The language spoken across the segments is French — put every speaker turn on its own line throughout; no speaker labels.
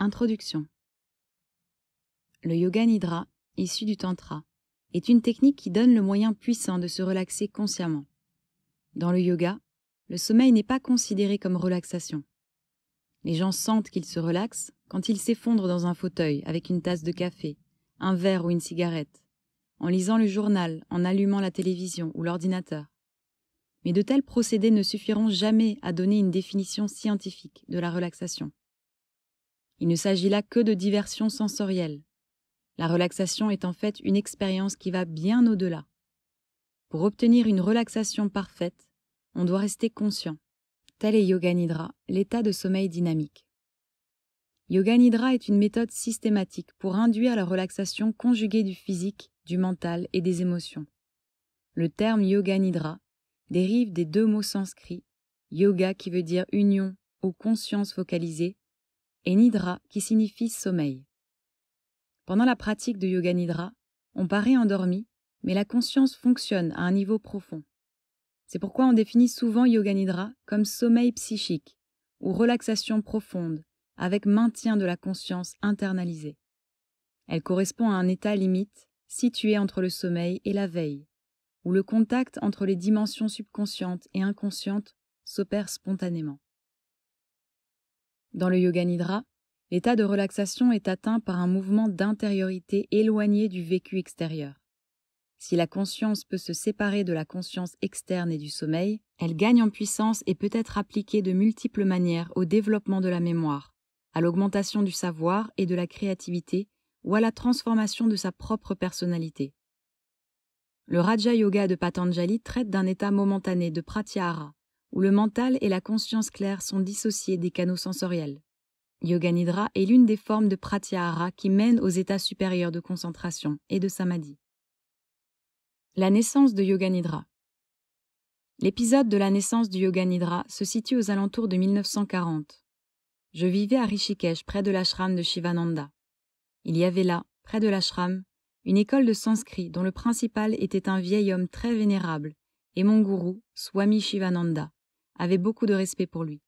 Introduction. Le yoga nidra, issu du tantra, est une technique qui donne le moyen puissant de se relaxer consciemment. Dans le yoga, le sommeil n'est pas considéré comme relaxation. Les gens sentent qu'ils se relaxent quand ils s'effondrent dans un fauteuil avec une tasse de café, un verre ou une cigarette, en lisant le journal, en allumant la télévision ou l'ordinateur. Mais de tels procédés ne suffiront jamais à donner une définition scientifique de la relaxation. Il ne s'agit là que de diversion sensorielle. La relaxation est en fait une expérience qui va bien au-delà. Pour obtenir une relaxation parfaite, on doit rester conscient. Tel est Yoga Nidra, l'état de sommeil dynamique. Yoga Nidra est une méthode systématique pour induire la relaxation conjuguée du physique, du mental et des émotions. Le terme Yoga Nidra dérive des deux mots sanskrits, yoga qui veut dire union ou conscience focalisée, et nidra qui signifie sommeil. Pendant la pratique de Yoga Nidra, on paraît endormi, mais la conscience fonctionne à un niveau profond. C'est pourquoi on définit souvent Yoga Nidra comme sommeil psychique ou relaxation profonde avec maintien de la conscience internalisée. Elle correspond à un état limite situé entre le sommeil et la veille, où le contact entre les dimensions subconscientes et inconscientes s'opère spontanément. Dans le Yoga Nidra, l'état de relaxation est atteint par un mouvement d'intériorité éloigné du vécu extérieur. Si la conscience peut se séparer de la conscience externe et du sommeil, elle gagne en puissance et peut être appliquée de multiples manières au développement de la mémoire, à l'augmentation du savoir et de la créativité ou à la transformation de sa propre personnalité. Le Raja Yoga de Patanjali traite d'un état momentané de pratyahara, où le mental et la conscience claire sont dissociés des canaux sensoriels. Yoga Nidra est l'une des formes de pratyahara qui mènent aux états supérieurs de concentration et de samadhi. La naissance de Yoga Nidra. L'épisode de la naissance du Yoga Nidra se situe aux alentours de 1940. Je vivais à Rishikesh, près de l'ashram de Shivananda. Il y avait là, près de l'ashram, une école de sanskrit dont le principal était un vieil homme très vénérable, et mon gourou, Swami Shivananda, avait beaucoup de respect pour lui.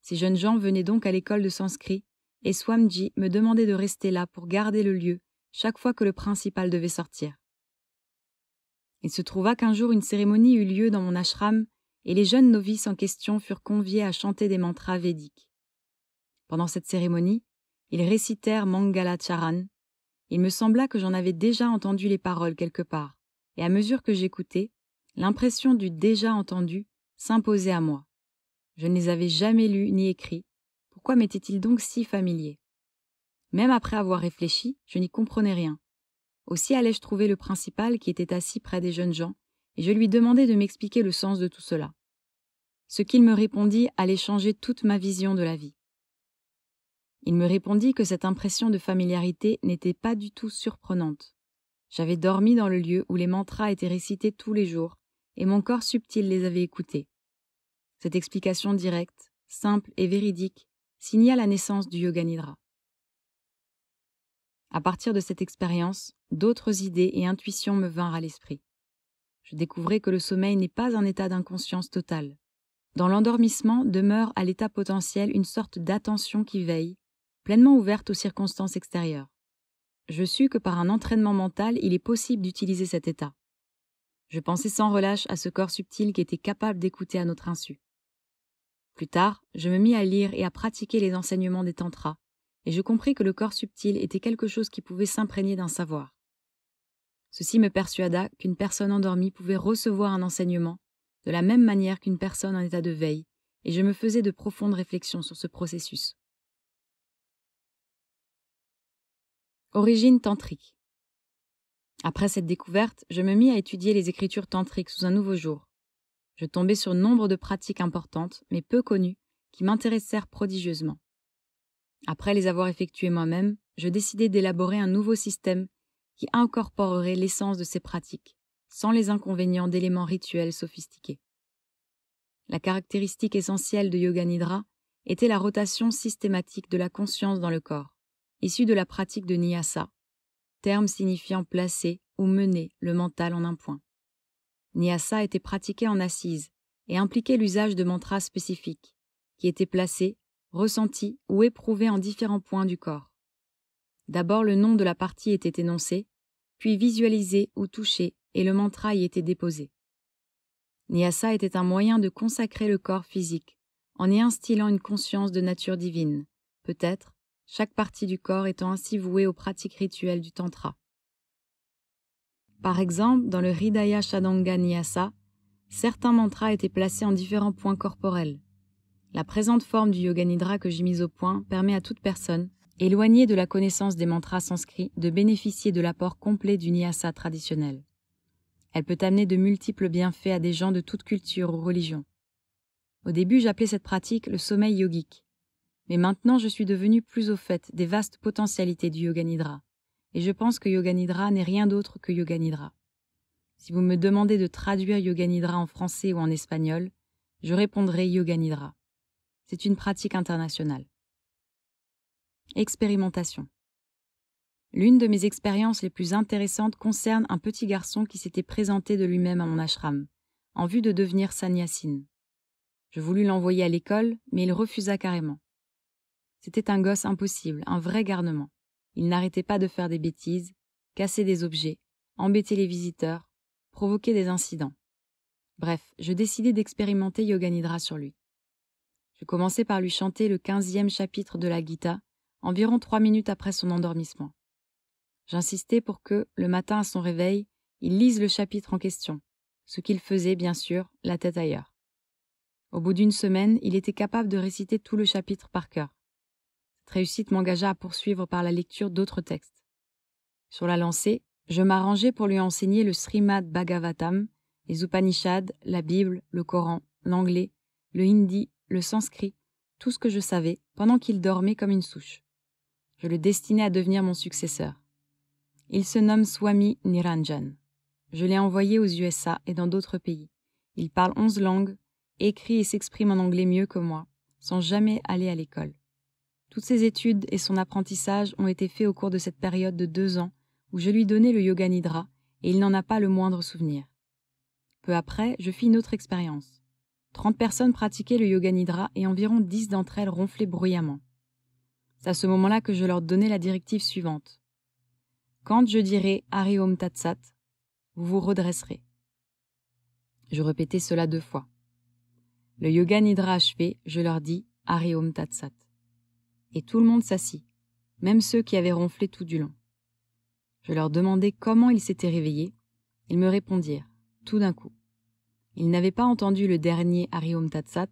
Ces jeunes gens venaient donc à l'école de sanskrit, et Swamiji me demandait de rester là pour garder le lieu chaque fois que le principal devait sortir. Il se trouva qu'un jour une cérémonie eut lieu dans mon ashram, et les jeunes novices en question furent conviés à chanter des mantras védiques. Pendant cette cérémonie, ils récitèrent Mangala Charan. Il me sembla que j'en avais déjà entendu les paroles quelque part, et à mesure que j'écoutais, l'impression du déjà entendu s'imposait à moi. Je ne les avais jamais lus ni écrits. Pourquoi m'étaient-ils donc si familiers? Même après avoir réfléchi, je n'y comprenais rien. Aussi allais-je trouver le principal qui était assis près des jeunes gens, et je lui demandai de m'expliquer le sens de tout cela. Ce qu'il me répondit allait changer toute ma vision de la vie. Il me répondit que cette impression de familiarité n'était pas du tout surprenante. J'avais dormi dans le lieu où les mantras étaient récités tous les jours, et mon corps subtil les avait écoutés. Cette explication directe, simple et véridique signa la naissance du Yoga Nidra. À partir de cette expérience, d'autres idées et intuitions me vinrent à l'esprit. Je découvrais que le sommeil n'est pas un état d'inconscience totale. Dans l'endormissement demeure à l'état potentiel une sorte d'attention qui veille, pleinement ouverte aux circonstances extérieures. Je sus que par un entraînement mental, il est possible d'utiliser cet état. Je pensais sans relâche à ce corps subtil qui était capable d'écouter à notre insu. Plus tard, je me mis à lire et à pratiquer les enseignements des tantras, et je compris que le corps subtil était quelque chose qui pouvait s'imprégner d'un savoir. Ceci me persuada qu'une personne endormie pouvait recevoir un enseignement de la même manière qu'une personne en état de veille, et je me faisais de profondes réflexions sur ce processus. Origine tantrique. Après cette découverte, je me mis à étudier les écritures tantriques sous un nouveau jour. Je tombais sur nombre de pratiques importantes, mais peu connues, qui m'intéressèrent prodigieusement. Après les avoir effectuées moi-même, je décidai d'élaborer un nouveau système qui incorporerait l'essence de ces pratiques, sans les inconvénients d'éléments rituels sophistiqués. La caractéristique essentielle de Yoga Nidra était la rotation systématique de la conscience dans le corps, issue de la pratique de Nyasa, terme signifiant placer ou mener le mental en un point. Nyasa était pratiqué en assise et impliquait l'usage de mantras spécifiques, qui étaient placés ressentie ou éprouvée en différents points du corps. D'abord, le nom de la partie était énoncé, puis visualisé ou touché et le mantra y était déposé. Nyasa était un moyen de consacrer le corps physique, en y instillant une conscience de nature divine, peut-être, chaque partie du corps étant ainsi vouée aux pratiques rituelles du Tantra. Par exemple, dans le Hridaya Shadanga Nyasa, certains mantras étaient placés en différents points corporels. La présente forme du Yoga Nidra que j'ai mise au point permet à toute personne, éloignée de la connaissance des mantras sanskrits, de bénéficier de l'apport complet du Nyasa traditionnel. Elle peut amener de multiples bienfaits à des gens de toute culture ou religion. Au début, j'appelais cette pratique le sommeil yogique. Mais maintenant, je suis devenue plus au fait des vastes potentialités du Yoga Nidra. Et je pense que Yoga Nidra n'est rien d'autre que Yoga Nidra. Si vous me demandez de traduire Yoga Nidra en français ou en espagnol, je répondrai Yoga Nidra. C'est une pratique internationale. Expérimentation. L'une de mes expériences les plus intéressantes concerne un petit garçon qui s'était présenté de lui-même à mon ashram, en vue de devenir sannyasin. Je voulus l'envoyer à l'école, mais il refusa carrément. C'était un gosse impossible, un vrai garnement. Il n'arrêtait pas de faire des bêtises, casser des objets, embêter les visiteurs, provoquer des incidents. Bref, je décidai d'expérimenter Yoga Nidra sur lui. Je commençai par lui chanter le 15e chapitre de la Gita, environ 3 minutes après son endormissement. J'insistais pour que, le matin à son réveil, il lise le chapitre en question, ce qu'il faisait, bien sûr, la tête ailleurs. Au bout d'une semaine, il était capable de réciter tout le chapitre par cœur. Cette réussite m'engagea à poursuivre par la lecture d'autres textes. Sur la lancée, je m'arrangeai pour lui enseigner le Srimad Bhagavatam, les Upanishads, la Bible, le Coran, l'anglais, le hindi, le sanskrit, tout ce que je savais, pendant qu'il dormait comme une souche. Je le destinais à devenir mon successeur. Il se nomme Swami Niranjan. Je l'ai envoyé aux USA et dans d'autres pays. Il parle 11 langues, écrit et s'exprime en anglais mieux que moi, sans jamais aller à l'école. Toutes ses études et son apprentissage ont été faits au cours de cette période de 2 ans où je lui donnais le Yoga Nidra et il n'en a pas le moindre souvenir. Peu après, je fis une autre expérience. 30 personnes pratiquaient le Yoga Nidra et environ 10 d'entre elles ronflaient bruyamment. C'est à ce moment-là que je leur donnais la directive suivante. Quand je dirai Hari Om Tat Sat, vous vous redresserez. Je répétais cela 2 fois. Le Yoga Nidra achevé, je leur dis Hari Om Tat Sat. Et tout le monde s'assit, même ceux qui avaient ronflé tout du long. Je leur demandai comment ils s'étaient réveillés. Ils me répondirent, tout d'un coup. Ils n'avaient pas entendu le dernier Hari Om Tat Sat,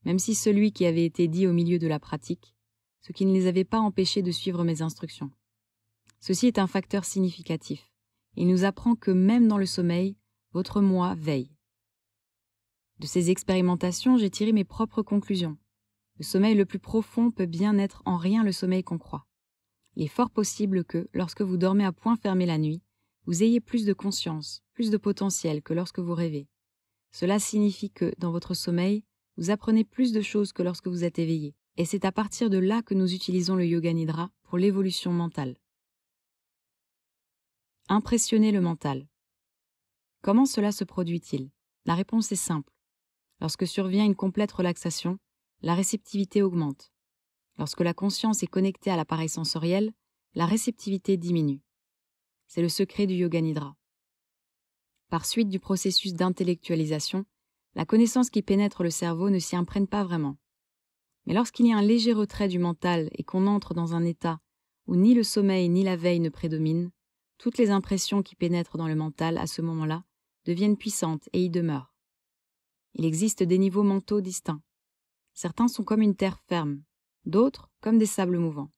même si celui qui avait été dit au milieu de la pratique, ce qui ne les avait pas empêchés de suivre mes instructions. Ceci est un facteur significatif. Il nous apprend que même dans le sommeil, votre moi veille. De ces expérimentations, j'ai tiré mes propres conclusions. Le sommeil le plus profond peut bien être en rien le sommeil qu'on croit. Il est fort possible que, lorsque vous dormez à point fermé la nuit, vous ayez plus de conscience, plus de potentiel que lorsque vous rêvez. Cela signifie que, dans votre sommeil, vous apprenez plus de choses que lorsque vous êtes éveillé. Et c'est à partir de là que nous utilisons le Yoga Nidra pour l'évolution mentale. Impressionner le mental. Comment cela se produit-il? La réponse est simple. Lorsque survient une complète relaxation, la réceptivité augmente. Lorsque la conscience est connectée à l'appareil sensoriel, la réceptivité diminue. C'est le secret du Yoga Nidra. Par suite du processus d'intellectualisation, la connaissance qui pénètre le cerveau ne s'y imprègne pas vraiment. Mais lorsqu'il y a un léger retrait du mental et qu'on entre dans un état où ni le sommeil ni la veille ne prédominent, toutes les impressions qui pénètrent dans le mental à ce moment-là deviennent puissantes et y demeurent. Il existe des niveaux mentaux distincts. Certains sont comme une terre ferme, d'autres comme des sables mouvants.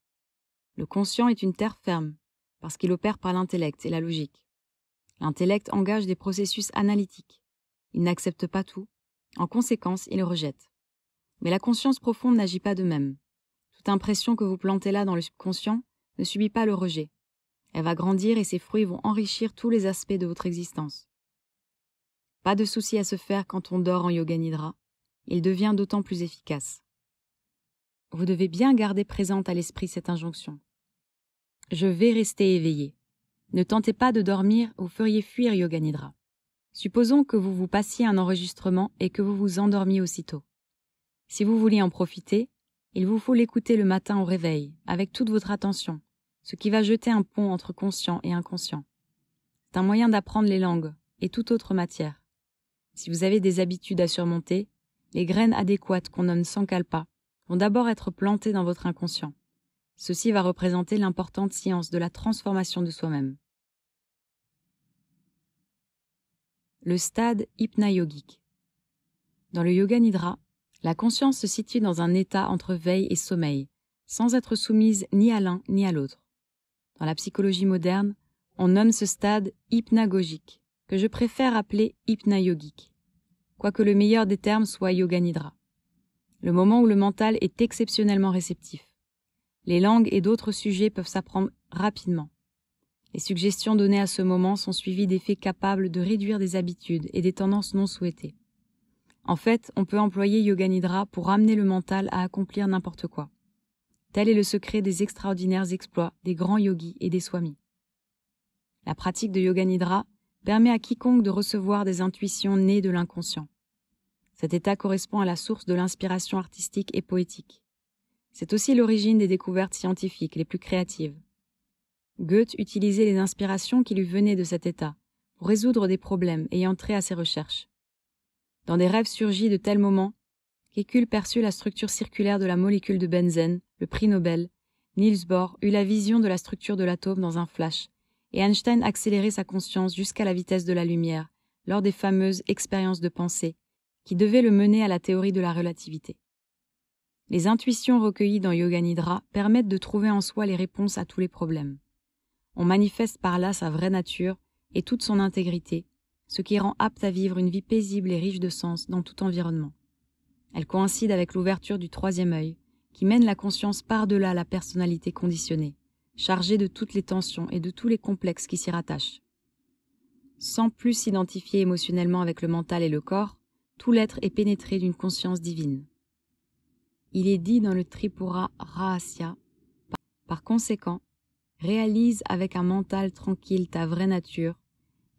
Le conscient est une terre ferme, parce qu'il opère par l'intellect et la logique. L'intellect engage des processus analytiques. Il n'accepte pas tout, en conséquence, il rejette. Mais la conscience profonde n'agit pas de même. Toute impression que vous plantez là dans le subconscient ne subit pas le rejet. Elle va grandir et ses fruits vont enrichir tous les aspects de votre existence. Pas de souci à se faire quand on dort en Yoga Nidra. Il devient d'autant plus efficace. Vous devez bien garder présente à l'esprit cette injonction. Je vais rester éveillé. Ne tentez pas de dormir, vous feriez fuir Yoga Nidra. Supposons que vous vous passiez un enregistrement et que vous vous endormiez aussitôt. Si vous vouliez en profiter, Il vous faut l'écouter le matin au réveil, avec toute votre attention, ce qui va jeter un pont entre conscient et inconscient. C'est un moyen d'apprendre les langues et toute autre matière. Si vous avez des habitudes à surmonter, les graines adéquates qu'on nomme sankalpa vont d'abord être plantées dans votre inconscient. Ceci va représenter l'importante science de la transformation de soi-même. Le stade hypnayogique. Dans le Yoga Nidra, la conscience se situe dans un état entre veille et sommeil, sans être soumise ni à l'un ni à l'autre. Dans la psychologie moderne, on nomme ce stade hypnagogique, que je préfère appeler hypnayogique, quoique le meilleur des termes soit Yoga Nidra. Le moment où le mental est exceptionnellement réceptif. Les langues et d'autres sujets peuvent s'apprendre rapidement. Les suggestions données à ce moment sont suivies d'effets capables de réduire des habitudes et des tendances non souhaitées. En fait, on peut employer Yoga Nidra pour amener le mental à accomplir n'importe quoi. Tel est le secret des extraordinaires exploits des grands yogis et des swamis. La pratique de Yoga Nidra permet à quiconque de recevoir des intuitions nées de l'inconscient. Cet état correspond à la source de l'inspiration artistique et poétique. C'est aussi l'origine des découvertes scientifiques les plus créatives. Goethe utilisait les inspirations qui lui venaient de cet état pour résoudre des problèmes ayant trait à ses recherches. Dans des rêves surgis de tels moments, Kekule perçut la structure circulaire de la molécule de benzène, le prix Nobel. Niels Bohr eut la vision de la structure de l'atome dans un flash, et Einstein accélérait sa conscience jusqu'à la vitesse de la lumière lors des fameuses expériences de pensée qui devaient le mener à la théorie de la relativité. Les intuitions recueillies dans Yoga Nidra permettent de trouver en soi les réponses à tous les problèmes. On manifeste par là sa vraie nature et toute son intégrité, ce qui rend apte à vivre une vie paisible et riche de sens dans tout environnement. Elle coïncide avec l'ouverture du troisième œil, qui mène la conscience par-delà la personnalité conditionnée, chargée de toutes les tensions et de tous les complexes qui s'y rattachent. Sans plus s'identifier émotionnellement avec le mental et le corps, tout l'être est pénétré d'une conscience divine. Il est dit dans le Tripura Rahasya, par conséquent, réalise avec un mental tranquille ta vraie nature,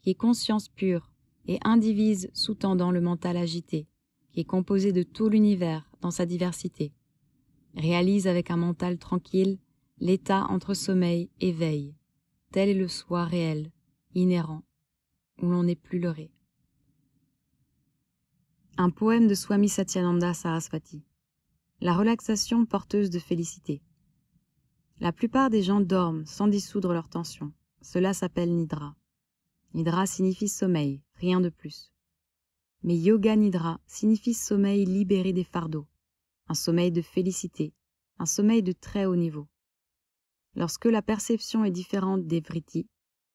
qui est conscience pure et indivise sous-tendant le mental agité, qui est composé de tout l'univers dans sa diversité. Réalise avec un mental tranquille l'état entre sommeil et veille. Tel est le soi réel, inhérent, où l'on n'est plus leurré. Un poème de Swami Satyananda Saraswati. La relaxation porteuse de félicité. La plupart des gens dorment sans dissoudre leurs tensions. Cela s'appelle Nidra. Nidra signifie sommeil, rien de plus. Mais Yoga Nidra signifie sommeil libéré des fardeaux, un sommeil de félicité, un sommeil de très haut niveau. Lorsque la perception est différente des vrittis,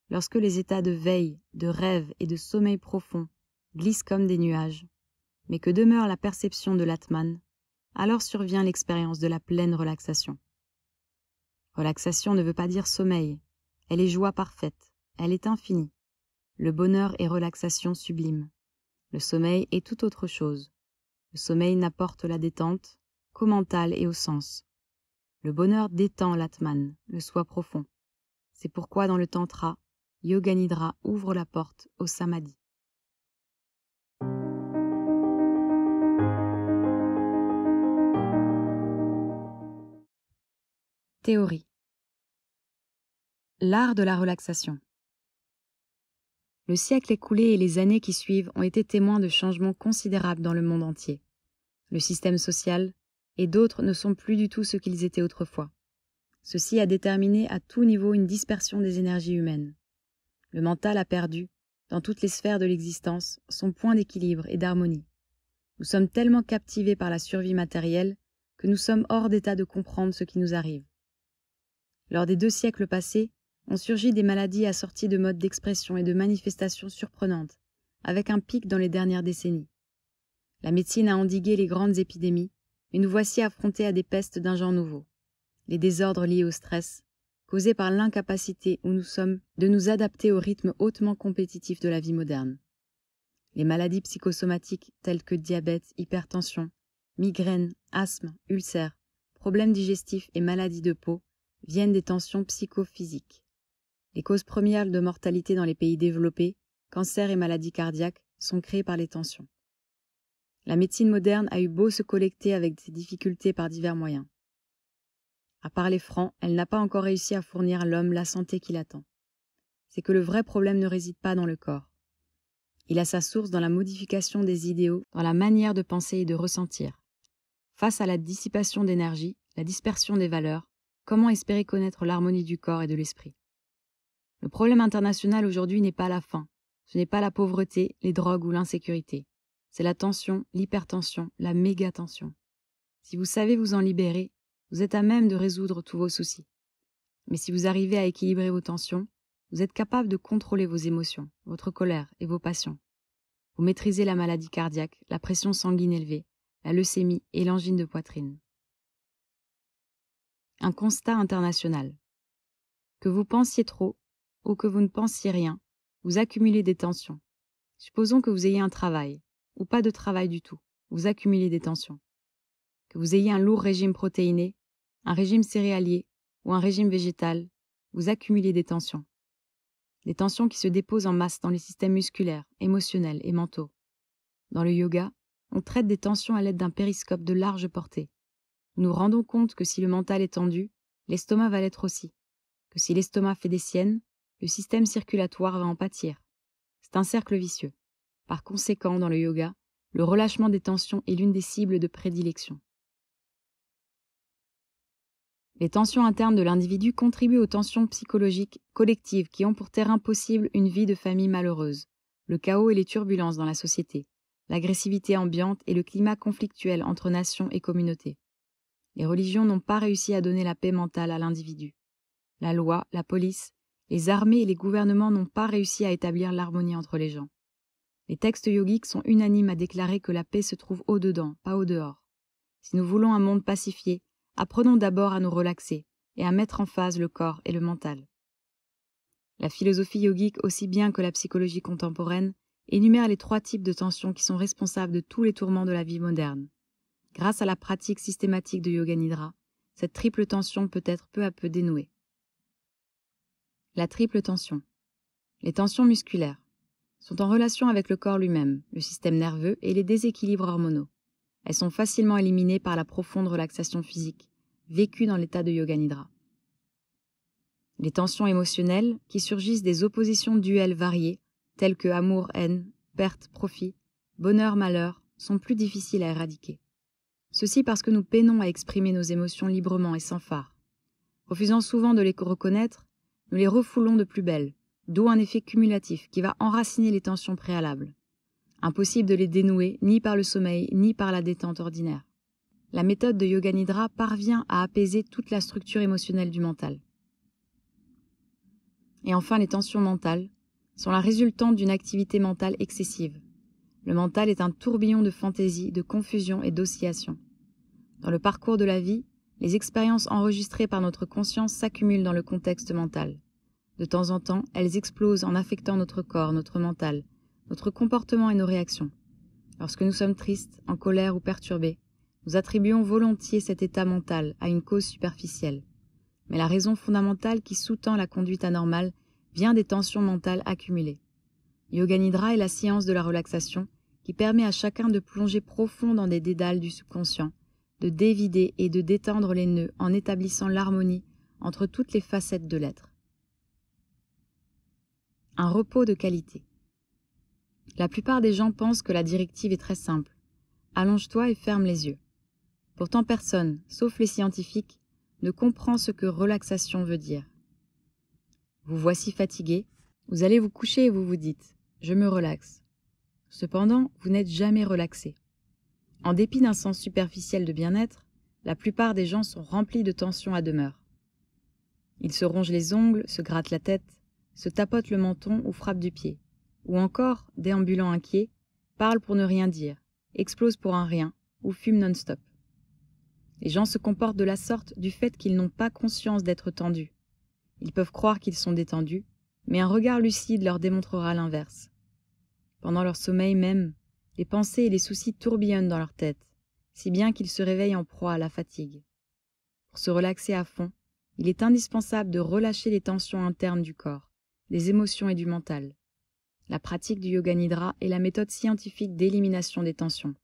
lorsque les états de veille, de rêve et de sommeil profond glissent comme des nuages, mais que demeure la perception de l'Atman, alors survient l'expérience de la pleine relaxation. Relaxation ne veut pas dire sommeil, elle est joie parfaite, elle est infinie. Le bonheur est relaxation sublime. Le sommeil est tout autre chose. Le sommeil n'apporte la détente qu'au mental et au sens. Le bonheur détend l'Atman, le soi profond. C'est pourquoi dans le Tantra, Yoga Nidra ouvre la porte au Samadhi. Théorie. L'art de la relaxation. Le siècle écoulé et les années qui suivent ont été témoins de changements considérables dans le monde entier. Le système social et d'autres ne sont plus du tout ce qu'ils étaient autrefois. Ceci a déterminé à tout niveau une dispersion des énergies humaines. Le mental a perdu, dans toutes les sphères de l'existence, son point d'équilibre et d'harmonie. Nous sommes tellement captivés par la survie matérielle que nous sommes hors d'état de comprendre ce qui nous arrive. Lors des 2 siècles passés, ont surgi des maladies assorties de modes d'expression et de manifestations surprenantes, avec un pic dans les dernières décennies. La médecine a endigué les grandes épidémies, mais nous voici affrontés à des pestes d'un genre nouveau. Les désordres liés au stress, causés par l'incapacité où nous sommes de nous adapter au rythme hautement compétitif de la vie moderne. Les maladies psychosomatiques telles que diabète, hypertension, migraines, asthme, ulcères, problèmes digestifs et maladies de peau viennent des tensions psychophysiques. Les causes premières de mortalité dans les pays développés, cancers et maladies cardiaques, sont créées par les tensions. La médecine moderne a eu beau se collecter avec ses difficultés par divers moyens. À parler franc, elle n'a pas encore réussi à fournir à l'homme la santé qu'il attend. C'est que le vrai problème ne réside pas dans le corps. Il a sa source dans la modification des idéaux, dans la manière de penser et de ressentir. Face à la dissipation d'énergie, la dispersion des valeurs, comment espérer connaître l'harmonie du corps et de l'esprit? Le problème international aujourd'hui n'est pas la faim, ce n'est pas la pauvreté, les drogues ou l'insécurité. C'est la tension, l'hypertension, la méga-tension. Si vous savez vous en libérer, vous êtes à même de résoudre tous vos soucis. Mais si vous arrivez à équilibrer vos tensions, vous êtes capable de contrôler vos émotions, votre colère et vos passions. Vous maîtrisez la maladie cardiaque, la pression sanguine élevée, la leucémie et l'angine de poitrine. Un constat international. Que vous pensiez trop ou que vous ne pensiez rien, vous accumulez des tensions. Supposons que vous ayez un travail, ou pas de travail du tout, vous accumulez des tensions. Que vous ayez un lourd régime protéiné, un régime céréalier ou un régime végétal, vous accumulez des tensions. Des tensions qui se déposent en masse dans les systèmes musculaires, émotionnels et mentaux. Dans le yoga, on traite des tensions à l'aide d'un périscope de large portée. Nous nous rendons compte que si le mental est tendu, l'estomac va l'être aussi. Que si l'estomac fait des siennes, le système circulatoire va en pâtir. C'est un cercle vicieux. Par conséquent, dans le yoga, le relâchement des tensions est l'une des cibles de prédilection. Les tensions internes de l'individu contribuent aux tensions psychologiques collectives qui ont pour terrain possible une vie de famille malheureuse, le chaos et les turbulences dans la société, l'agressivité ambiante et le climat conflictuel entre nations et communautés. Les religions n'ont pas réussi à donner la paix mentale à l'individu. La loi, la police, les armées et les gouvernements n'ont pas réussi à établir l'harmonie entre les gens. Les textes yogiques sont unanimes à déclarer que la paix se trouve au-dedans, pas au-dehors. Si nous voulons un monde pacifié, apprenons d'abord à nous relaxer et à mettre en phase le corps et le mental. La philosophie yogique, aussi bien que la psychologie contemporaine, énumère les 3 types de tensions qui sont responsables de tous les tourments de la vie moderne. Grâce à la pratique systématique de Yoga Nidra, cette triple tension peut être peu à peu dénouée. La triple tension. Les tensions musculaires sont en relation avec le corps lui-même, le système nerveux et les déséquilibres hormonaux. Elles sont facilement éliminées par la profonde relaxation physique, vécue dans l'état de Yoga Nidra. Les tensions émotionnelles, qui surgissent des oppositions duelles variées, telles que amour, haine, perte, profit, bonheur, malheur, sont plus difficiles à éradiquer. Ceci parce que nous peinons à exprimer nos émotions librement et sans phare. Refusant souvent de les reconnaître, nous les refoulons de plus belle, d'où un effet cumulatif qui va enraciner les tensions préalables. Impossible de les dénouer ni par le sommeil ni par la détente ordinaire. La méthode de Yoga Nidra parvient à apaiser toute la structure émotionnelle du mental. Et enfin, les tensions mentales sont la résultante d'une activité mentale excessive. Le mental est un tourbillon de fantaisie, de confusion et d'oscillation. Dans le parcours de la vie, les expériences enregistrées par notre conscience s'accumulent dans le contexte mental. De temps en temps, elles explosent en affectant notre corps, notre mental, notre comportement et nos réactions. Lorsque nous sommes tristes, en colère ou perturbés, nous attribuons volontiers cet état mental à une cause superficielle. Mais la raison fondamentale qui sous-tend la conduite anormale vient des tensions mentales accumulées. Yoga Nidra est la science de la relaxation qui permet à chacun de plonger profond dans des dédales du subconscient, de dévider et de détendre les nœuds en établissant l'harmonie entre toutes les facettes de l'être. Un repos de qualité. La plupart des gens pensent que la directive est très simple. Allonge-toi et ferme les yeux. Pourtant personne, sauf les scientifiques, ne comprend ce que relaxation veut dire. Vous voici fatigué, vous allez vous coucher et vous vous dites « je me relaxe ». Cependant, vous n'êtes jamais relaxé. En dépit d'un sens superficiel de bien-être, la plupart des gens sont remplis de tensions à demeure. Ils se rongent les ongles, se grattent la tête, se tapotent le menton ou frappent du pied. Ou encore, déambulant inquiets, parlent pour ne rien dire, explosent pour un rien ou fument non-stop. Les gens se comportent de la sorte du fait qu'ils n'ont pas conscience d'être tendus. Ils peuvent croire qu'ils sont détendus, mais un regard lucide leur démontrera l'inverse. Pendant leur sommeil même, les pensées et les soucis tourbillonnent dans leur tête, si bien qu'ils se réveillent en proie à la fatigue. Pour se relaxer à fond, il est indispensable de relâcher les tensions internes du corps, des émotions et du mental. La pratique du Yoga Nidra est la méthode scientifique d'élimination des tensions.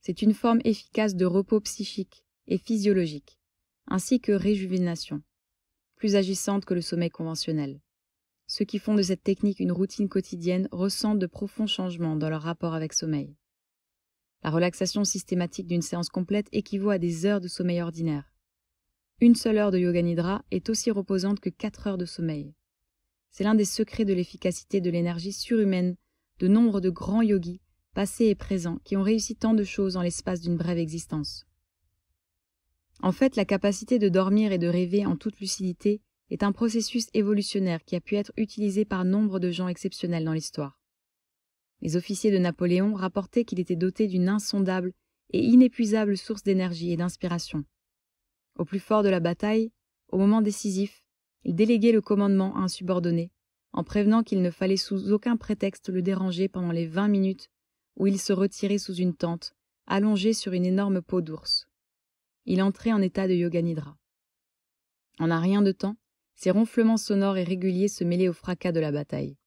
C'est une forme efficace de repos psychique et physiologique, ainsi que réjuvénation, plus agissante que le sommeil conventionnel. Ceux qui font de cette technique une routine quotidienne ressentent de profonds changements dans leur rapport avec sommeil. La relaxation systématique d'une séance complète équivaut à des heures de sommeil ordinaire. Une seule heure de yoga nidra est aussi reposante que 4 heures de sommeil. C'est l'un des secrets de l'efficacité de l'énergie surhumaine de nombre de grands yogis, passés et présents, qui ont réussi tant de choses en l'espace d'une brève existence. En fait, la capacité de dormir et de rêver en toute lucidité est un processus évolutionnaire qui a pu être utilisé par nombre de gens exceptionnels dans l'histoire. Les officiers de Napoléon rapportaient qu'il était doté d'une insondable et inépuisable source d'énergie et d'inspiration. Au plus fort de la bataille, au moment décisif, il déléguait le commandement à un subordonné, en prévenant qu'il ne fallait sous aucun prétexte le déranger pendant les 20 minutes où il se retirait sous une tente, allongé sur une énorme peau d'ours. Il entrait en état de yoga nidra. En un rien de temps, ses ronflements sonores et réguliers se mêlaient au fracas de la bataille.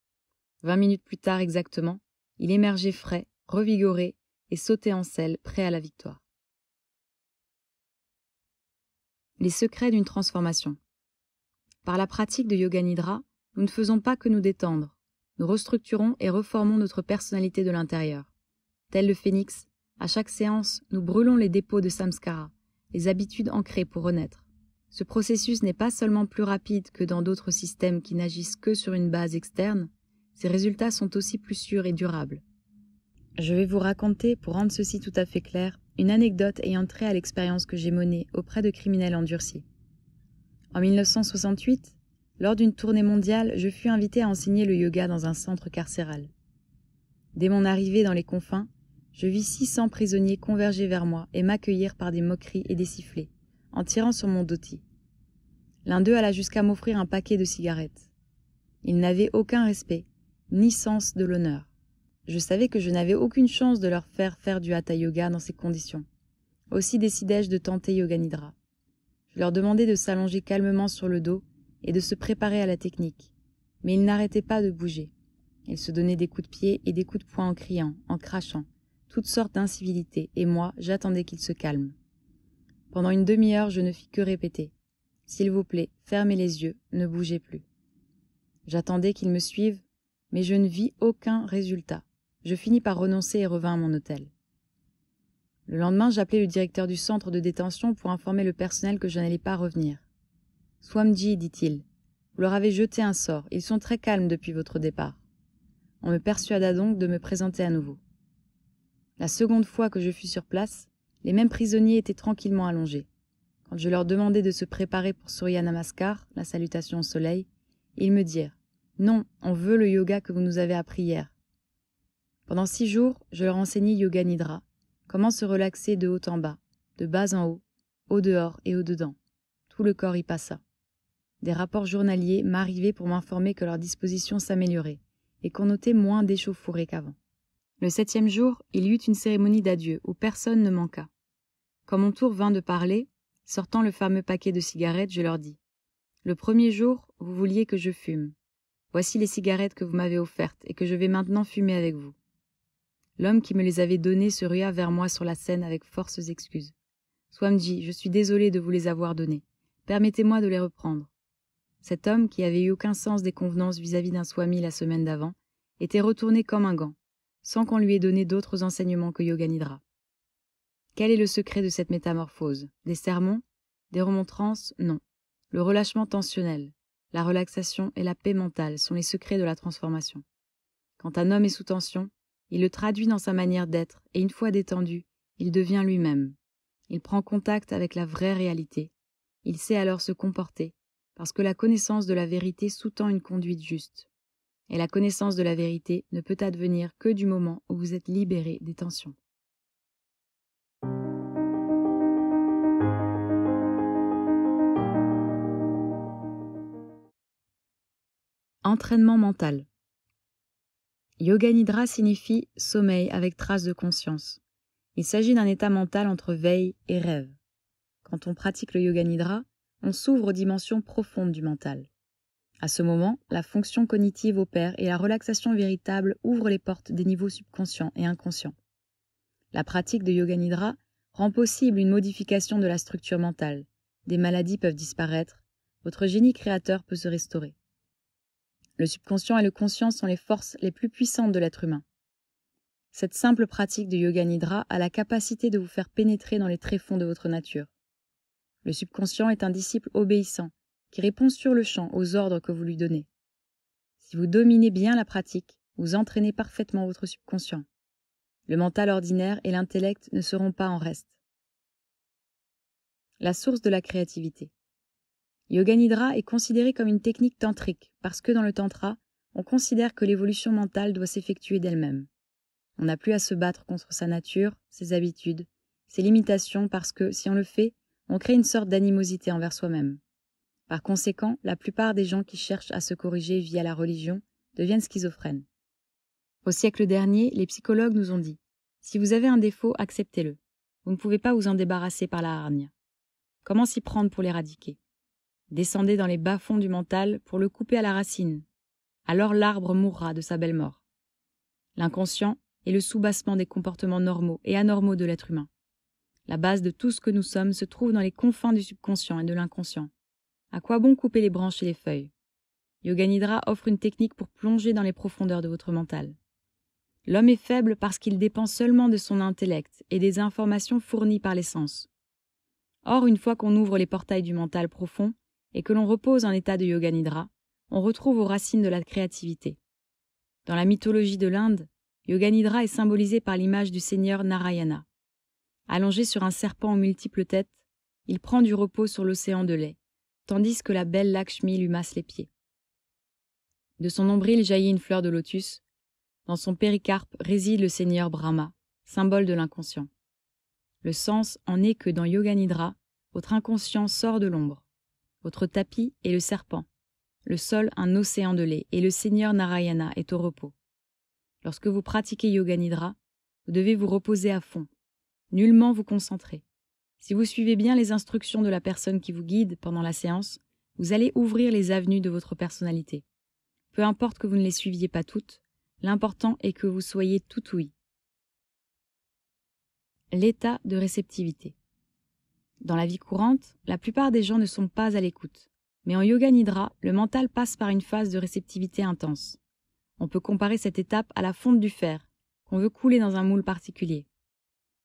20 minutes plus tard exactement, il émergeait frais, revigoré et sautait en selle, prêt à la victoire. Les secrets d'une transformation. Par la pratique de yoga nidra, nous ne faisons pas que nous détendre. Nous restructurons et reformons notre personnalité de l'intérieur. Tel le phénix, à chaque séance, nous brûlons les dépôts de samskara, les habitudes ancrées pour renaître. Ce processus n'est pas seulement plus rapide que dans d'autres systèmes qui n'agissent que sur une base externe, ses résultats sont aussi plus sûrs et durables. Je vais vous raconter, pour rendre ceci tout à fait clair, une anecdote ayant trait à l'expérience que j'ai menée auprès de criminels endurcis. En 1968, lors d'une tournée mondiale, je fus invité à enseigner le yoga dans un centre carcéral. Dès mon arrivée dans les confins, je vis 600 prisonniers converger vers moi et m'accueillir par des moqueries et des sifflets, en tirant sur mon dhoti. L'un d'eux alla jusqu'à m'offrir un paquet de cigarettes. Ils n'avaient aucun respect, ni sens de l'honneur. Je savais que je n'avais aucune chance de leur faire du hatha yoga dans ces conditions. Aussi décidai-je de tenter yoga nidra. Je leur demandai de s'allonger calmement sur le dos et de se préparer à la technique. Mais ils n'arrêtaient pas de bouger. Ils se donnaient des coups de pied et des coups de poing en criant, en crachant, toutes sortes d'incivilités, et moi, j'attendais qu'ils se calment. Pendant une demi-heure, je ne fis que répéter « S'il vous plaît, fermez les yeux, ne bougez plus ». J'attendais qu'ils me suivent, mais je ne vis aucun résultat. Je finis par renoncer et revins à mon hôtel. Le lendemain, j'appelai le directeur du centre de détention pour informer le personnel que je n'allais pas revenir. « Swamiji, dit-il, vous leur avez jeté un sort, ils sont très calmes depuis votre départ. » On me persuada donc de me présenter à nouveau. La seconde fois que je fus sur place, les mêmes prisonniers étaient tranquillement allongés. Quand je leur demandai de se préparer pour Surya Namaskar, la salutation au soleil, ils me dirent « Non, on veut le yoga que vous nous avez appris hier. » Pendant 6 jours, je leur enseignai yoga nidra, comment se relaxer de haut en bas, de bas en haut, au dehors et au dedans. Tout le corps y passa. Des rapports journaliers m'arrivaient pour m'informer que leur disposition s'améliorait et qu'on notait moins d'échauffourées qu'avant. Le 7e jour, il y eut une cérémonie d'adieu où personne ne manqua. Quand mon tour vint de parler, sortant le fameux paquet de cigarettes, je leur dis « Le premier jour, vous vouliez que je fume. Voici les cigarettes que vous m'avez offertes et que je vais maintenant fumer avec vous. » L'homme qui me les avait données se rua vers moi sur la scène avec forces excuses. « Swamiji, je suis désolé de vous les avoir données. Permettez-moi de les reprendre. » Cet homme, qui avait eu aucun sens des convenances vis-à-vis d'un swami la semaine d'avant, était retourné comme un gant, sans qu'on lui ait donné d'autres enseignements que yoga nidra. Quel est le secret de cette métamorphose? Des sermons? Des remontrances? Non. Le relâchement tensionnel, la relaxation et la paix mentale sont les secrets de la transformation. Quand un homme est sous tension, il le traduit dans sa manière d'être et une fois détendu, il devient lui-même. Il prend contact avec la vraie réalité. Il sait alors se comporter, parce que la connaissance de la vérité sous-tend une conduite juste. Et la connaissance de la vérité ne peut advenir que du moment où vous êtes libéré des tensions. Entraînement mental. Yoga nidra signifie sommeil avec trace de conscience. Il s'agit d'un état mental entre veille et rêve. Quand on pratique le yoga nidra, on s'ouvre aux dimensions profondes du mental. À ce moment, la fonction cognitive opère et la relaxation véritable ouvre les portes des niveaux subconscients et inconscients. La pratique de Yoga Nidra rend possible une modification de la structure mentale. Des maladies peuvent disparaître. Votre génie créateur peut se restaurer. Le subconscient et le conscient sont les forces les plus puissantes de l'être humain. Cette simple pratique de Yoga Nidra a la capacité de vous faire pénétrer dans les tréfonds de votre nature. Le subconscient est un disciple obéissant qui répond sur le champ aux ordres que vous lui donnez. Si vous dominez bien la pratique, vous entraînez parfaitement votre subconscient. Le mental ordinaire et l'intellect ne seront pas en reste. La source de la créativité. Yoga Nidra est considéré comme une technique tantrique parce que dans le tantra, on considère que l'évolution mentale doit s'effectuer d'elle-même. On n'a plus à se battre contre sa nature, ses habitudes, ses limitations parce que, si on le fait, on crée une sorte d'animosité envers soi-même. Par conséquent, la plupart des gens qui cherchent à se corriger via la religion deviennent schizophrènes. Au siècle dernier, les psychologues nous ont dit « Si vous avez un défaut, acceptez-le. Vous ne pouvez pas vous en débarrasser par la hargne. Comment s'y prendre pour l'éradiquer ? Descendez dans les bas-fonds du mental pour le couper à la racine. Alors l'arbre mourra de sa belle mort. » L'inconscient est le soubassement des comportements normaux et anormaux de l'être humain. La base de tout ce que nous sommes se trouve dans les confins du subconscient et de l'inconscient. À quoi bon couper les branches et les feuilles ? Yoga Nidra offre une technique pour plonger dans les profondeurs de votre mental. L'homme est faible parce qu'il dépend seulement de son intellect et des informations fournies par les sens. Or, une fois qu'on ouvre les portails du mental profond et que l'on repose en état de Yoga Nidra, on retrouve aux racines de la créativité. Dans la mythologie de l'Inde, Yoga Nidra est symbolisé par l'image du seigneur Narayana. Allongé sur un serpent aux multiples têtes, il prend du repos sur l'océan de lait, tandis que la belle Lakshmi lui masse les pieds. De son nombril jaillit une fleur de lotus. Dans son péricarpe réside le seigneur Brahma, symbole de l'inconscient. Le sens en est que dans Yoga Nidra, votre inconscient sort de l'ombre. Votre tapis est le serpent, le sol un océan de lait, et le seigneur Narayana est au repos. Lorsque vous pratiquez Yoga Nidra, vous devez vous reposer à fond, nullement vous concentrer. Si vous suivez bien les instructions de la personne qui vous guide pendant la séance, vous allez ouvrir les avenues de votre personnalité. Peu importe que vous ne les suiviez pas toutes, l'important est que vous soyez tout ouïe. L'état de réceptivité. Dans la vie courante, la plupart des gens ne sont pas à l'écoute. Mais en Yoga Nidra, le mental passe par une phase de réceptivité intense. On peut comparer cette étape à la fonte du fer, qu'on veut couler dans un moule particulier.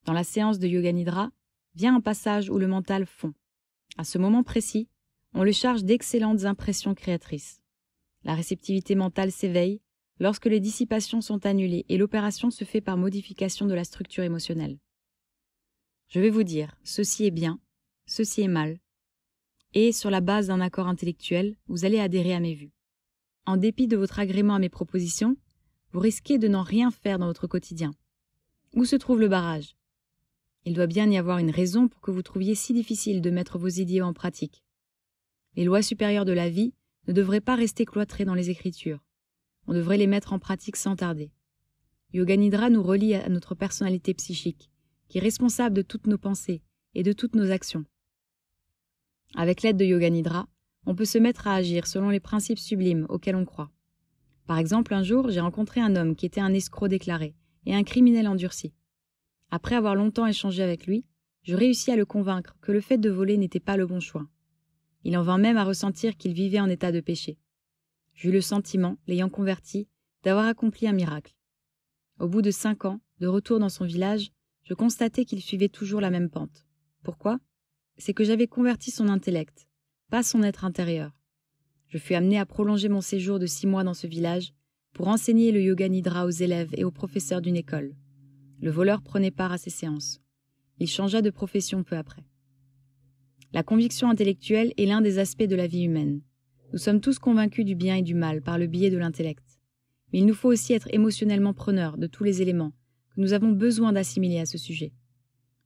Dans la séance de Yoga Nidra, vient un passage où le mental fond. À ce moment précis, on le charge d'excellentes impressions créatrices. La réceptivité mentale s'éveille lorsque les dissipations sont annulées et l'opération se fait par modification de la structure émotionnelle. Je vais vous dire, ceci est bien, ceci est mal, et sur la base d'un accord intellectuel, vous allez adhérer à mes vues. En dépit de votre agrément à mes propositions, vous risquez de n'en rien faire dans votre quotidien. Où se trouve le barrage ? Il doit bien y avoir une raison pour que vous trouviez si difficile de mettre vos idéaux en pratique. Les lois supérieures de la vie ne devraient pas rester cloîtrées dans les Écritures. On devrait les mettre en pratique sans tarder. Yoga Nidra nous relie à notre personnalité psychique, qui est responsable de toutes nos pensées et de toutes nos actions. Avec l'aide de Yoga Nidra, on peut se mettre à agir selon les principes sublimes auxquels on croit. Par exemple, un jour, j'ai rencontré un homme qui était un escroc déclaré et un criminel endurci. Après avoir longtemps échangé avec lui, je réussis à le convaincre que le fait de voler n'était pas le bon choix. Il en vint même à ressentir qu'il vivait en état de péché. J'eus le sentiment, l'ayant converti, d'avoir accompli un miracle. Au bout de 5 ans, de retour dans son village, je constatais qu'il suivait toujours la même pente. Pourquoi ? C'est que j'avais converti son intellect, pas son être intérieur. Je fus amené à prolonger mon séjour de 6 mois dans ce village pour enseigner le Yoga Nidra aux élèves et aux professeurs d'une école. Le voleur prenait part à ces séances. Il changea de profession peu après. La conviction intellectuelle est l'un des aspects de la vie humaine. Nous sommes tous convaincus du bien et du mal par le biais de l'intellect. Mais il nous faut aussi être émotionnellement preneurs de tous les éléments que nous avons besoin d'assimiler à ce sujet.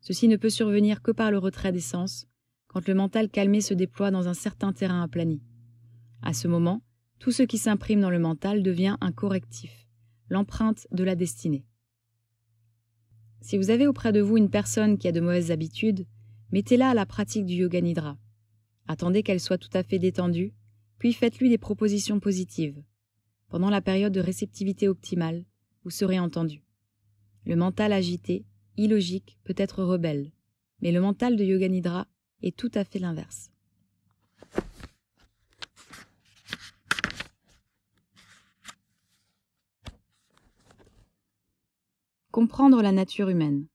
Ceci ne peut survenir que par le retrait des sens, quand le mental calmé se déploie dans un certain terrain aplani. À ce moment, tout ce qui s'imprime dans le mental devient un correctif, l'empreinte de la destinée. Si vous avez auprès de vous une personne qui a de mauvaises habitudes, mettez-la à la pratique du Yoga Nidra. Attendez qu'elle soit tout à fait détendue, puis faites-lui des propositions positives. Pendant la période de réceptivité optimale, vous serez entendu. Le mental agité, illogique, peut être rebelle. Mais le mental de Yoga Nidra est tout à fait l'inverse. Comprendre la nature humaine.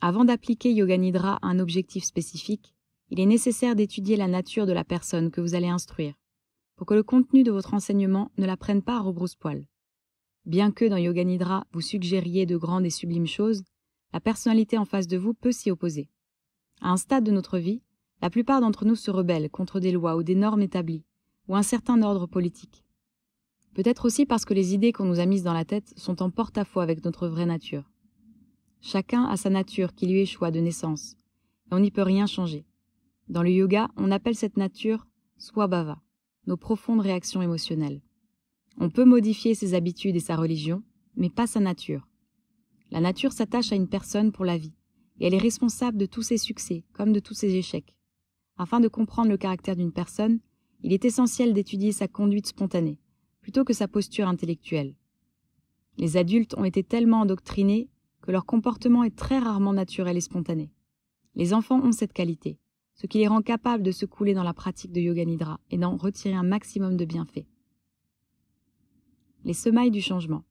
Avant d'appliquer Yoga Nidra à un objectif spécifique, il est nécessaire d'étudier la nature de la personne que vous allez instruire, pour que le contenu de votre enseignement ne la prenne pas à rebrousse-poil. Bien que dans Yoga Nidra vous suggériez de grandes et sublimes choses, la personnalité en face de vous peut s'y opposer. À un stade de notre vie, la plupart d'entre nous se rebellent contre des lois ou des normes établies, ou un certain ordre politique. Peut-être aussi parce que les idées qu'on nous a mises dans la tête sont en porte-à-faux avec notre vraie nature. Chacun a sa nature qui lui échoit de naissance, et on n'y peut rien changer. Dans le yoga, on appelle cette nature Swabhava, nos profondes réactions émotionnelles. On peut modifier ses habitudes et sa religion, mais pas sa nature. La nature s'attache à une personne pour la vie, et elle est responsable de tous ses succès comme de tous ses échecs. Afin de comprendre le caractère d'une personne, il est essentiel d'étudier sa conduite spontanée, plutôt que sa posture intellectuelle. Les adultes ont été tellement endoctrinés que leur comportement est très rarement naturel et spontané. Les enfants ont cette qualité, ce qui les rend capables de se couler dans la pratique de Yoga Nidra et d'en retirer un maximum de bienfaits. Les semailles du changement.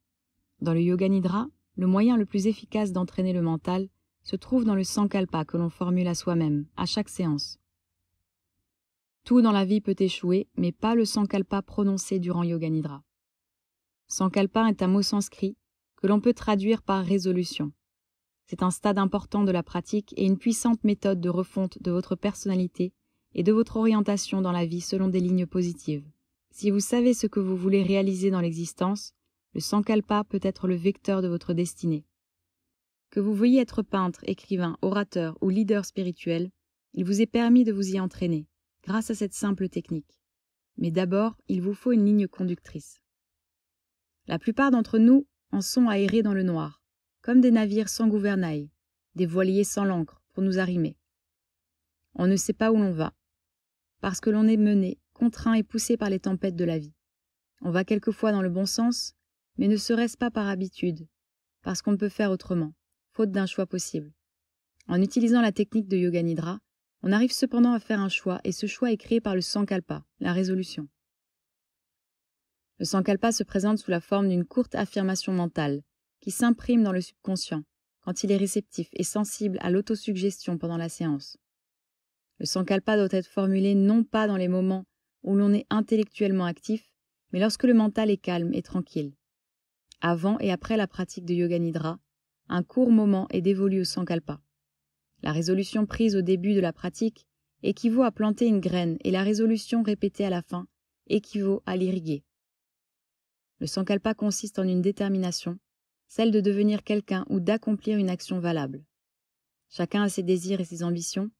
Dans le Yoga Nidra, le moyen le plus efficace d'entraîner le mental se trouve dans le Sankalpa que l'on formule à soi-même, à chaque séance. Tout dans la vie peut échouer, mais pas le Sankalpa prononcé durant Yoga Nidra. Sankalpa est un mot sanskrit que l'on peut traduire par résolution. C'est un stade important de la pratique et une puissante méthode de refonte de votre personnalité et de votre orientation dans la vie selon des lignes positives. Si vous savez ce que vous voulez réaliser dans l'existence, le Sankalpa peut être le vecteur de votre destinée. Que vous veuillez être peintre, écrivain, orateur ou leader spirituel, il vous est permis de vous y entraîner, grâce à cette simple technique. Mais d'abord, il vous faut une ligne conductrice. La plupart d'entre nous en sont à errer dans le noir, comme des navires sans gouvernail, des voiliers sans l'ancre pour nous arrimer. On ne sait pas où l'on va, parce que l'on est mené, contraint et poussé par les tempêtes de la vie. On va quelquefois dans le bon sens, mais ne serait-ce pas par habitude, parce qu'on ne peut faire autrement, faute d'un choix possible. En utilisant la technique de Yoga Nidra, on arrive cependant à faire un choix, et ce choix est créé par le Sankalpa, la résolution. Le Sankalpa se présente sous la forme d'une courte affirmation mentale, qui s'imprime dans le subconscient, quand il est réceptif et sensible à l'autosuggestion pendant la séance. Le Sankalpa doit être formulé non pas dans les moments où l'on est intellectuellement actif, mais lorsque le mental est calme et tranquille. Avant et après la pratique de Yoga Nidra, un court moment est dévolu au Sankalpa. La résolution prise au début de la pratique équivaut à planter une graine et la résolution répétée à la fin équivaut à l'irriguer. Le Sankalpa consiste en une détermination, celle de devenir quelqu'un ou d'accomplir une action valable. Chacun a ses désirs et ses ambitions,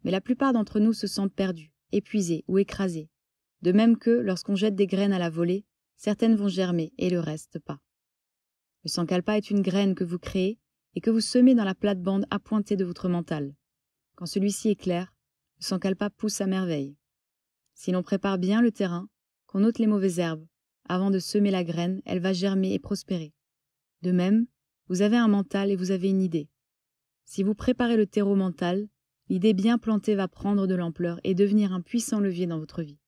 mais la plupart d'entre nous se sentent perdus, épuisés ou écrasés. De même que, lorsqu'on jette des graines à la volée, certaines vont germer et le reste pas. Le Sankalpa est une graine que vous créez et que vous semez dans la plate-bande appointée de votre mental. Quand celui-ci est clair, le Sankalpa pousse à merveille. Si l'on prépare bien le terrain, qu'on ôte les mauvaises herbes, avant de semer la graine, elle va germer et prospérer. De même, vous avez un mental et vous avez une idée. Si vous préparez le terreau mental, l'idée bien plantée va prendre de l'ampleur et devenir un puissant levier dans votre vie.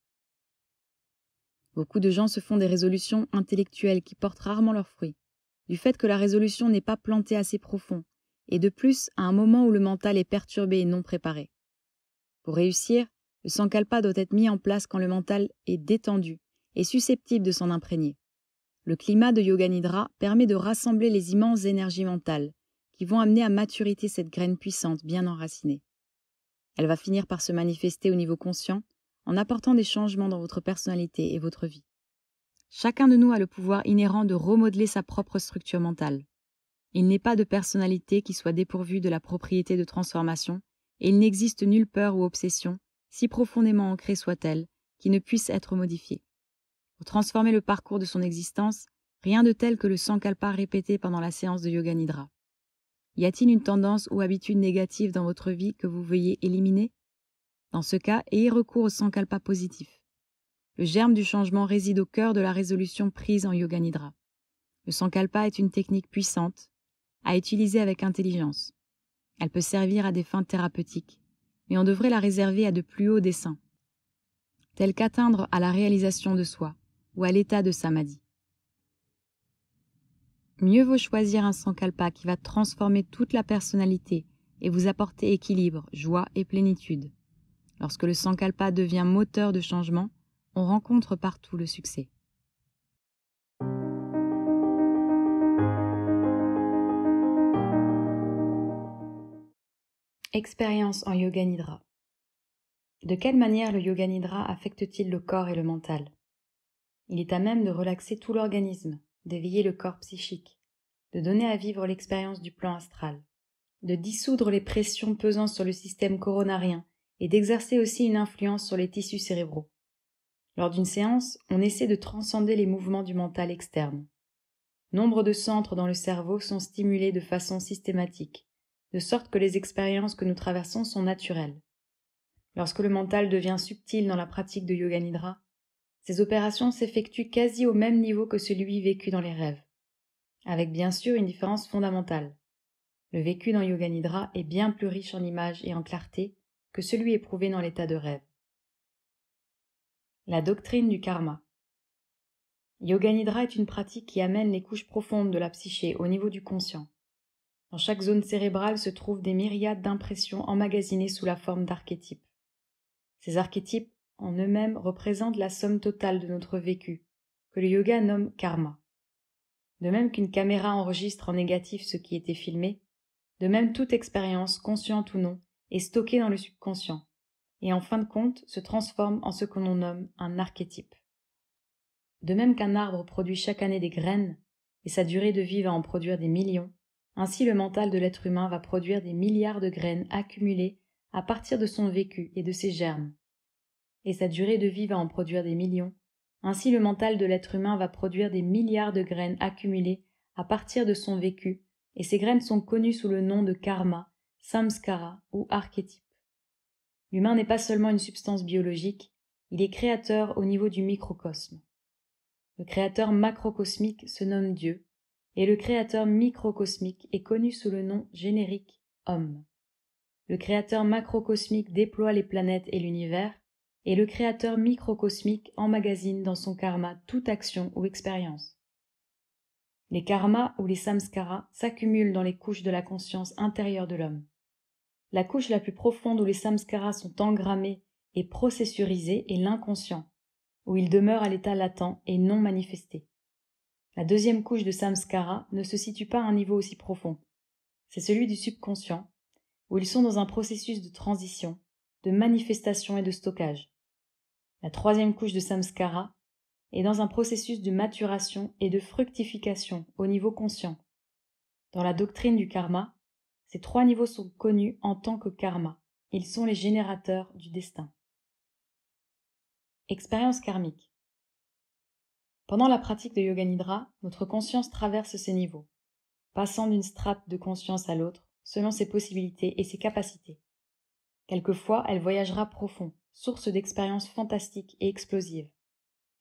Beaucoup de gens se font des résolutions intellectuelles qui portent rarement leurs fruits, du fait que la résolution n'est pas plantée assez profond, et de plus à un moment où le mental est perturbé et non préparé. Pour réussir, le Sankalpa doit être mis en place quand le mental est détendu et susceptible de s'en imprégner. Le climat de Yoga Nidra permet de rassembler les immenses énergies mentales qui vont amener à maturité cette graine puissante bien enracinée. Elle va finir par se manifester au niveau conscient en apportant des changements dans votre personnalité et votre vie. Chacun de nous a le pouvoir inhérent de remodeler sa propre structure mentale. Il n'est pas de personnalité qui soit dépourvue de la propriété de transformation et il n'existe nulle peur ou obsession, si profondément ancrée soit-elle, qui ne puisse être modifiée. Pour transformer le parcours de son existence, rien de tel que le Sankalpa répété pendant la séance de Yoga Nidra. Y a-t-il une tendance ou habitude négative dans votre vie que vous veuillez éliminer? Dans ce cas, ayez recours au Sankalpa positif. Le germe du changement réside au cœur de la résolution prise en Yoga Nidra. Le Sankalpa est une technique puissante. à utiliser avec intelligence. Elle peut servir à des fins thérapeutiques, mais on devrait la réserver à de plus hauts desseins, tels qu'atteindre à la réalisation de soi ou à l'état de samadhi. Mieux vaut choisir un sankalpa qui va transformer toute la personnalité et vous apporter équilibre, joie et plénitude. Lorsque le sankalpa devient moteur de changement, on rencontre partout le succès. Expérience en Yoga Nidra. De quelle manière le Yoga Nidra affecte-t-il le corps et le mental? Il est à même de relaxer tout l'organisme, d'éveiller le corps psychique, de donner à vivre l'expérience du plan astral, de dissoudre les pressions pesant sur le système coronarien et d'exercer aussi une influence sur les tissus cérébraux. Lors d'une séance, on essaie de transcender les mouvements du mental externe. Nombre de centres dans le cerveau sont stimulés de façon systématique, de sorte que les expériences que nous traversons sont naturelles. Lorsque le mental devient subtil dans la pratique de Yoga Nidra, ces opérations s'effectuent quasi au même niveau que celui vécu dans les rêves, avec bien sûr une différence fondamentale. Le vécu dans Yoga Nidra est bien plus riche en images et en clarté que celui éprouvé dans l'état de rêve. La doctrine du karma. Yoga Nidra est une pratique qui amène les couches profondes de la psyché au niveau du conscient. Dans chaque zone cérébrale se trouvent des myriades d'impressions emmagasinées sous la forme d'archétypes. Ces archétypes, en eux-mêmes, représentent la somme totale de notre vécu, que le yoga nomme karma. De même qu'une caméra enregistre en négatif ce qui était filmé, de même toute expérience, consciente ou non, est stockée dans le subconscient, et en fin de compte se transforme en ce que l'on nomme un archétype. De même qu'un arbre produit chaque année des graines, et sa durée de vie va en produire des millions, ainsi le mental de l'être humain va produire des milliards de graines accumulées à partir de son vécu et de ses germes. Et sa durée de vie va en produire des millions, ainsi le mental de l'être humain va produire des milliards de graines accumulées à partir de son vécu, et ces graines sont connues sous le nom de karma, samskara ou archétype. L'humain n'est pas seulement une substance biologique, il est créateur au niveau du microcosme. Le créateur macrocosmique se nomme Dieu, et le créateur microcosmique est connu sous le nom générique homme. Le créateur macrocosmique déploie les planètes et l'univers, et le créateur microcosmique emmagasine dans son karma toute action ou expérience. Les karmas ou les samskaras s'accumulent dans les couches de la conscience intérieure de l'homme. La couche la plus profonde où les samskaras sont engrammés et processurisés est l'inconscient, où ils demeurent à l'état latent et non manifesté. La deuxième couche de samskara ne se situe pas à un niveau aussi profond. C'est celui du subconscient, où ils sont dans un processus de transition, de manifestation et de stockage. La troisième couche de samskara est dans un processus de maturation et de fructification au niveau conscient. Dans la doctrine du karma, ces trois niveaux sont connus en tant que karma. Ils sont les générateurs du destin. Expérience karmique. Pendant la pratique de Yoga Nidra, notre conscience traverse ces niveaux, passant d'une strate de conscience à l'autre, selon ses possibilités et ses capacités. Quelquefois, elle voyagera profond, source d'expériences fantastiques et explosives.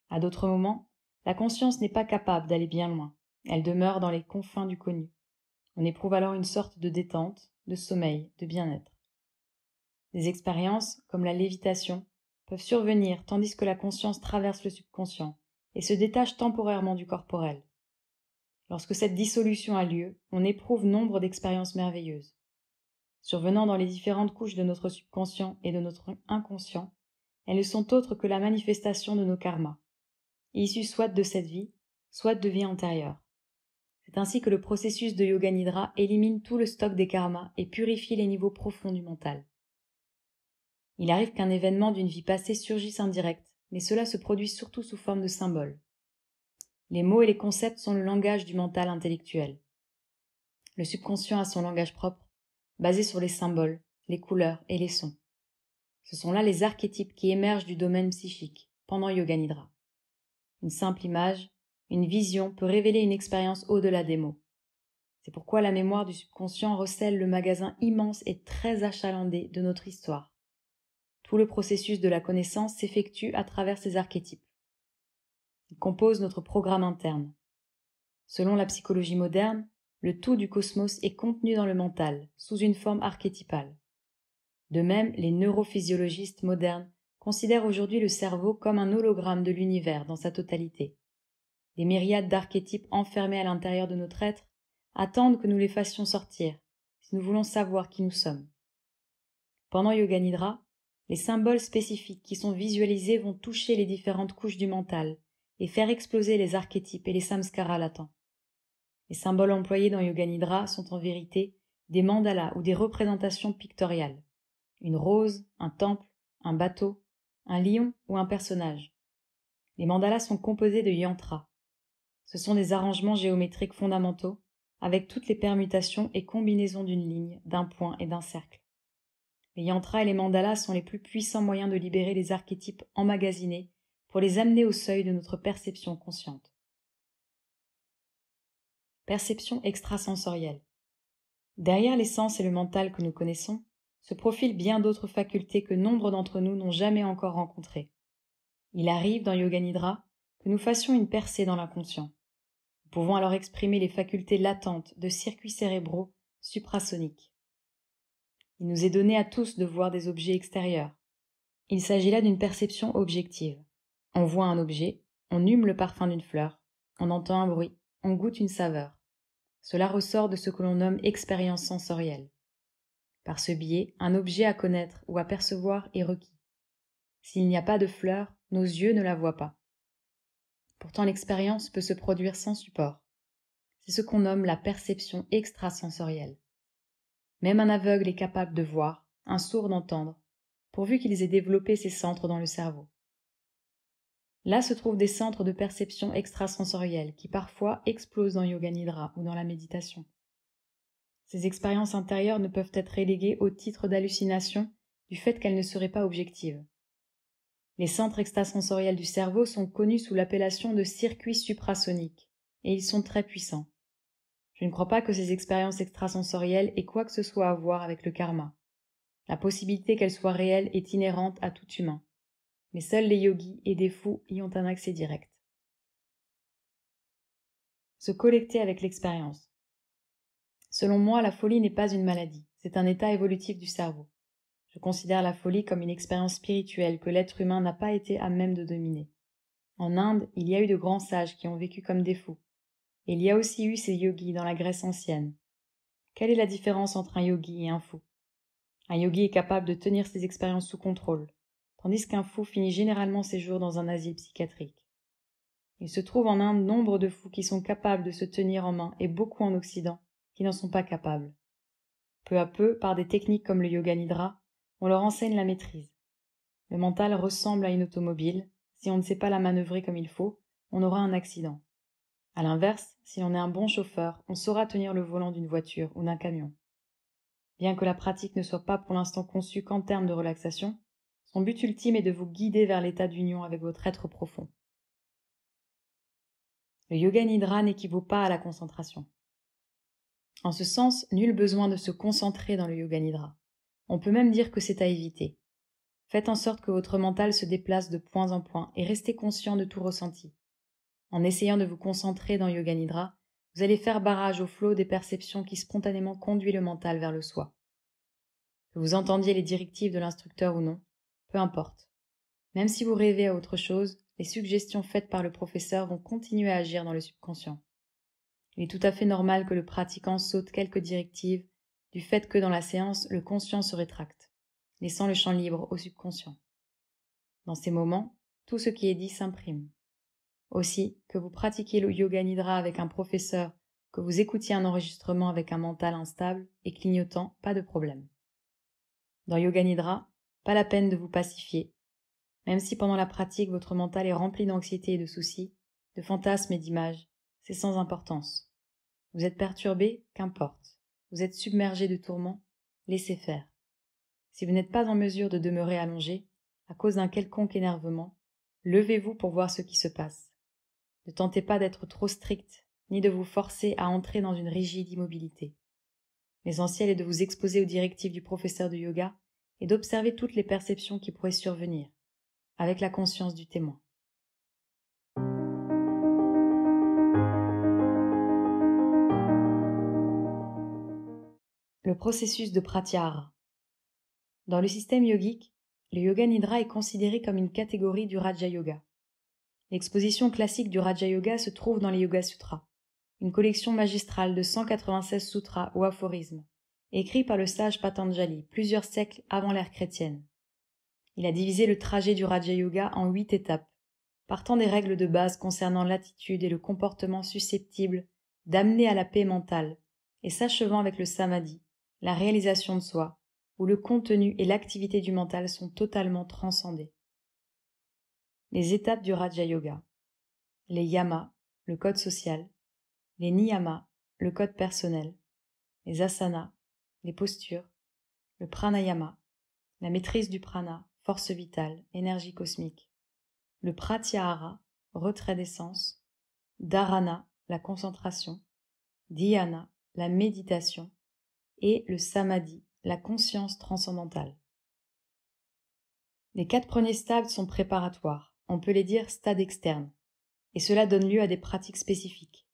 À d'autres moments, la conscience n'est pas capable d'aller bien loin. Elle demeure dans les confins du connu. On éprouve alors une sorte de détente, de sommeil, de bien-être. Des expériences, comme la lévitation, peuvent survenir tandis que la conscience traverse le subconscient et se détache temporairement du corporel. Lorsque cette dissolution a lieu, on éprouve nombre d'expériences merveilleuses. Survenant dans les différentes couches de notre subconscient et de notre inconscient, elles ne sont autres que la manifestation de nos karmas, issus soit de cette vie, soit de vie antérieure. C'est ainsi que le processus de Yoga Nidra élimine tout le stock des karmas et purifie les niveaux profonds du mental. Il arrive qu'un événement d'une vie passée surgisse en direct, mais cela se produit surtout sous forme de symboles. Les mots et les concepts sont le langage du mental intellectuel. Le subconscient a son langage propre, basé sur les symboles, les couleurs et les sons. Ce sont là les archétypes qui émergent du domaine psychique, pendant Yoga Nidra. Une simple image, une vision peut révéler une expérience au-delà des mots. C'est pourquoi la mémoire du subconscient recèle le magasin immense et très achalandé de notre histoire. Tout le processus de la connaissance s'effectue à travers ces archétypes. Ils composent notre programme interne. Selon la psychologie moderne, Le tout du cosmos est contenu dans le mental, sous une forme archétypale. De même, les neurophysiologistes modernes considèrent aujourd'hui le cerveau comme un hologramme de l'univers dans sa totalité. Des myriades d'archétypes enfermés à l'intérieur de notre être attendent que nous les fassions sortir, si nous voulons savoir qui nous sommes. Pendant Yoga Nidra, les symboles spécifiques qui sont visualisés vont toucher les différentes couches du mental et faire exploser les archétypes et les samskaras latents. Les symboles employés dans Yoga Nidra sont en vérité des mandalas ou des représentations pictoriales. Une rose, un temple, un bateau, un lion ou un personnage. Les mandalas sont composés de yantras. Ce sont des arrangements géométriques fondamentaux avec toutes les permutations et combinaisons d'une ligne, d'un point et d'un cercle. Les yantras et les mandalas sont les plus puissants moyens de libérer les archétypes emmagasinés pour les amener au seuil de notre perception consciente. Perception extrasensorielle. Derrière les sens et le mental que nous connaissons, se profilent bien d'autres facultés que nombre d'entre nous n'ont jamais encore rencontrées. Il arrive dans Yoga Nidra que nous fassions une percée dans l'inconscient. Nous pouvons alors exprimer les facultés latentes de circuits cérébraux suprasoniques. Il nous est donné à tous de voir des objets extérieurs. Il s'agit là d'une perception objective. On voit un objet, on hume le parfum d'une fleur, on entend un bruit, on goûte une saveur. Cela ressort de ce que l'on nomme expérience sensorielle. Par ce biais, un objet à connaître ou à percevoir est requis. S'il n'y a pas de fleur, nos yeux ne la voient pas. Pourtant, l'expérience peut se produire sans support. C'est ce qu'on nomme la perception extrasensorielle. Même un aveugle est capable de voir, un sourd d'entendre, pourvu qu'ils aient développé ces centres dans le cerveau. Là se trouvent des centres de perception extrasensorielle qui parfois explosent dans Yoga Nidra ou dans la méditation. Ces expériences intérieures ne peuvent être reléguées au titre d'hallucination du fait qu'elles ne seraient pas objectives. Les centres extrasensoriels du cerveau sont connus sous l'appellation de circuits suprasoniques, et ils sont très puissants. Je ne crois pas que ces expériences extrasensorielles aient quoi que ce soit à voir avec le karma. La possibilité qu'elles soient réelles est inhérente à tout humain. Mais seuls les yogis et des fous y ont un accès direct. Se connecter avec l'expérience. Selon moi, la folie n'est pas une maladie, c'est un état évolutif du cerveau. Je considère la folie comme une expérience spirituelle que l'être humain n'a pas été à même de dominer. En Inde, il y a eu de grands sages qui ont vécu comme des fous. Et il y a aussi eu ces yogis dans la Grèce ancienne. Quelle est la différence entre un yogi et un fou? Un yogi est capable de tenir ses expériences sous contrôle, tandis qu'un fou finit généralement ses jours dans un asile psychiatrique. Il se trouve en Inde nombre de fous qui sont capables de se tenir en main et beaucoup en Occident qui n'en sont pas capables. Peu à peu, par des techniques comme le yoga nidra, on leur enseigne la maîtrise. Le mental ressemble à une automobile. Si on ne sait pas la manœuvrer comme il faut, on aura un accident. À l'inverse, si l'on est un bon chauffeur, on saura tenir le volant d'une voiture ou d'un camion. Bien que la pratique ne soit pas pour l'instant conçue qu'en termes de relaxation, son but ultime est de vous guider vers l'état d'union avec votre être profond. Le yoga nidra n'équivaut pas à la concentration. En ce sens, nul besoin de se concentrer dans le yoga nidra. On peut même dire que c'est à éviter. Faites en sorte que votre mental se déplace de point en point et restez conscient de tout ressenti. En essayant de vous concentrer dans Yoga Nidra, vous allez faire barrage au flot des perceptions qui spontanément conduit le mental vers le soi. Que vous entendiez les directives de l'instructeur ou non, peu importe. Même si vous rêvez à autre chose, les suggestions faites par le professeur vont continuer à agir dans le subconscient. Il est tout à fait normal que le pratiquant saute quelques directives du fait que dans la séance, le conscient se rétracte, laissant le champ libre au subconscient. Dans ces moments, tout ce qui est dit s'imprime. Aussi, que vous pratiquiez le yoga nidra avec un professeur, que vous écoutiez un enregistrement avec un mental instable et clignotant, pas de problème. Dans Yoga Nidra, pas la peine de vous pacifier. Même si pendant la pratique votre mental est rempli d'anxiété et de soucis, de fantasmes et d'images, c'est sans importance. Vous êtes perturbé, qu'importe. Vous êtes submergé de tourments, laissez faire. Si vous n'êtes pas en mesure de demeurer allongé, à cause d'un quelconque énervement, levez-vous pour voir ce qui se passe. Ne tentez pas d'être trop strict, ni de vous forcer à entrer dans une rigide immobilité. L'essentiel est de vous exposer aux directives du professeur de yoga et d'observer toutes les perceptions qui pourraient survenir, avec la conscience du témoin. Le processus de Pratyahara. Dans le système yogique, le Yoga Nidra est considéré comme une catégorie du Raja Yoga. L'exposition classique du Raja Yoga se trouve dans les Yoga Sutras, une collection magistrale de 196 sutras ou aphorismes, écrits par le sage Patanjali plusieurs siècles avant l'ère chrétienne. Il a divisé le trajet du Raja Yoga en 8 étapes, partant des règles de base concernant l'attitude et le comportement susceptibles d'amener à la paix mentale, et s'achevant avec le Samadhi, la réalisation de soi, où le contenu et l'activité du mental sont totalement transcendés. Les étapes du Raja Yoga. Les yamas, le code social. Les niyamas, le code personnel. Les asanas, les postures. Le pranayama, la maîtrise du prana, force vitale, énergie cosmique. Le pratyahara, retrait des sens. Dharana, la concentration. Dhyana, la méditation. Et le samadhi, la conscience transcendantale. Les 4 premiers stades sont préparatoires, on peut les dire stades externes, et cela donne lieu à des pratiques spécifiques.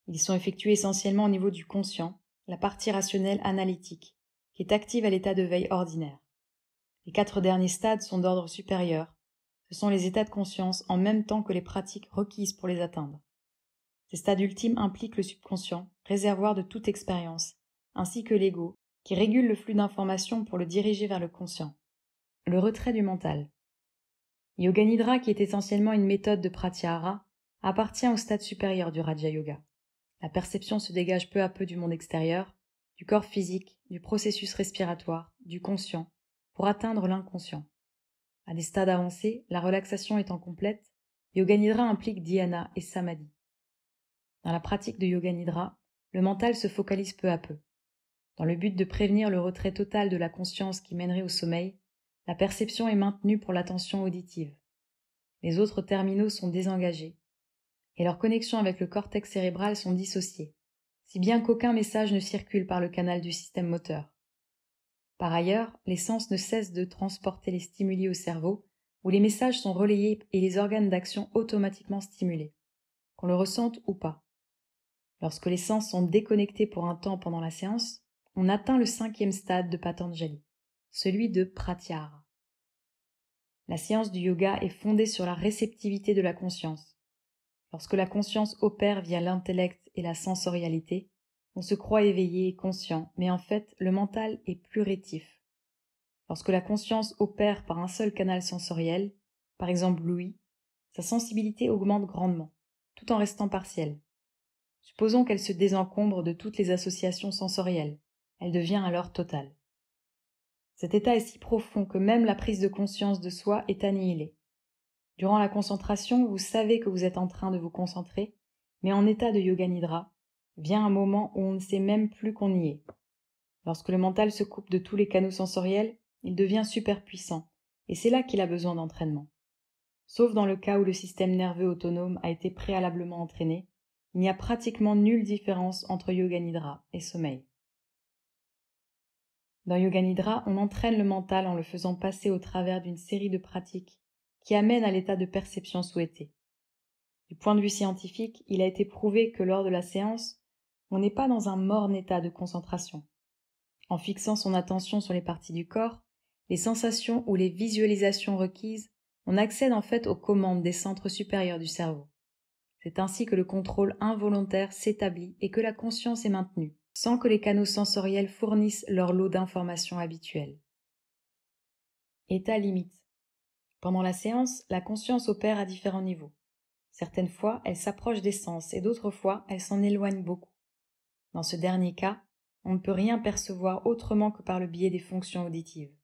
Ils sont effectués essentiellement au niveau du conscient, la partie rationnelle analytique, qui est active à l'état de veille ordinaire. Les 4 derniers stades sont d'ordre supérieur, ce sont les états de conscience en même temps que les pratiques requises pour les atteindre. Ces stades ultimes impliquent le subconscient, réservoir de toute expérience, ainsi que l'ego, qui régule le flux d'informations pour le diriger vers le conscient. Le retrait du mental. Yoga Nidra, qui est essentiellement une méthode de Pratyahara, appartient au stade supérieur du Raja Yoga. La perception se dégage peu à peu du monde extérieur, du corps physique, du processus respiratoire, du conscient, pour atteindre l'inconscient. À des stades avancés, la relaxation étant complète, Yoga Nidra implique dhyana et samadhi. Dans la pratique de Yoga Nidra, le mental se focalise peu à peu. Dans le but de prévenir le retrait total de la conscience qui mènerait au sommeil, la perception est maintenue pour l'attention auditive. Les autres terminaux sont désengagés, et leurs connexions avec le cortex cérébral sont dissociées, si bien qu'aucun message ne circule par le canal du système moteur. Par ailleurs, les sens ne cessent de transporter les stimuli au cerveau, où les messages sont relayés et les organes d'action automatiquement stimulés, qu'on le ressente ou pas. Lorsque les sens sont déconnectés pour un temps pendant la séance, on atteint le 5e stade de Patanjali, celui de Pratyahara. La science du yoga est fondée sur la réceptivité de la conscience. Lorsque la conscience opère via l'intellect et la sensorialité, on se croit éveillé et conscient, mais en fait, le mental est plus rétif. Lorsque la conscience opère par un seul canal sensoriel, par exemple l'ouïe, sa sensibilité augmente grandement, tout en restant partielle. Supposons qu'elle se désencombre de toutes les associations sensorielles. Elle devient alors totale. Cet état est si profond que même la prise de conscience de soi est annihilée. Durant la concentration, vous savez que vous êtes en train de vous concentrer, mais en état de Yoga Nidra, vient un moment où on ne sait même plus qu'on y est. Lorsque le mental se coupe de tous les canaux sensoriels, il devient super puissant, et c'est là qu'il a besoin d'entraînement. Sauf dans le cas où le système nerveux autonome a été préalablement entraîné, il n'y a pratiquement nulle différence entre Yoga Nidra et sommeil. Dans Yoga Nidra, on entraîne le mental en le faisant passer au travers d'une série de pratiques qui amènent à l'état de perception souhaité. Du point de vue scientifique, il a été prouvé que lors de la séance, on n'est pas dans un morne état de concentration. En fixant son attention sur les parties du corps, les sensations ou les visualisations requises, on accède en fait aux commandes des centres supérieurs du cerveau. C'est ainsi que le contrôle involontaire s'établit et que la conscience est maintenue, sans que les canaux sensoriels fournissent leur lot d'informations habituelles. État limite. Pendant la séance, la conscience opère à différents niveaux. Certaines fois, elle s'approche des sens et d'autres fois, elle s'en éloigne beaucoup. Dans ce dernier cas, on ne peut rien percevoir autrement que par le biais des fonctions auditives.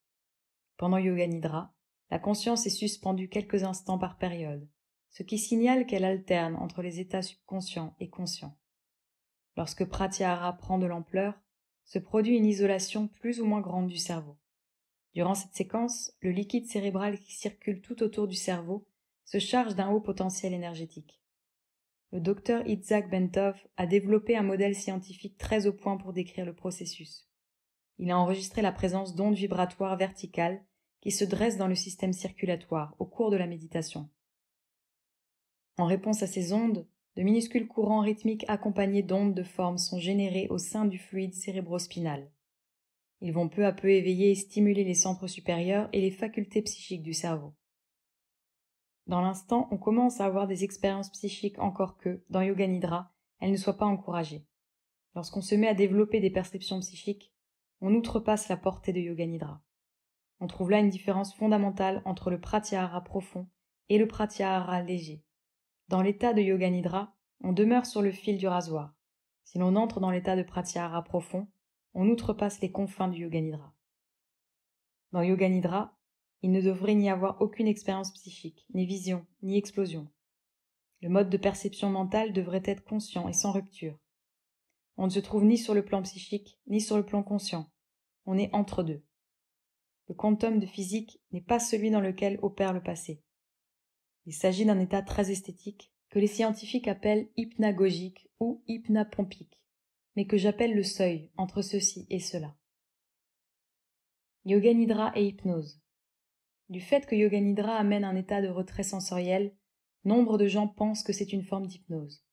Pendant Yoga Nidra, la conscience est suspendue quelques instants par période, ce qui signale qu'elle alterne entre les états subconscients et conscients. Lorsque Pratyahara prend de l'ampleur, se produit une isolation plus ou moins grande du cerveau. Durant cette séquence, le liquide cérébral qui circule tout autour du cerveau se charge d'un haut potentiel énergétique. Le docteur Itzhak Bentov a développé un modèle scientifique très au point pour décrire le processus. Il a enregistré la présence d'ondes vibratoires verticales qui se dressent dans le système circulatoire au cours de la méditation. En réponse à ces ondes, de minuscules courants rythmiques accompagnés d'ondes de forme sont générés au sein du fluide cérébrospinal, Ils vont peu à peu éveiller et stimuler les centres supérieurs et les facultés psychiques du cerveau. Dans l'instant, on commence à avoir des expériences psychiques encore que, dans Yoga Nidra, elles ne soient pas encouragées. Lorsqu'on se met à développer des perceptions psychiques, on outrepasse la portée de Yoga Nidra. On trouve là une différence fondamentale entre le pratyahara profond et le pratyahara léger. Dans l'état de Yoga Nidra, on demeure sur le fil du rasoir. Si l'on entre dans l'état de pratyahara profond, on outrepasse les confins du Yoga Nidra. Dans Yoga Nidra, il ne devrait n'y avoir aucune expérience psychique, ni vision, ni explosion. Le mode de perception mentale devrait être conscient et sans rupture. On ne se trouve ni sur le plan psychique, ni sur le plan conscient. On est entre deux. Le quantum de physique n'est pas celui dans lequel opère le passé. Il s'agit d'un état très esthétique que les scientifiques appellent hypnagogique ou hypnapompique, mais que j'appelle le seuil entre ceci et cela. Yoga Nidra et hypnose. Du fait que Yoga Nidra amène un état de retrait sensoriel, nombre de gens pensent que c'est une forme d'hypnose.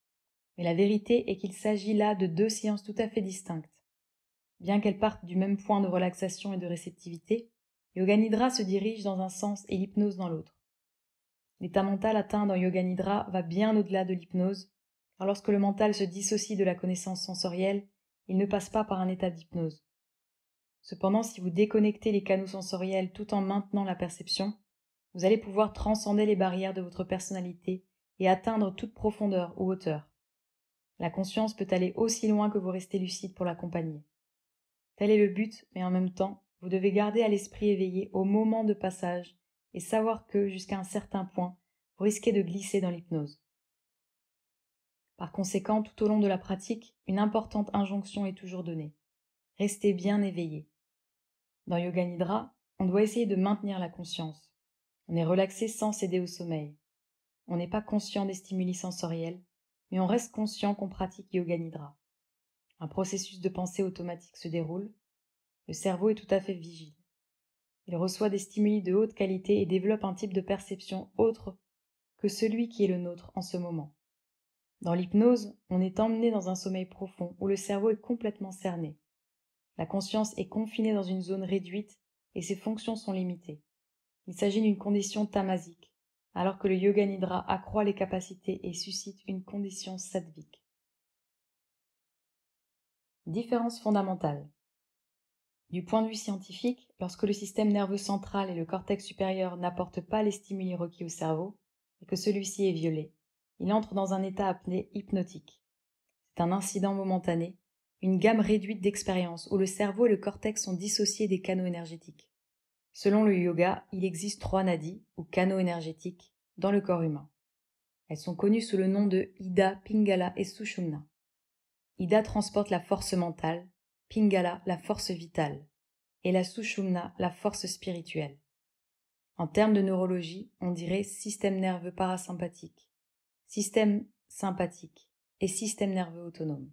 Mais la vérité est qu'il s'agit là de deux séances tout à fait distinctes. Bien qu'elles partent du même point de relaxation et de réceptivité, Yoga Nidra se dirige dans un sens et l'hypnose dans l'autre. L'état mental atteint dans Yoga Nidra va bien au-delà de l'hypnose, car lorsque le mental se dissocie de la connaissance sensorielle, il ne passe pas par un état d'hypnose. Cependant, si vous déconnectez les canaux sensoriels tout en maintenant la perception, vous allez pouvoir transcender les barrières de votre personnalité et atteindre toute profondeur ou hauteur. La conscience peut aller aussi loin que vous restez lucide pour l'accompagner. Tel est le but, mais en même temps, vous devez garder à l'esprit éveillé au moment de passage et savoir que, jusqu'à un certain point, vous risquez de glisser dans l'hypnose. Par conséquent, tout au long de la pratique, une importante injonction est toujours donnée. Restez bien éveillé. Dans Yoga Nidra, on doit essayer de maintenir la conscience. On est relaxé sans céder au sommeil. On n'est pas conscient des stimuli sensoriels, mais on reste conscient qu'on pratique Yoga Nidra. Un processus de pensée automatique se déroule. Le cerveau est tout à fait vigile. Il reçoit des stimuli de haute qualité et développe un type de perception autre que celui qui est le nôtre en ce moment. Dans l'hypnose, on est emmené dans un sommeil profond où le cerveau est complètement cerné. La conscience est confinée dans une zone réduite et ses fonctions sont limitées. Il s'agit d'une condition tamasique, alors que le Yoga Nidra accroît les capacités et suscite une condition sattvique. Différence fondamentale. Du point de vue scientifique, lorsque le système nerveux central et le cortex supérieur n'apportent pas les stimuli requis au cerveau, et que celui-ci est violé, il entre dans un état appelé hypnotique. C'est un incident momentané, une gamme réduite d'expériences où le cerveau et le cortex sont dissociés des canaux énergétiques. Selon le yoga, il existe 3 nadis, ou canaux énergétiques, dans le corps humain. Elles sont connues sous le nom de Ida, Pingala et Sushumna. Ida transporte la force mentale, Pingala la force vitale, et la Sushumna la force spirituelle. En termes de neurologie, on dirait système nerveux parasympathique, système sympathique et système nerveux autonome.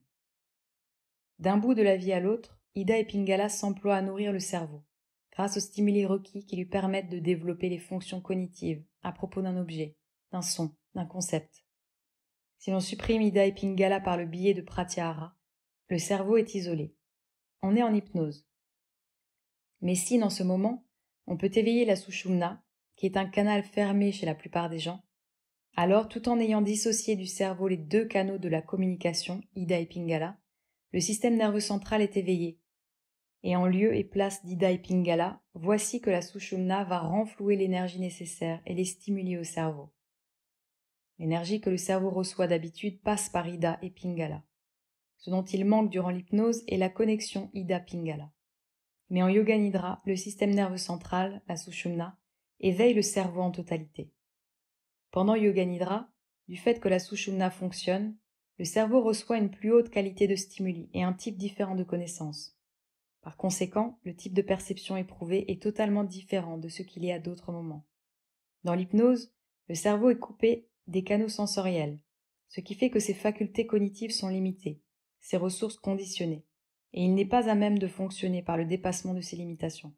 D'un bout de la vie à l'autre, Ida et Pingala s'emploient à nourrir le cerveau, grâce aux stimuli requis qui lui permettent de développer les fonctions cognitives à propos d'un objet, d'un son, d'un concept. Si l'on supprime Ida et Pingala par le biais de Pratyahara, le cerveau est isolé. On est en hypnose. Mais si, dans ce moment, on peut éveiller la Sushumna, qui est un canal fermé chez la plupart des gens, alors, tout en ayant dissocié du cerveau les 2 canaux de la communication, Ida et Pingala, le système nerveux central est éveillé. Et en lieu et place d'Ida et Pingala, voici que la Sushumna va renflouer l'énergie nécessaire et les stimuler au cerveau. L'énergie que le cerveau reçoit d'habitude passe par Ida et Pingala. Ce dont il manque durant l'hypnose est la connexion Ida-Pingala. Mais en Yoga Nidra, le système nerveux central, la Sushumna, éveille le cerveau en totalité. Pendant Yoga Nidra, du fait que la Sushumna fonctionne, le cerveau reçoit une plus haute qualité de stimuli et un type différent de connaissances. Par conséquent, le type de perception éprouvé est totalement différent de ce qu'il est à d'autres moments. Dans l'hypnose, le cerveau est coupé des canaux sensoriels, ce qui fait que ses facultés cognitives sont limitées, ses ressources conditionnées, et il n'est pas à même de fonctionner par le dépassement de ses limitations.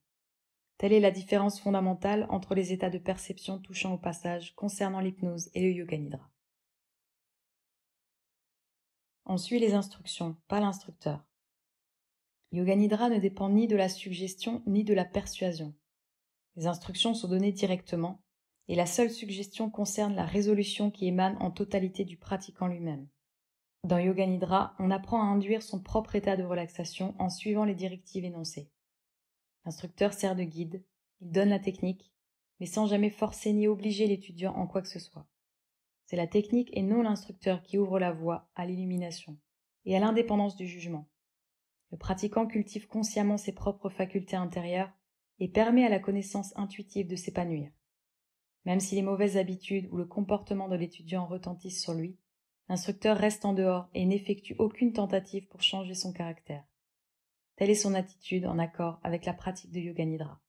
Telle est la différence fondamentale entre les états de perception touchant au passage concernant l'hypnose et le Yoga Nidra. On suit les instructions, pas l'instructeur. Yoga Nidra ne dépend ni de la suggestion ni de la persuasion. Les instructions sont données directement, et la seule suggestion concerne la résolution qui émane en totalité du pratiquant lui-même. Dans Yoga Nidra, on apprend à induire son propre état de relaxation en suivant les directives énoncées. L'instructeur sert de guide, il donne la technique, mais sans jamais forcer ni obliger l'étudiant en quoi que ce soit. C'est la technique et non l'instructeur qui ouvre la voie à l'illumination et à l'indépendance du jugement. Le pratiquant cultive consciemment ses propres facultés intérieures et permet à la connaissance intuitive de s'épanouir. Même si les mauvaises habitudes ou le comportement de l'étudiant retentissent sur lui, l'instructeur reste en dehors et n'effectue aucune tentative pour changer son caractère. Telle est son attitude en accord avec la pratique de Yoga Nidra.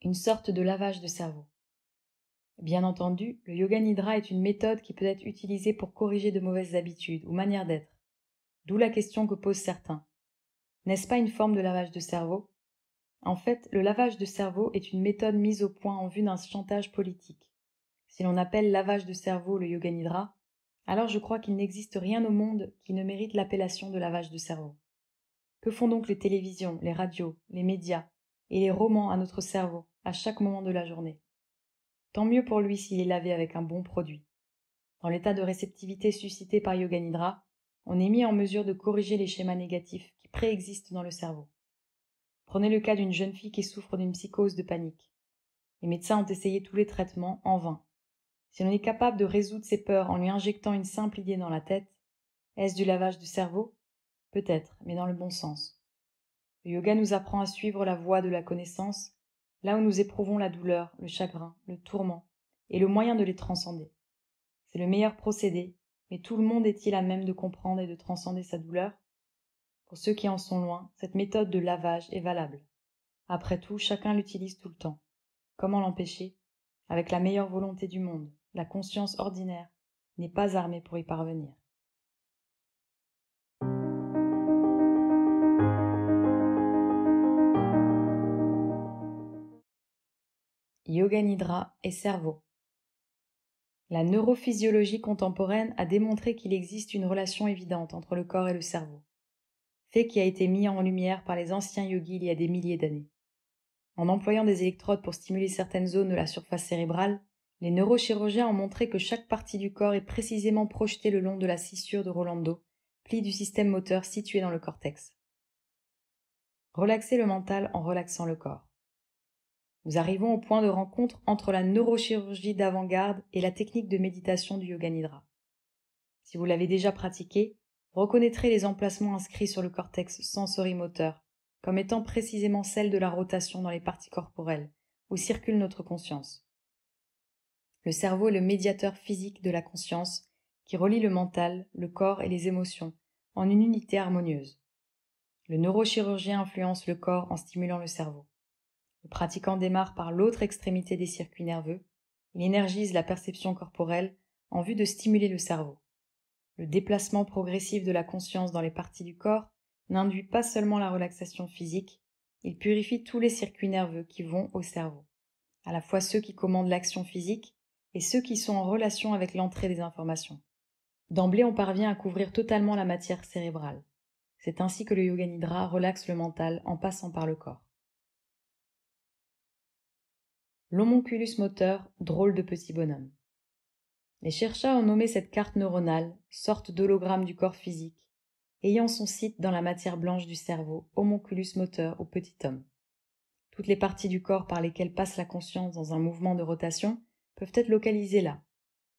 Une sorte de lavage de cerveau. Bien entendu, le Yoga Nidra est une méthode qui peut être utilisée pour corriger de mauvaises habitudes ou manières d'être. D'où la question que posent certains. N'est-ce pas une forme de lavage de cerveau? En fait, le lavage de cerveau est une méthode mise au point en vue d'un chantage politique. Si l'on appelle lavage de cerveau le Yoga Nidra, alors je crois qu'il n'existe rien au monde qui ne mérite l'appellation de lavage de cerveau. Que font donc les télévisions, les radios, les médias et les romans à notre cerveau à chaque moment de la journée? Tant mieux pour lui s'il est lavé avec un bon produit. Dans l'état de réceptivité suscité par Yoga Nidra, on est mis en mesure de corriger les schémas négatifs qui préexistent dans le cerveau. Prenez le cas d'une jeune fille qui souffre d'une psychose de panique. Les médecins ont essayé tous les traitements en vain. Si l'on est capable de résoudre ses peurs en lui injectant une simple idée dans la tête, est-ce du lavage de cerveau? Peut-être, mais dans le bon sens. Le yoga nous apprend à suivre la voie de la connaissance, là où nous éprouvons la douleur, le chagrin, le tourment, et le moyen de les transcender. C'est le meilleur procédé, mais tout le monde est-il à même de comprendre et de transcender sa douleur? Pour ceux qui en sont loin, cette méthode de lavage est valable. Après tout, chacun l'utilise tout le temps. Comment l'empêcher? Avec la meilleure volonté du monde, la conscience ordinaire n'est pas armée pour y parvenir. Yoga Nidra et cerveau. La neurophysiologie contemporaine a démontré qu'il existe une relation évidente entre le corps et le cerveau, fait qui a été mis en lumière par les anciens yogis il y a des milliers d'années. En employant des électrodes pour stimuler certaines zones de la surface cérébrale, les neurochirurgiens ont montré que chaque partie du corps est précisément projetée le long de la scissure de Rolando, pli du système moteur situé dans le cortex. Relaxer le mental en relaxant le corps. Nous arrivons au point de rencontre entre la neurochirurgie d'avant-garde et la technique de méditation du Yoga Nidra. Si vous l'avez déjà pratiqué, vous reconnaîtrez les emplacements inscrits sur le cortex sensorimoteur comme étant précisément celle de la rotation dans les parties corporelles, où circule notre conscience. Le cerveau est le médiateur physique de la conscience qui relie le mental, le corps et les émotions en une unité harmonieuse. Le neurochirurgien influence le corps en stimulant le cerveau. Le pratiquant démarre par l'autre extrémité des circuits nerveux. Il énergise la perception corporelle en vue de stimuler le cerveau. Le déplacement progressif de la conscience dans les parties du corps n'induit pas seulement la relaxation physique, il purifie tous les circuits nerveux qui vont au cerveau, à la fois ceux qui commandent l'action physique et ceux qui sont en relation avec l'entrée des informations. D'emblée, on parvient à couvrir totalement la matière cérébrale. C'est ainsi que le Yoga Nidra relaxe le mental en passant par le corps. L'homonculus moteur, drôle de petit bonhomme. Les chercheurs ont nommé cette carte neuronale, sorte d'hologramme du corps physique, ayant son site dans la matière blanche du cerveau, homonculus moteur ou petit homme. Toutes les parties du corps par lesquelles passe la conscience dans un mouvement de rotation peuvent être localisées là.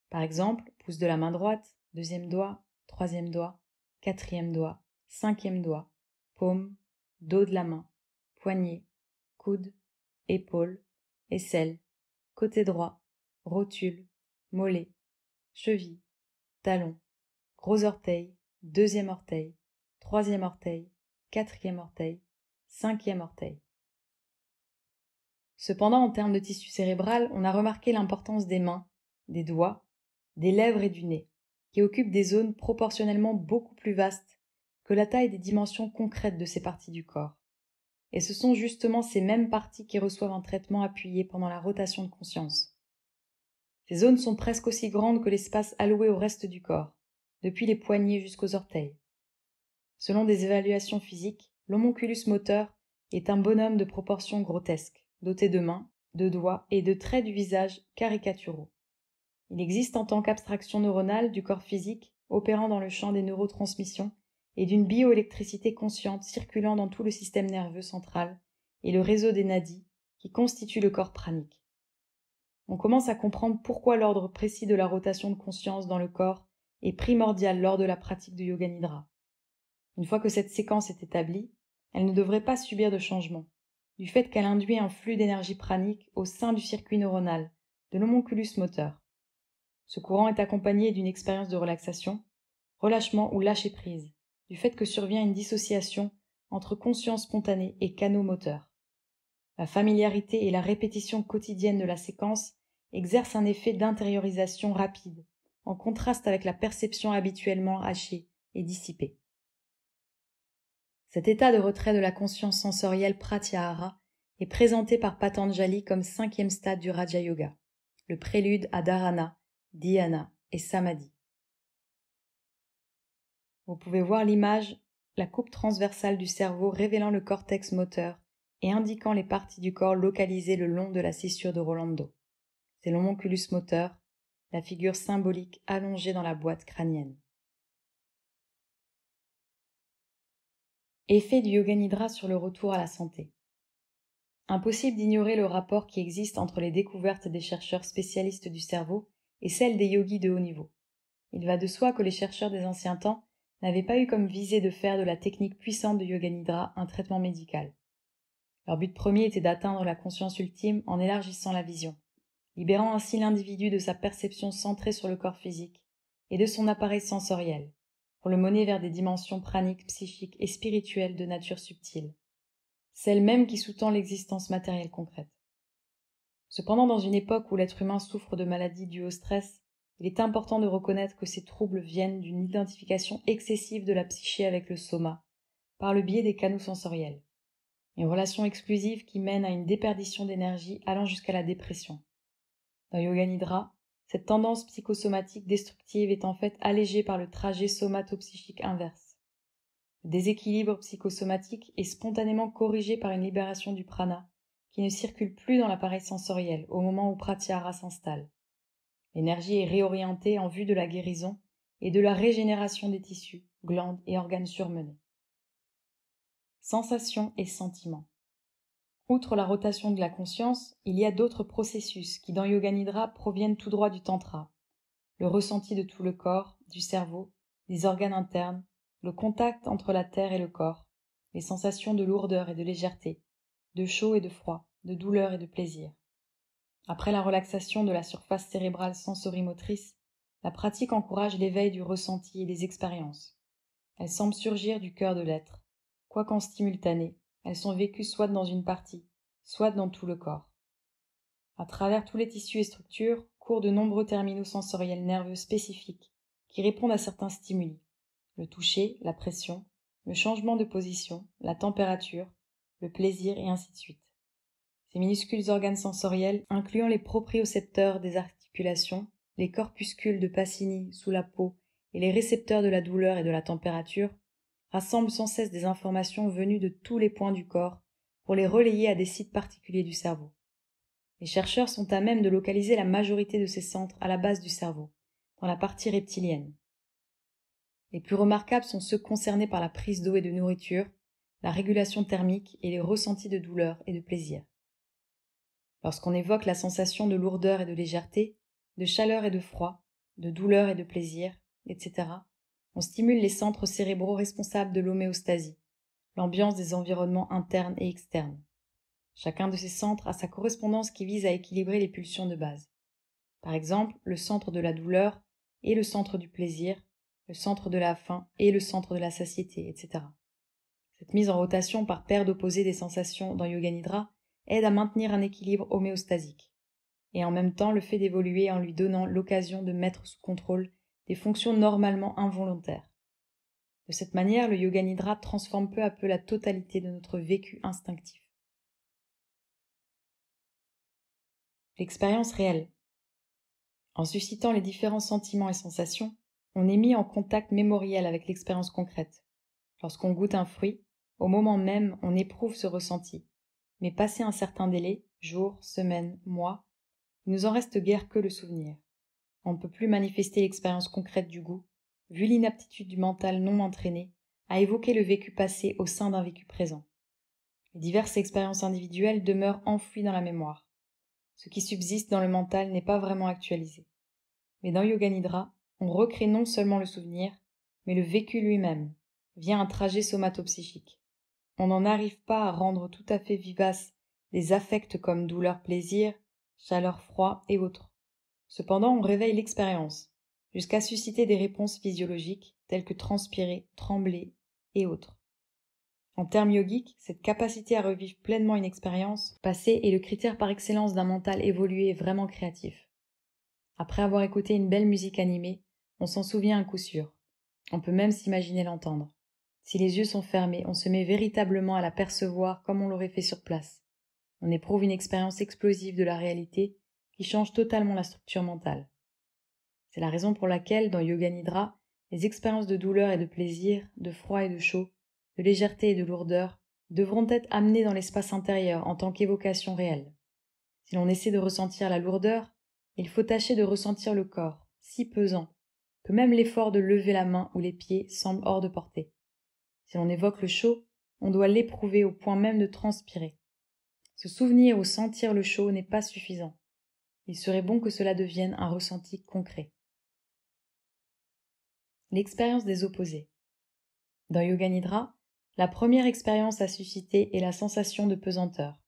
Par exemple, pouce de la main droite, deuxième doigt, troisième doigt, quatrième doigt, cinquième doigt, paume, dos de la main, poignet, coude, épaule, aisselle, côté droit, rotule, mollet, cheville, talon, gros orteil, deuxième orteil, troisième orteil, quatrième orteil, cinquième orteil. Cependant, en termes de tissu cérébral, on a remarqué l'importance des mains, des doigts, des lèvres et du nez, qui occupent des zones proportionnellement beaucoup plus vastes que la taille des dimensions concrètes de ces parties du corps. Et ce sont justement ces mêmes parties qui reçoivent un traitement appuyé pendant la rotation de conscience. Ces zones sont presque aussi grandes que l'espace alloué au reste du corps, depuis les poignets jusqu'aux orteils. Selon des évaluations physiques, l'homonculus moteur est un bonhomme de proportions grotesques, doté de mains, de doigts et de traits du visage caricaturaux. Il existe en tant qu'abstraction neuronale du corps physique, opérant dans le champ des neurotransmissions, et d'une bioélectricité consciente circulant dans tout le système nerveux central et le réseau des nadis qui constitue le corps pranique. On commence à comprendre pourquoi l'ordre précis de la rotation de conscience dans le corps est primordial lors de la pratique du Yoga Nidra. Une fois que cette séquence est établie, elle ne devrait pas subir de changement, du fait qu'elle induit un flux d'énergie pranique au sein du circuit neuronal, de l'homonculus moteur. Ce courant est accompagné d'une expérience de relaxation, relâchement ou lâcher-prise, du fait que survient une dissociation entre conscience spontanée et canaux moteurs. La familiarité et la répétition quotidienne de la séquence exercent un effet d'intériorisation rapide, en contraste avec la perception habituellement hachée et dissipée. Cet état de retrait de la conscience sensorielle pratyahara est présenté par Patanjali comme 5e stade du Raja Yoga, le prélude à dharana, dhyana et samadhi. Vous pouvez voir l'image, la coupe transversale du cerveau révélant le cortex moteur et indiquant les parties du corps localisées le long de la scissure de Rolando. C'est l'homonculus moteur, la figure symbolique allongée dans la boîte crânienne. Effet du Yoga Nidra sur le retour à la santé. Impossible d'ignorer le rapport qui existe entre les découvertes des chercheurs spécialistes du cerveau et celles des yogis de haut niveau. Il va de soi que les chercheurs des anciens temps n'avaient pas eu comme visée de faire de la technique puissante de Yoga Nidra un traitement médical. Leur but premier était d'atteindre la conscience ultime en élargissant la vision, libérant ainsi l'individu de sa perception centrée sur le corps physique et de son appareil sensoriel, pour le mener vers des dimensions praniques, psychiques et spirituelles de nature subtile, celle même qui sous-tend l'existence matérielle concrète. Cependant, dans une époque où l'être humain souffre de maladies dues au stress, il est important de reconnaître que ces troubles viennent d'une identification excessive de la psyché avec le soma, par le biais des canaux sensoriels. Une relation exclusive qui mène à une déperdition d'énergie allant jusqu'à la dépression. Dans Yoga Nidra, cette tendance psychosomatique destructive est en fait allégée par le trajet somatopsychique inverse. Le déséquilibre psychosomatique est spontanément corrigé par une libération du prana qui ne circule plus dans l'appareil sensoriel au moment où pratyahara s'installe. L'énergie est réorientée en vue de la guérison et de la régénération des tissus, glandes et organes surmenés. Sensations et sentiments. Outre la rotation de la conscience, il y a d'autres processus qui dans Yoga Nidra proviennent tout droit du tantra. Le ressenti de tout le corps, du cerveau, des organes internes, le contact entre la terre et le corps, les sensations de lourdeur et de légèreté, de chaud et de froid, de douleur et de plaisir. Après la relaxation de la surface cérébrale sensorimotrice, la pratique encourage l'éveil du ressenti et des expériences. Elle semble surgir du cœur de l'être, quoiqu'en simultané, elles sont vécues soit dans une partie, soit dans tout le corps. À travers tous les tissus et structures courent de nombreux terminaux sensoriels nerveux spécifiques qui répondent à certains stimuli, le toucher, la pression, le changement de position, la température, le plaisir et ainsi de suite. Ces minuscules organes sensoriels, incluant les propriocepteurs des articulations, les corpuscules de Pacini sous la peau et les récepteurs de la douleur et de la température, rassemblent sans cesse des informations venues de tous les points du corps pour les relayer à des sites particuliers du cerveau. Les chercheurs sont à même de localiser la majorité de ces centres à la base du cerveau, dans la partie reptilienne. Les plus remarquables sont ceux concernés par la prise d'eau et de nourriture, la régulation thermique et les ressentis de douleur et de plaisir. Lorsqu'on évoque la sensation de lourdeur et de légèreté, de chaleur et de froid, de douleur et de plaisir, etc., on stimule les centres cérébraux responsables de l'homéostasie, l'ambiance des environnements internes et externes. Chacun de ces centres a sa correspondance qui vise à équilibrer les pulsions de base. Par exemple, le centre de la douleur et le centre du plaisir, le centre de la faim et le centre de la satiété, etc. Cette mise en rotation par paire d'opposés des sensations dans Yoga Nidra aide à maintenir un équilibre homéostasique, et en même temps le fait d'évoluer en lui donnant l'occasion de mettre sous contrôle des fonctions normalement involontaires. De cette manière, le Yoga Nidra transforme peu à peu la totalité de notre vécu instinctif. L'expérience réelle. En suscitant les différents sentiments et sensations, on est mis en contact mémoriel avec l'expérience concrète. Lorsqu'on goûte un fruit, au moment même, on éprouve ce ressenti. Mais passé un certain délai, jours, semaines, mois, il nous en reste guère que le souvenir. On ne peut plus manifester l'expérience concrète du goût, vu l'inaptitude du mental non entraîné à évoquer le vécu passé au sein d'un vécu présent. Les diverses expériences individuelles demeurent enfouies dans la mémoire. Ce qui subsiste dans le mental n'est pas vraiment actualisé. Mais dans Yoga Nidra, on recrée non seulement le souvenir, mais le vécu lui-même, via un trajet somatopsychique. On n'en arrive pas à rendre tout à fait vivaces des affects comme douleur, plaisir, chaleur, froid et autres. Cependant, on réveille l'expérience, jusqu'à susciter des réponses physiologiques telles que transpirer, trembler et autres. En termes yogiques, cette capacité à revivre pleinement une expérience passée est le critère par excellence d'un mental évolué et vraiment créatif. Après avoir écouté une belle musique animée, on s'en souvient à coup sûr. On peut même s'imaginer l'entendre. Si les yeux sont fermés, on se met véritablement à la percevoir comme on l'aurait fait sur place. On éprouve une expérience explosive de la réalité qui change totalement la structure mentale. C'est la raison pour laquelle, dans Yoga Nidra, les expériences de douleur et de plaisir, de froid et de chaud, de légèreté et de lourdeur, devront être amenées dans l'espace intérieur en tant qu'évocation réelle. Si l'on essaie de ressentir la lourdeur, il faut tâcher de ressentir le corps, si pesant, que même l'effort de lever la main ou les pieds semble hors de portée. Si l'on évoque le chaud, on doit l'éprouver au point même de transpirer. Se souvenir ou sentir le chaud n'est pas suffisant. Il serait bon que cela devienne un ressenti concret. L'expérience des opposés. Dans Yoga Nidra, la première expérience à susciter est la sensation de pesanteur.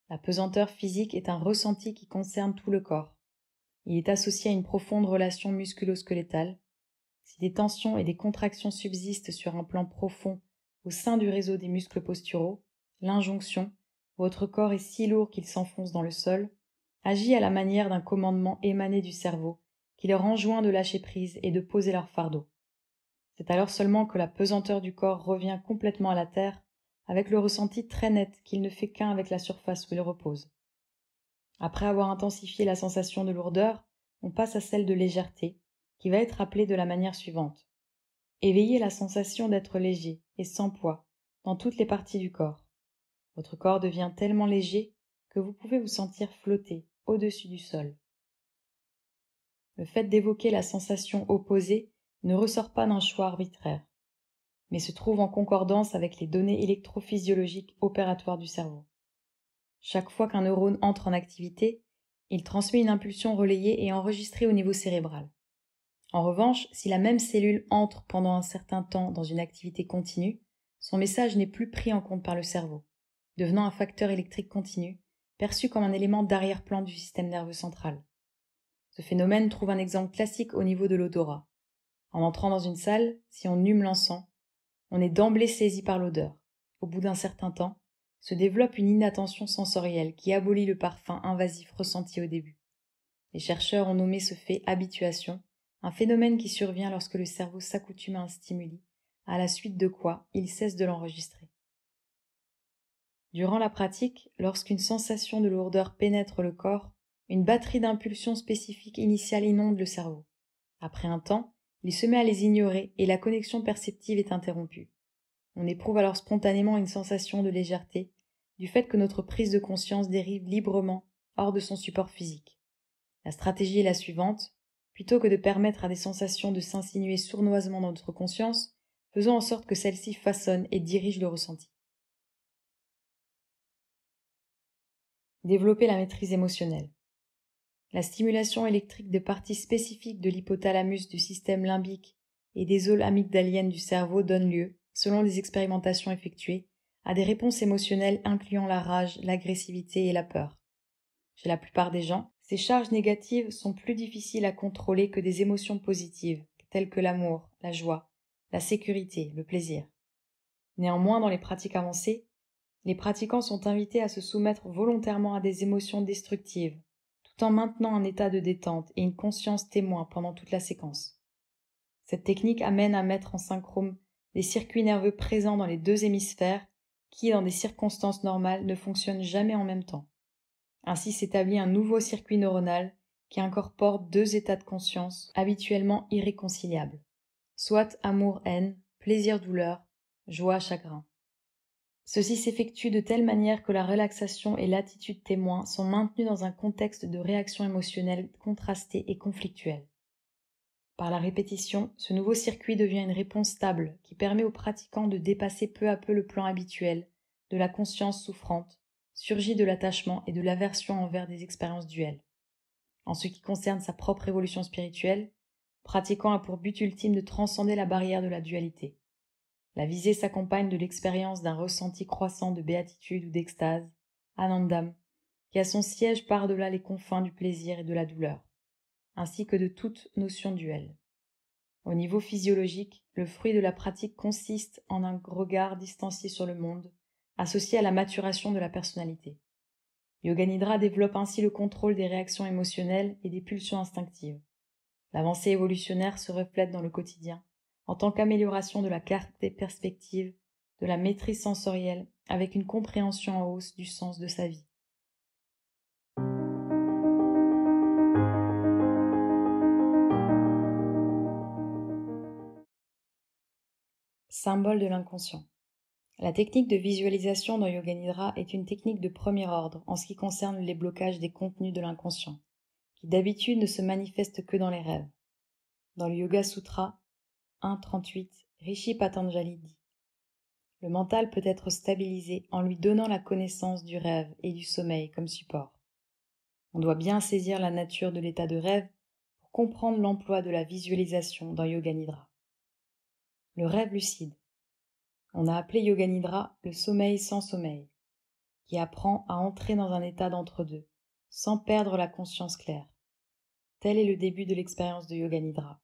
La pesanteur physique est un ressenti qui concerne tout le corps. Il est associé à une profonde relation musculo-squelettale. Si des tensions et des contractions subsistent sur un plan profond au sein du réseau des muscles posturaux, l'injonction, votre corps est si lourd qu'il s'enfonce dans le sol, agit à la manière d'un commandement émané du cerveau qui leur enjoint de lâcher prise et de poser leur fardeau. C'est alors seulement que la pesanteur du corps revient complètement à la terre, avec le ressenti très net qu'il ne fait qu'un avec la surface où il repose. Après avoir intensifié la sensation de lourdeur, on passe à celle de légèreté, qui va être appelée de la manière suivante. Éveillez la sensation d'être léger et sans poids dans toutes les parties du corps. Votre corps devient tellement léger que vous pouvez vous sentir flotter au-dessus du sol. Le fait d'évoquer la sensation opposée ne ressort pas d'un choix arbitraire, mais se trouve en concordance avec les données électrophysiologiques opératoires du cerveau. Chaque fois qu'un neurone entre en activité, il transmet une impulsion relayée et enregistrée au niveau cérébral. En revanche, si la même cellule entre pendant un certain temps dans une activité continue, son message n'est plus pris en compte par le cerveau, devenant un facteur électrique continu, perçu comme un élément d'arrière-plan du système nerveux central. Ce phénomène trouve un exemple classique au niveau de l'odorat. En entrant dans une salle, si on hume l'encens, on est d'emblée saisi par l'odeur. Au bout d'un certain temps, se développe une inattention sensorielle qui abolit le parfum invasif ressenti au début. Les chercheurs ont nommé ce fait habituation, un phénomène qui survient lorsque le cerveau s'accoutume à un stimuli, à la suite de quoi il cesse de l'enregistrer. Durant la pratique, lorsqu'une sensation de lourdeur pénètre le corps, une batterie d'impulsions spécifiques initiales inonde le cerveau. Après un temps, il se met à les ignorer et la connexion perceptive est interrompue. On éprouve alors spontanément une sensation de légèreté, du fait que notre prise de conscience dérive librement hors de son support physique. La stratégie est la suivante: plutôt que de permettre à des sensations de s'insinuer sournoisement dans notre conscience, faisons en sorte que celles-ci façonnent et dirigent le ressenti. Développer la maîtrise émotionnelle. La stimulation électrique de parties spécifiques de l'hypothalamus du système limbique et des zones amygdaliennes du cerveau donne lieu, selon les expérimentations effectuées, à des réponses émotionnelles incluant la rage, l'agressivité et la peur. Chez la plupart des gens, ces charges négatives sont plus difficiles à contrôler que des émotions positives, telles que l'amour, la joie, la sécurité, le plaisir. Néanmoins, dans les pratiques avancées, les pratiquants sont invités à se soumettre volontairement à des émotions destructives, tout en maintenant un état de détente et une conscience témoin pendant toute la séquence. Cette technique amène à mettre en synchrone des circuits nerveux présents dans les deux hémisphères qui, dans des circonstances normales, ne fonctionnent jamais en même temps. Ainsi s'établit un nouveau circuit neuronal qui incorpore deux états de conscience habituellement irréconciliables, soit amour-haine, plaisir-douleur, joie, chagrin. Ceci s'effectue de telle manière que la relaxation et l'attitude témoin sont maintenues dans un contexte de réaction émotionnelle contrastée et conflictuelle. Par la répétition, ce nouveau circuit devient une réponse stable qui permet aux pratiquants de dépasser peu à peu le plan habituel de la conscience souffrante, surgie de l'attachement et de l'aversion envers des expériences duelles. En ce qui concerne sa propre évolution spirituelle, le pratiquant a pour but ultime de transcender la barrière de la dualité. La visée s'accompagne de l'expérience d'un ressenti croissant de béatitude ou d'extase, anandam, qui a son siège par-delà les confins du plaisir et de la douleur, ainsi que de toute notion duelle. Au niveau physiologique, le fruit de la pratique consiste en un regard distancié sur le monde, associé à la maturation de la personnalité. Yoga Nidra développe ainsi le contrôle des réactions émotionnelles et des pulsions instinctives. L'avancée évolutionnaire se reflète dans le quotidien, en tant qu'amélioration de la clarté perspective, de la maîtrise sensorielle, avec une compréhension en hausse du sens de sa vie. Symbole de l'inconscient. La technique de visualisation dans Yoga Nidra est une technique de premier ordre en ce qui concerne les blocages des contenus de l'inconscient, qui d'habitude ne se manifestent que dans les rêves. Dans le Yoga Sutra 1.38, Rishi Patanjali dit: le mental peut être stabilisé en lui donnant la connaissance du rêve et du sommeil comme support. On doit bien saisir la nature de l'état de rêve pour comprendre l'emploi de la visualisation dans Yoga Nidra. Le rêve lucide. On a appelé Yoga Nidra le sommeil sans sommeil, qui apprend à entrer dans un état d'entre-deux, sans perdre la conscience claire. Tel est le début de l'expérience de Yoga Nidra,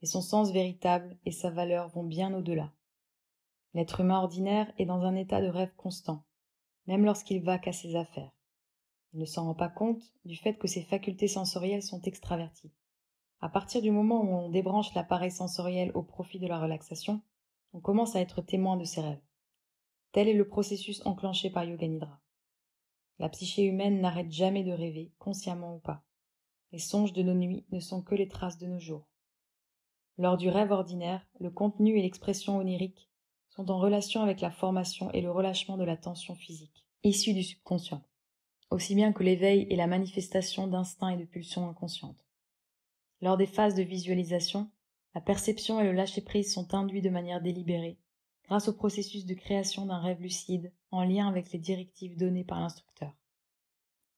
et son sens véritable et sa valeur vont bien au-delà. L'être humain ordinaire est dans un état de rêve constant, même lorsqu'il vaque à ses affaires. Il ne s'en rend pas compte du fait que ses facultés sensorielles sont extraverties. À partir du moment où on débranche l'appareil sensoriel au profit de la relaxation, on commence à être témoin de ses rêves. Tel est le processus enclenché par Yoga Nidra. La psyché humaine n'arrête jamais de rêver, consciemment ou pas. Les songes de nos nuits ne sont que les traces de nos jours. Lors du rêve ordinaire, le contenu et l'expression onirique sont en relation avec la formation et le relâchement de la tension physique, issue du subconscient, aussi bien que l'éveil et la manifestation d'instincts et de pulsions inconscientes. Lors des phases de visualisation, la perception et le lâcher-prise sont induits de manière délibérée, grâce au processus de création d'un rêve lucide en lien avec les directives données par l'instructeur.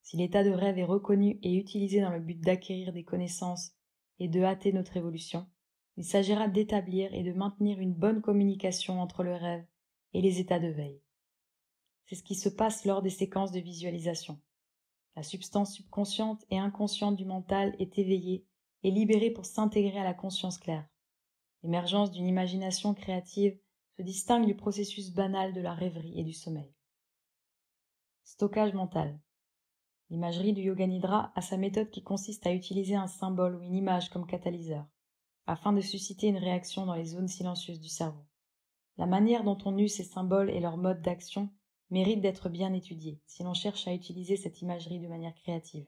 Si l'état de rêve est reconnu et utilisé dans le but d'acquérir des connaissances et de hâter notre évolution, il s'agira d'établir et de maintenir une bonne communication entre le rêve et les états de veille. C'est ce qui se passe lors des séquences de visualisation. La substance subconsciente et inconsciente du mental est éveillée et libérée pour s'intégrer à la conscience claire. L'émergence d'une imagination créative se distingue du processus banal de la rêverie et du sommeil. Stockage mental. L'imagerie du Yoga Nidra a sa méthode qui consiste à utiliser un symbole ou une image comme catalyseur, afin de susciter une réaction dans les zones silencieuses du cerveau. La manière dont on use ces symboles et leur mode d'action mérite d'être bien étudiée si l'on cherche à utiliser cette imagerie de manière créative.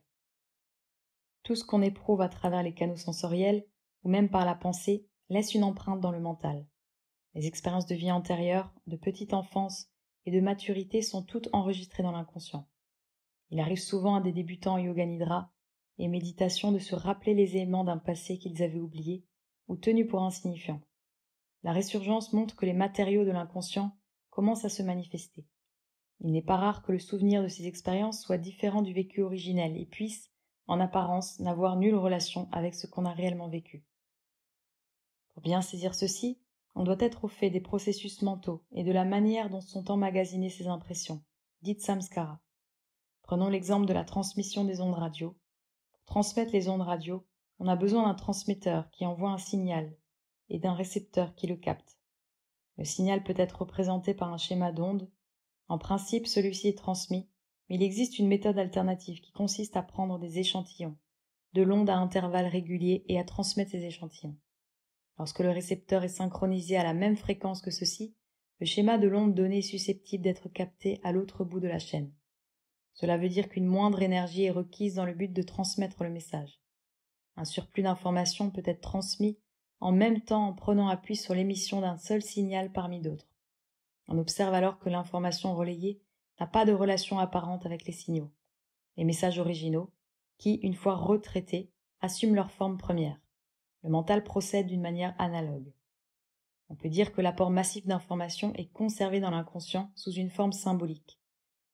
Tout ce qu'on éprouve à travers les canaux sensoriels, ou même par la pensée, laisse une empreinte dans le mental. Les expériences de vie antérieure, de petite enfance et de maturité sont toutes enregistrées dans l'inconscient. Il arrive souvent à des débutants en yoga nidra et méditation de se rappeler les éléments d'un passé qu'ils avaient oublié ou tenu pour insignifiants. La résurgence montre que les matériaux de l'inconscient commencent à se manifester. Il n'est pas rare que le souvenir de ces expériences soit différent du vécu originel et puisse, en apparence, n'avoir nulle relation avec ce qu'on a réellement vécu. Pour bien saisir ceci, on doit être au fait des processus mentaux et de la manière dont sont emmagasinées ces impressions, dites samskara. Prenons l'exemple de la transmission des ondes radio. Pour transmettre les ondes radio, on a besoin d'un transmetteur qui envoie un signal et d'un récepteur qui le capte. Le signal peut être représenté par un schéma d'onde. En principe, celui-ci est transmis, mais il existe une méthode alternative qui consiste à prendre des échantillons, de l'onde à intervalles réguliers et à transmettre ces échantillons. Lorsque le récepteur est synchronisé à la même fréquence que ceci, le schéma de l'onde donnée est susceptible d'être capté à l'autre bout de la chaîne. Cela veut dire qu'une moindre énergie est requise dans le but de transmettre le message. Un surplus d'informations peut être transmis en même temps en prenant appui sur l'émission d'un seul signal parmi d'autres. On observe alors que l'information relayée n'a pas de relation apparente avec les signaux, les messages originaux, qui, une fois retraités, assument leur forme première. Le mental procède d'une manière analogue. On peut dire que l'apport massif d'informations est conservé dans l'inconscient sous une forme symbolique.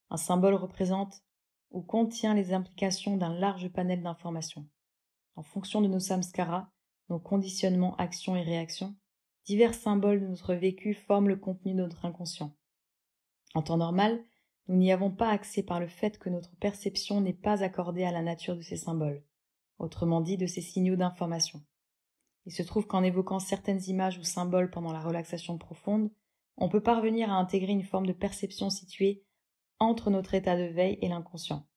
Un symbole représente ou contient les implications d'un large panel d'informations. En fonction de nos samskaras, nos conditionnements, actions et réactions, divers symboles de notre vécu forment le contenu de notre inconscient. En temps normal, nous n'y avons pas accès par le fait que notre perception n'est pas accordée à la nature de ces symboles, autrement dit de ces signaux d'information. Il se trouve qu'en évoquant certaines images ou symboles pendant la relaxation profonde, on peut parvenir à intégrer une forme de perception située entre notre état de veille et l'inconscient.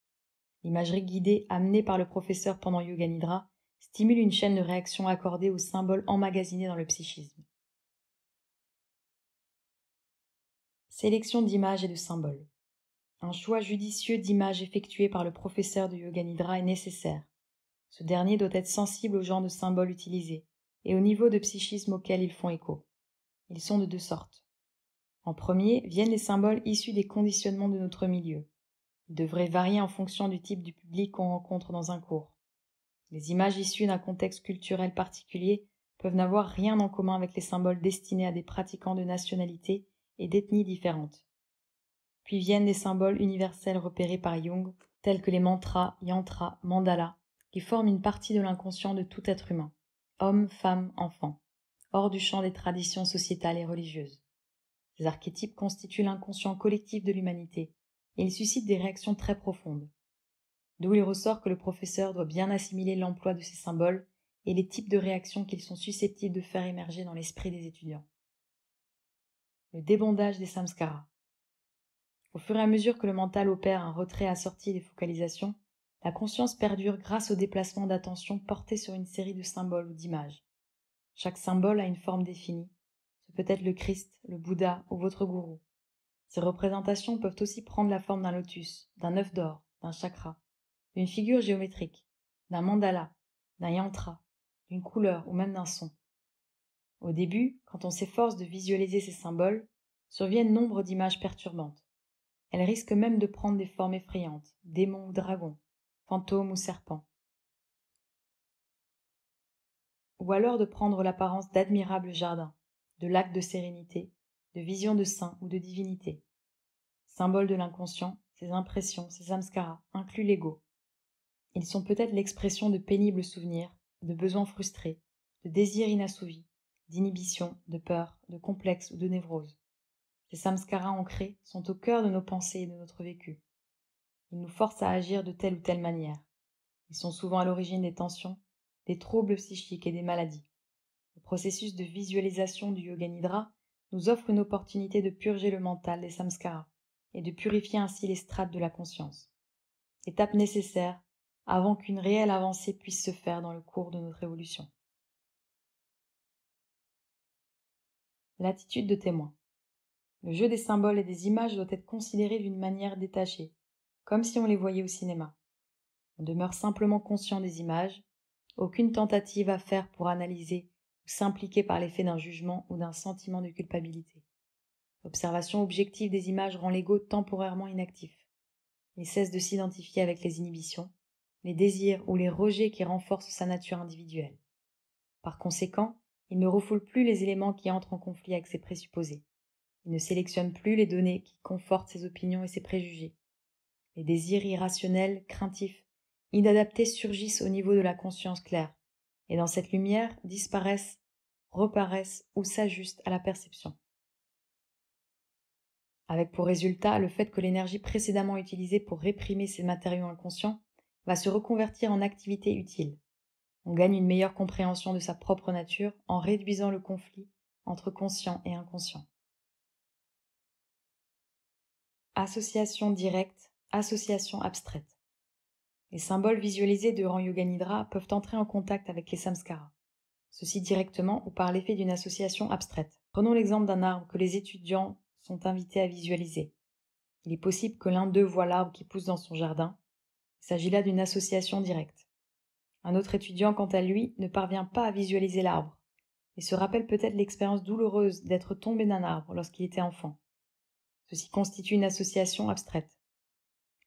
L'imagerie guidée amenée par le professeur pendant Yoga Nidra stimule une chaîne de réactions accordée aux symboles emmagasinés dans le psychisme. Sélection d'images et de symboles. Un choix judicieux d'images effectué par le professeur de Yoga Nidra est nécessaire. Ce dernier doit être sensible au genre de symboles utilisés et au niveau de psychisme auquel ils font écho. Ils sont de deux sortes. En premier viennent les symboles issus des conditionnements de notre milieu. Ils devraient varier en fonction du type du public qu'on rencontre dans un cours. Les images issues d'un contexte culturel particulier peuvent n'avoir rien en commun avec les symboles destinés à des pratiquants de nationalités et d'ethnies différentes. Puis viennent des symboles universels repérés par Jung, tels que les mantras, yantras, mandalas, qui forment une partie de l'inconscient de tout être humain, homme, femme, enfant, hors du champ des traditions sociétales et religieuses. Ces archétypes constituent l'inconscient collectif de l'humanité, et ils suscitent des réactions très profondes. D'où il ressort que le professeur doit bien assimiler l'emploi de ces symboles et les types de réactions qu'ils sont susceptibles de faire émerger dans l'esprit des étudiants. Le débondage des samskaras. Au fur et à mesure que le mental opère un retrait assorti des focalisations, la conscience perdure grâce au déplacement d'attention porté sur une série de symboles ou d'images. Chaque symbole a une forme définie. Ce peut être le Christ, le Bouddha ou votre gourou. Ces représentations peuvent aussi prendre la forme d'un lotus, d'un œuf d'or, d'un chakra, d'une figure géométrique, d'un mandala, d'un yantra, d'une couleur ou même d'un son. Au début, quand on s'efforce de visualiser ces symboles, surviennent nombre d'images perturbantes. Elles risquent même de prendre des formes effrayantes, démons ou dragons, fantômes ou serpents. Ou alors de prendre l'apparence d'admirables jardins, de lacs de sérénité, de visions de saints ou de divinités. Symboles de l'inconscient, ces impressions, ces samskaras incluent l'ego. Ils sont peut-être l'expression de pénibles souvenirs, de besoins frustrés, de désirs inassouvis, d'inhibitions, de peurs, de complexes ou de névroses. Ces samskaras ancrés sont au cœur de nos pensées et de notre vécu. Ils nous forcent à agir de telle ou telle manière. Ils sont souvent à l'origine des tensions, des troubles psychiques et des maladies. Le processus de visualisation du Yoga Nidra nous offre une opportunité de purger le mental des samskaras et de purifier ainsi les strates de la conscience. Étape nécessaire avant qu'une réelle avancée puisse se faire dans le cours de notre évolution. L'attitude de témoin. Le jeu des symboles et des images doit être considéré d'une manière détachée, comme si on les voyait au cinéma. On demeure simplement conscient des images, aucune tentative à faire pour analyser ou s'impliquer par l'effet d'un jugement ou d'un sentiment de culpabilité. L'observation objective des images rend l'ego temporairement inactif. Il cesse de s'identifier avec les inhibitions, les désirs ou les rejets qui renforcent sa nature individuelle. Par conséquent, il ne refoule plus les éléments qui entrent en conflit avec ses présupposés. Il ne sélectionne plus les données qui confortent ses opinions et ses préjugés. Les désirs irrationnels, craintifs, inadaptés surgissent au niveau de la conscience claire, et dans cette lumière disparaissent, reparaissent ou s'ajustent à la perception. Avec pour résultat le fait que l'énergie précédemment utilisée pour réprimer ces matériaux inconscients va se reconvertir en activité utile. On gagne une meilleure compréhension de sa propre nature en réduisant le conflit entre conscient et inconscient. Association directe, association abstraite. Les symboles visualisés durant Yoga Nidra peuvent entrer en contact avec les samskaras, ceci directement ou par l'effet d'une association abstraite. Prenons l'exemple d'un arbre que les étudiants sont invités à visualiser. Il est possible que l'un d'eux voit l'arbre qui pousse dans son jardin. Il s'agit là d'une association directe. Un autre étudiant, quant à lui, ne parvient pas à visualiser l'arbre, et se rappelle peut-être l'expérience douloureuse d'être tombé d'un arbre lorsqu'il était enfant. Ceci constitue une association abstraite.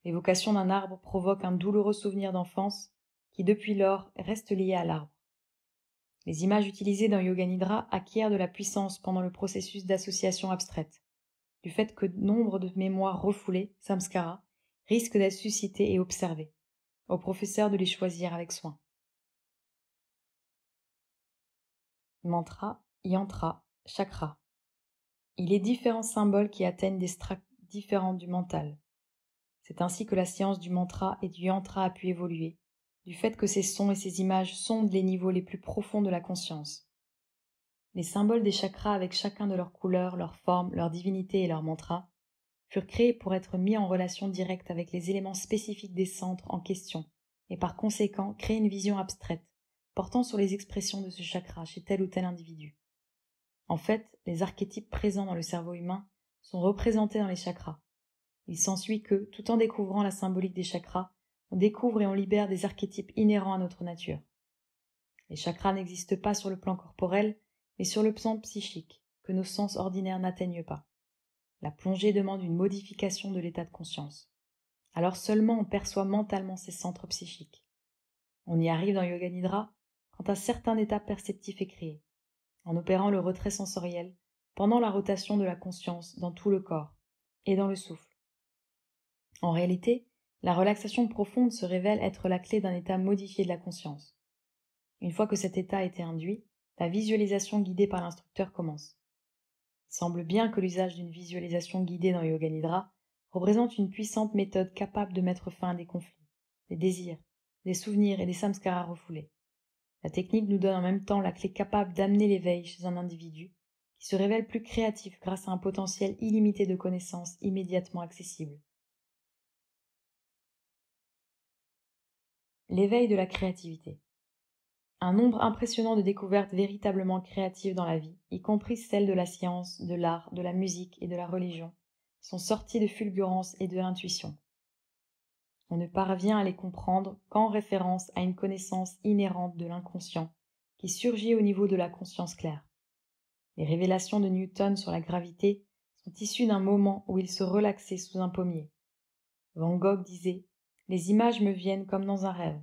L'évocation d'un arbre provoque un douloureux souvenir d'enfance qui, depuis lors, reste lié à l'arbre. Les images utilisées dans Yoga Nidra acquièrent de la puissance pendant le processus d'association abstraite, du fait que nombre de mémoires refoulées, samskara, risquent d'être suscitées et observées. Au professeur de les choisir avec soin. Mantra, yantra, chakra. Il est différents symboles qui atteignent des strates différentes du mental. C'est ainsi que la science du mantra et du yantra a pu évoluer, du fait que ces sons et ces images sondent les niveaux les plus profonds de la conscience. Les symboles des chakras avec chacun de leurs couleurs, leurs formes, leur divinité et leurs mantras furent créés pour être mis en relation directe avec les éléments spécifiques des centres en question et par conséquent créer une vision abstraite portant sur les expressions de ce chakra chez tel ou tel individu. En fait, les archétypes présents dans le cerveau humain sont représentés dans les chakras. Il s'ensuit que, tout en découvrant la symbolique des chakras, on découvre et on libère des archétypes inhérents à notre nature. Les chakras n'existent pas sur le plan corporel, mais sur le plan psychique, que nos sens ordinaires n'atteignent pas. La plongée demande une modification de l'état de conscience. Alors seulement on perçoit mentalement ces centres psychiques. On y arrive dans Yoga Nidra quand un certain état perceptif est créé, en opérant le retrait sensoriel pendant la rotation de la conscience dans tout le corps et dans le souffle. En réalité, la relaxation profonde se révèle être la clé d'un état modifié de la conscience. Une fois que cet état a été induit, la visualisation guidée par l'instructeur commence. Il semble bien que l'usage d'une visualisation guidée dans Yoga Nidra représente une puissante méthode capable de mettre fin à des conflits, des désirs, des souvenirs et des samskaras refoulés. La technique nous donne en même temps la clé capable d'amener l'éveil chez un individu qui se révèle plus créatif grâce à un potentiel illimité de connaissances immédiatement accessibles. L'éveil de la créativité. Un nombre impressionnant de découvertes véritablement créatives dans la vie, y compris celles de la science, de l'art, de la musique et de la religion, sont sorties de fulgurance et de l'intuition. On ne parvient à les comprendre qu'en référence à une connaissance inhérente de l'inconscient qui surgit au niveau de la conscience claire. Les révélations de Newton sur la gravité sont issues d'un moment où il se relaxait sous un pommier. Van Gogh disait « Les images me viennent comme dans un rêve ».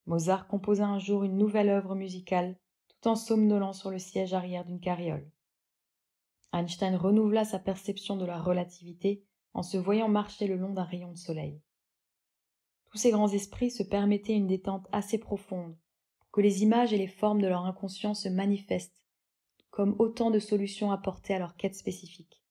Mozart composa un jour une nouvelle œuvre musicale tout en somnolant sur le siège arrière d'une carriole. Einstein renouvela sa perception de la relativité en se voyant marcher le long d'un rayon de soleil. Tous ces grands esprits se permettaient une détente assez profonde pour que les images et les formes de leur inconscient se manifestent comme autant de solutions apportées à leur quête spécifique.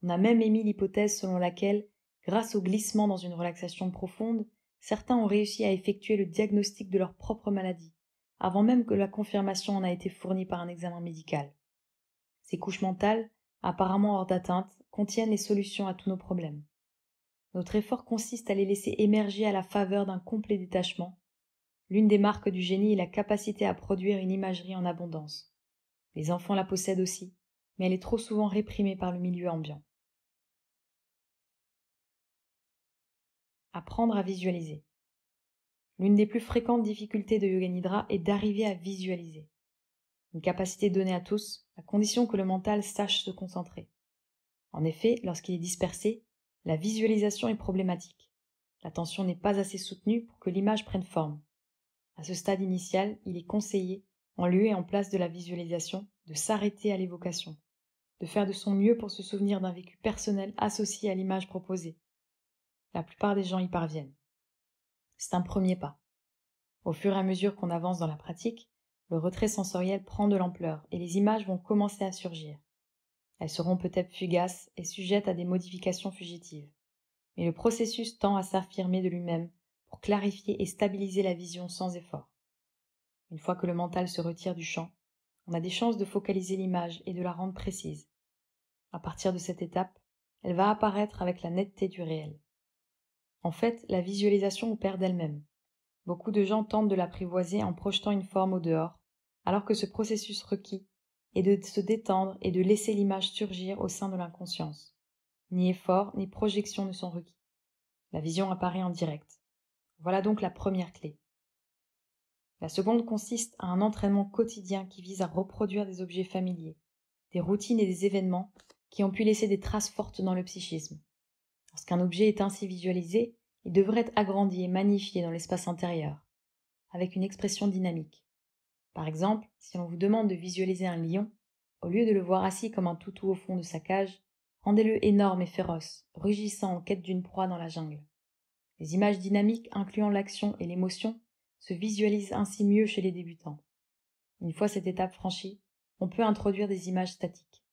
On a même émis l'hypothèse selon laquelle, grâce au glissement dans une relaxation profonde, certains ont réussi à effectuer le diagnostic de leur propre maladie, avant même que la confirmation en a été fournie par un examen médical. Ces couches mentales, apparemment hors d'atteinte, contiennent les solutions à tous nos problèmes. Notre effort consiste à les laisser émerger à la faveur d'un complet détachement. L'une des marques du génie est la capacité à produire une imagerie en abondance. Les enfants la possèdent aussi, mais elle est trop souvent réprimée par le milieu ambiant. Apprendre à visualiser. L'une des plus fréquentes difficultés de Yoga Nidra est d'arriver à visualiser. Une capacité donnée à tous, à condition que le mental sache se concentrer. En effet, lorsqu'il est dispersé, la visualisation est problématique. L'attention n'est pas assez soutenue pour que l'image prenne forme. À ce stade initial, il est conseillé, en lieu et en place de la visualisation, de s'arrêter à l'évocation, de faire de son mieux pour se souvenir d'un vécu personnel associé à l'image proposée. La plupart des gens y parviennent. C'est un premier pas. Au fur et à mesure qu'on avance dans la pratique, le retrait sensoriel prend de l'ampleur et les images vont commencer à surgir. Elles seront peut-être fugaces et sujettes à des modifications fugitives. Mais le processus tend à s'affirmer de lui-même pour clarifier et stabiliser la vision sans effort. Une fois que le mental se retire du champ, on a des chances de focaliser l'image et de la rendre précise. À partir de cette étape, elle va apparaître avec la netteté du réel. En fait, la visualisation opère d'elle-même. Beaucoup de gens tentent de l'apprivoiser en projetant une forme au dehors, alors que ce processus requis est de se détendre et de laisser l'image surgir au sein de l'inconscience. Ni effort, ni projection ne sont requis. La vision apparaît en direct. Voilà donc la première clé. La seconde consiste à un entraînement quotidien qui vise à reproduire des objets familiers, des routines et des événements qui ont pu laisser des traces fortes dans le psychisme. Lorsqu'un objet est ainsi visualisé, il devrait être agrandi et magnifié dans l'espace intérieur, avec une expression dynamique. Par exemple, si l'on vous demande de visualiser un lion, au lieu de le voir assis comme un toutou au fond de sa cage, rendez-le énorme et féroce, rugissant en quête d'une proie dans la jungle. Les images dynamiques incluant l'action et l'émotion se visualisent ainsi mieux chez les débutants. Une fois cette étape franchie, on peut introduire des images statiques.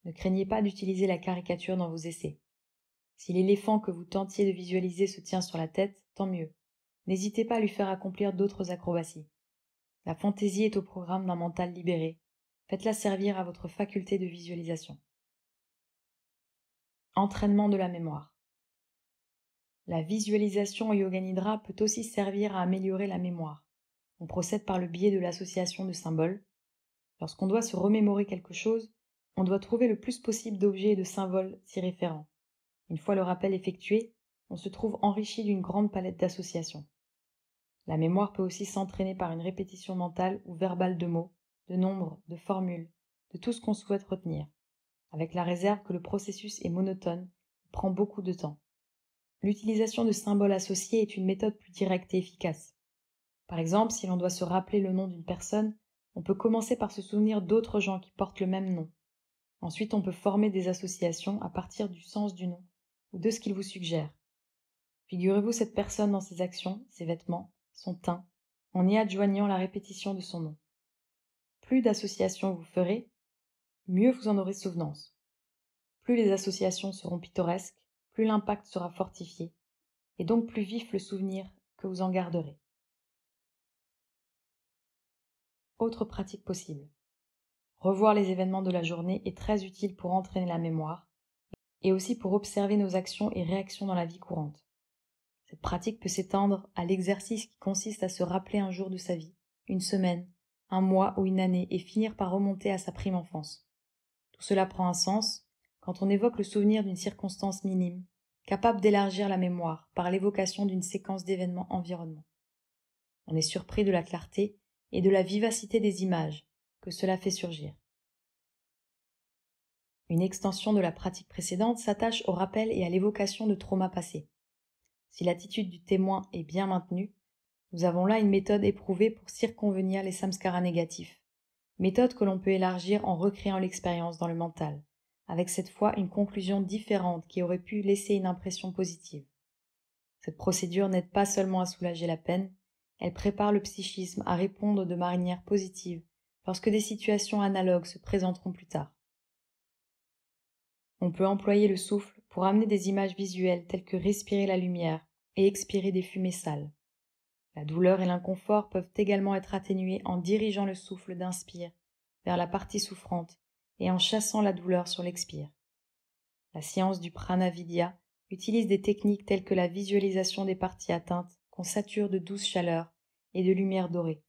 Ne craignez pas d'utiliser la caricature dans vos essais. Si l'éléphant que vous tentiez de visualiser se tient sur la tête, tant mieux. N'hésitez pas à lui faire accomplir d'autres acrobaties. La fantaisie est au programme d'un mental libéré. Faites-la servir à votre faculté de visualisation. Entraînement de la mémoire. La visualisation au Yoga Nidra peut aussi servir à améliorer la mémoire. On procède par le biais de l'association de symboles. Lorsqu'on doit se remémorer quelque chose, on doit trouver le plus possible d'objets et de symboles s'y référant. Une fois le rappel effectué, on se trouve enrichi d'une grande palette d'associations. La mémoire peut aussi s'entraîner par une répétition mentale ou verbale de mots, de nombres, de formules, de tout ce qu'on souhaite retenir, avec la réserve que le processus est monotone et prend beaucoup de temps. L'utilisation de symboles associés est une méthode plus directe et efficace. Par exemple, si l'on doit se rappeler le nom d'une personne, on peut commencer par se souvenir d'autres gens qui portent le même nom. Ensuite, on peut former des associations à partir du sens du nom ou de ce qu'il vous suggère. Figurez-vous cette personne dans ses actions, ses vêtements, son teint, en y adjoignant la répétition de son nom. Plus d'associations vous ferez, mieux vous en aurez souvenance. Plus les associations seront pittoresques, plus l'impact sera fortifié, et donc plus vif le souvenir que vous en garderez. Autre pratique possible. Revoir les événements de la journée est très utile pour entraîner la mémoire, et aussi pour observer nos actions et réactions dans la vie courante. Cette pratique peut s'étendre à l'exercice qui consiste à se rappeler un jour de sa vie, une semaine, un mois ou une année et finir par remonter à sa prime enfance. Tout cela prend un sens quand on évoque le souvenir d'une circonstance minime, capable d'élargir la mémoire par l'évocation d'une séquence d'événements environnants. On est surpris de la clarté et de la vivacité des images que cela fait surgir. Une extension de la pratique précédente s'attache au rappel et à l'évocation de traumas passés. Si l'attitude du témoin est bien maintenue, nous avons là une méthode éprouvée pour circonvenir les samskaras négatifs, méthode que l'on peut élargir en recréant l'expérience dans le mental, avec cette fois une conclusion différente qui aurait pu laisser une impression positive. Cette procédure n'aide pas seulement à soulager la peine, elle prépare le psychisme à répondre de manière positive lorsque des situations analogues se présenteront plus tard. On peut employer le souffle pour amener des images visuelles telles que respirer la lumière et expirer des fumées sales. La douleur et l'inconfort peuvent également être atténués en dirigeant le souffle d'inspire vers la partie souffrante et en chassant la douleur sur l'expire. La science du prana-vidya utilise des techniques telles que la visualisation des parties atteintes qu'on sature de douce chaleur et de lumière dorée,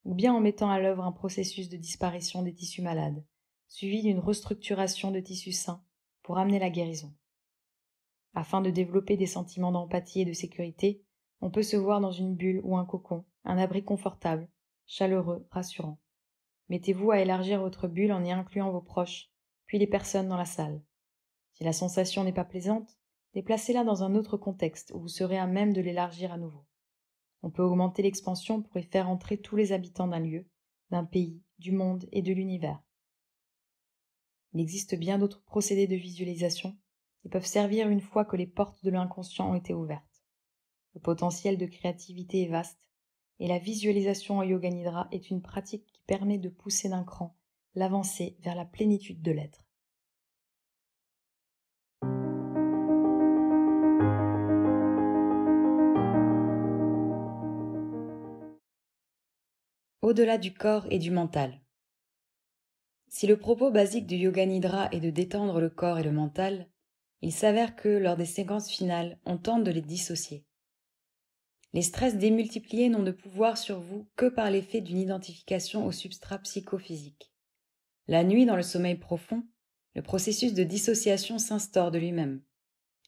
ou bien en mettant à l'œuvre un processus de disparition des tissus malades, suivi d'une restructuration de tissus sains pour amener la guérison. Afin de développer des sentiments d'empathie et de sécurité, on peut se voir dans une bulle ou un cocon, un abri confortable, chaleureux, rassurant. Mettez-vous à élargir votre bulle en y incluant vos proches, puis les personnes dans la salle. Si la sensation n'est pas plaisante, déplacez-la dans un autre contexte où vous serez à même de l'élargir à nouveau. On peut augmenter l'expansion pour y faire entrer tous les habitants d'un lieu, d'un pays, du monde et de l'univers. Il existe bien d'autres procédés de visualisation qui peuvent servir une fois que les portes de l'inconscient ont été ouvertes. Le potentiel de créativité est vaste, et la visualisation en Yoga Nidra est une pratique qui permet de pousser d'un cran l'avancée vers la plénitude de l'être. Au-delà du corps et du mental. Si le propos basique du Yoga Nidra est de détendre le corps et le mental, il s'avère que, lors des séquences finales, on tente de les dissocier. Les stress démultipliés n'ont de pouvoir sur vous que par l'effet d'une identification au substrat psychophysique. La nuit, dans le sommeil profond, le processus de dissociation s'instaure de lui-même.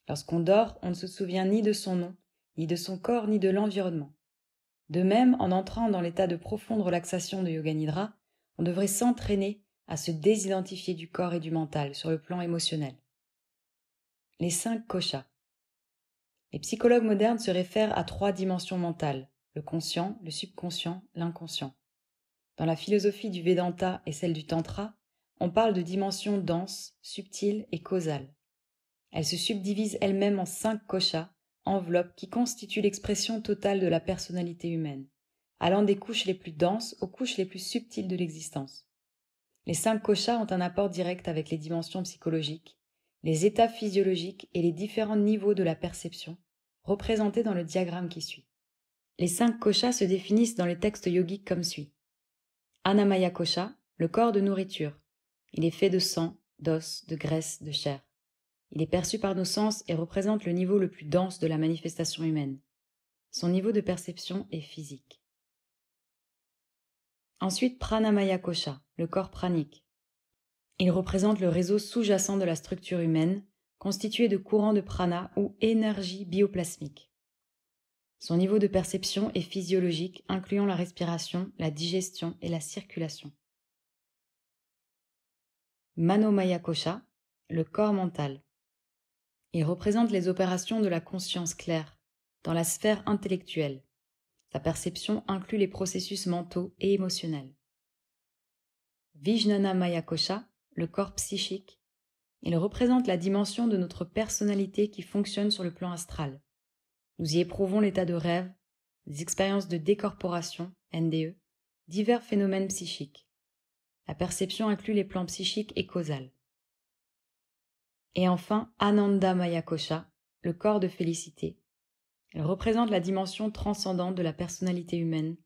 Lorsqu'on dort, on ne se souvient ni de son nom, ni de son corps, ni de l'environnement. De même, en entrant dans l'état de profonde relaxation de Yoga Nidra, on devrait s'entraîner à se désidentifier du corps et du mental sur le plan émotionnel. Les 5 koshas. Les psychologues modernes se réfèrent à 3 dimensions mentales, le conscient, le subconscient, l'inconscient. Dans la philosophie du Vedanta et celle du Tantra, on parle de dimensions denses, subtiles et causales. Elles se subdivisent elles-mêmes en 5 koshas, enveloppes qui constituent l'expression totale de la personnalité humaine, allant des couches les plus denses aux couches les plus subtiles de l'existence. Les 5 koshas ont un apport direct avec les dimensions psychologiques, les états physiologiques et les différents niveaux de la perception, représentés dans le diagramme qui suit. Les 5 koshas se définissent dans les textes yogiques comme suit. Annamaya kosha, le corps de nourriture. Il est fait de sang, d'os, de graisse, de chair. Il est perçu par nos sens et représente le niveau le plus dense de la manifestation humaine. Son niveau de perception est physique. Ensuite, Pranamaya kosha, le corps pranique. Il représente le réseau sous-jacent de la structure humaine, constitué de courants de prana ou énergie bioplasmique. Son niveau de perception est physiologique, incluant la respiration, la digestion et la circulation. Manomaya kosha, le corps mental. Il représente les opérations de la conscience claire, dans la sphère intellectuelle. Sa perception inclut les processus mentaux et émotionnels. Vijnanamaya kosha, le corps psychique. Il représente la dimension de notre personnalité qui fonctionne sur le plan astral. Nous y éprouvons l'état de rêve, des expériences de décorporation, NDE, divers phénomènes psychiques. La perception inclut les plans psychiques et causales. Et enfin, Anandamaya kosha, le corps de félicité. Elle représente la dimension transcendante de la personnalité humaine,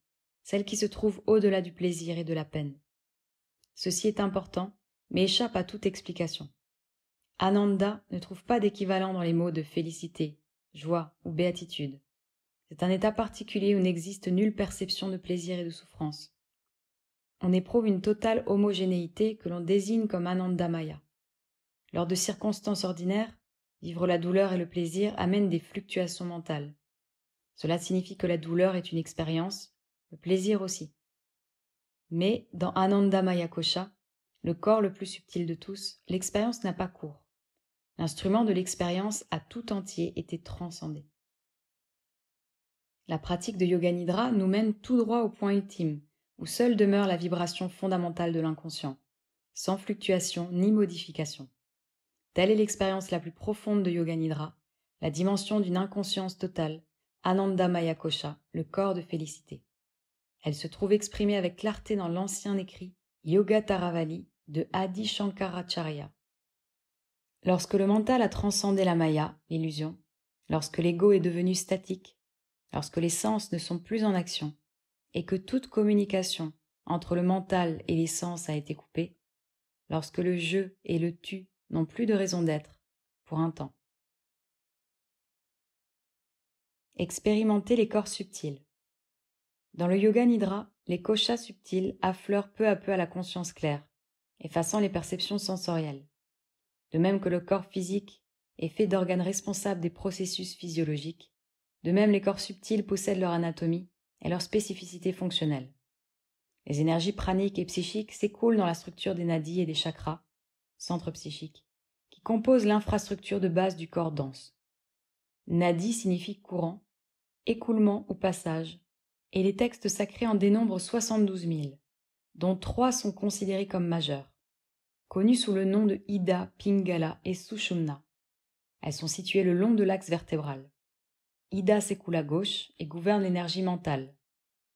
celle qui se trouve au-delà du plaisir et de la peine. Ceci est important, mais échappe à toute explication. Ananda ne trouve pas d'équivalent dans les mots de félicité, joie ou béatitude. C'est un état particulier où n'existe nulle perception de plaisir et de souffrance. On éprouve une totale homogénéité que l'on désigne comme Anandamaya. Lors de circonstances ordinaires, vivre la douleur et le plaisir amènent des fluctuations mentales. Cela signifie que la douleur est une expérience, le plaisir aussi. Mais dans Anandamaya kosha, le corps le plus subtil de tous, l'expérience n'a pas cours. L'instrument de l'expérience a tout entier été transcendé. La pratique de Yoga Nidra nous mène tout droit au point ultime, où seule demeure la vibration fondamentale de l'inconscient, sans fluctuation ni modification. Telle est l'expérience la plus profonde de Yoga Nidra, la dimension d'une inconscience totale, Anandamaya kosha, le corps de félicité. Elle se trouve exprimée avec clarté dans l'ancien écrit Yoga Taravali de Adi Shankaracharya. Lorsque le mental a transcendé la maya, l'illusion, lorsque l'ego est devenu statique, lorsque les sens ne sont plus en action, et que toute communication entre le mental et les sens a été coupée, lorsque le je et le tu n'ont plus de raison d'être, pour un temps. Expérimenter les corps subtils. Dans le Yoga Nidra, les koshas subtils affleurent peu à peu à la conscience claire, effaçant les perceptions sensorielles. De même que le corps physique est fait d'organes responsables des processus physiologiques, de même les corps subtils possèdent leur anatomie et leur spécificité fonctionnelle. Les énergies praniques et psychiques s'écoulent dans la structure des nadis et des chakras, centres psychiques, qui composent l'infrastructure de base du corps dense. Nadi signifie courant, écoulement ou passage, et les textes sacrés en dénombrent 72 000, dont 3 sont considérés comme majeurs, connus sous le nom de Ida, Pingala et Sushumna. Elles sont situées le long de l'axe vertébral. Ida s'écoule à gauche et gouverne l'énergie mentale,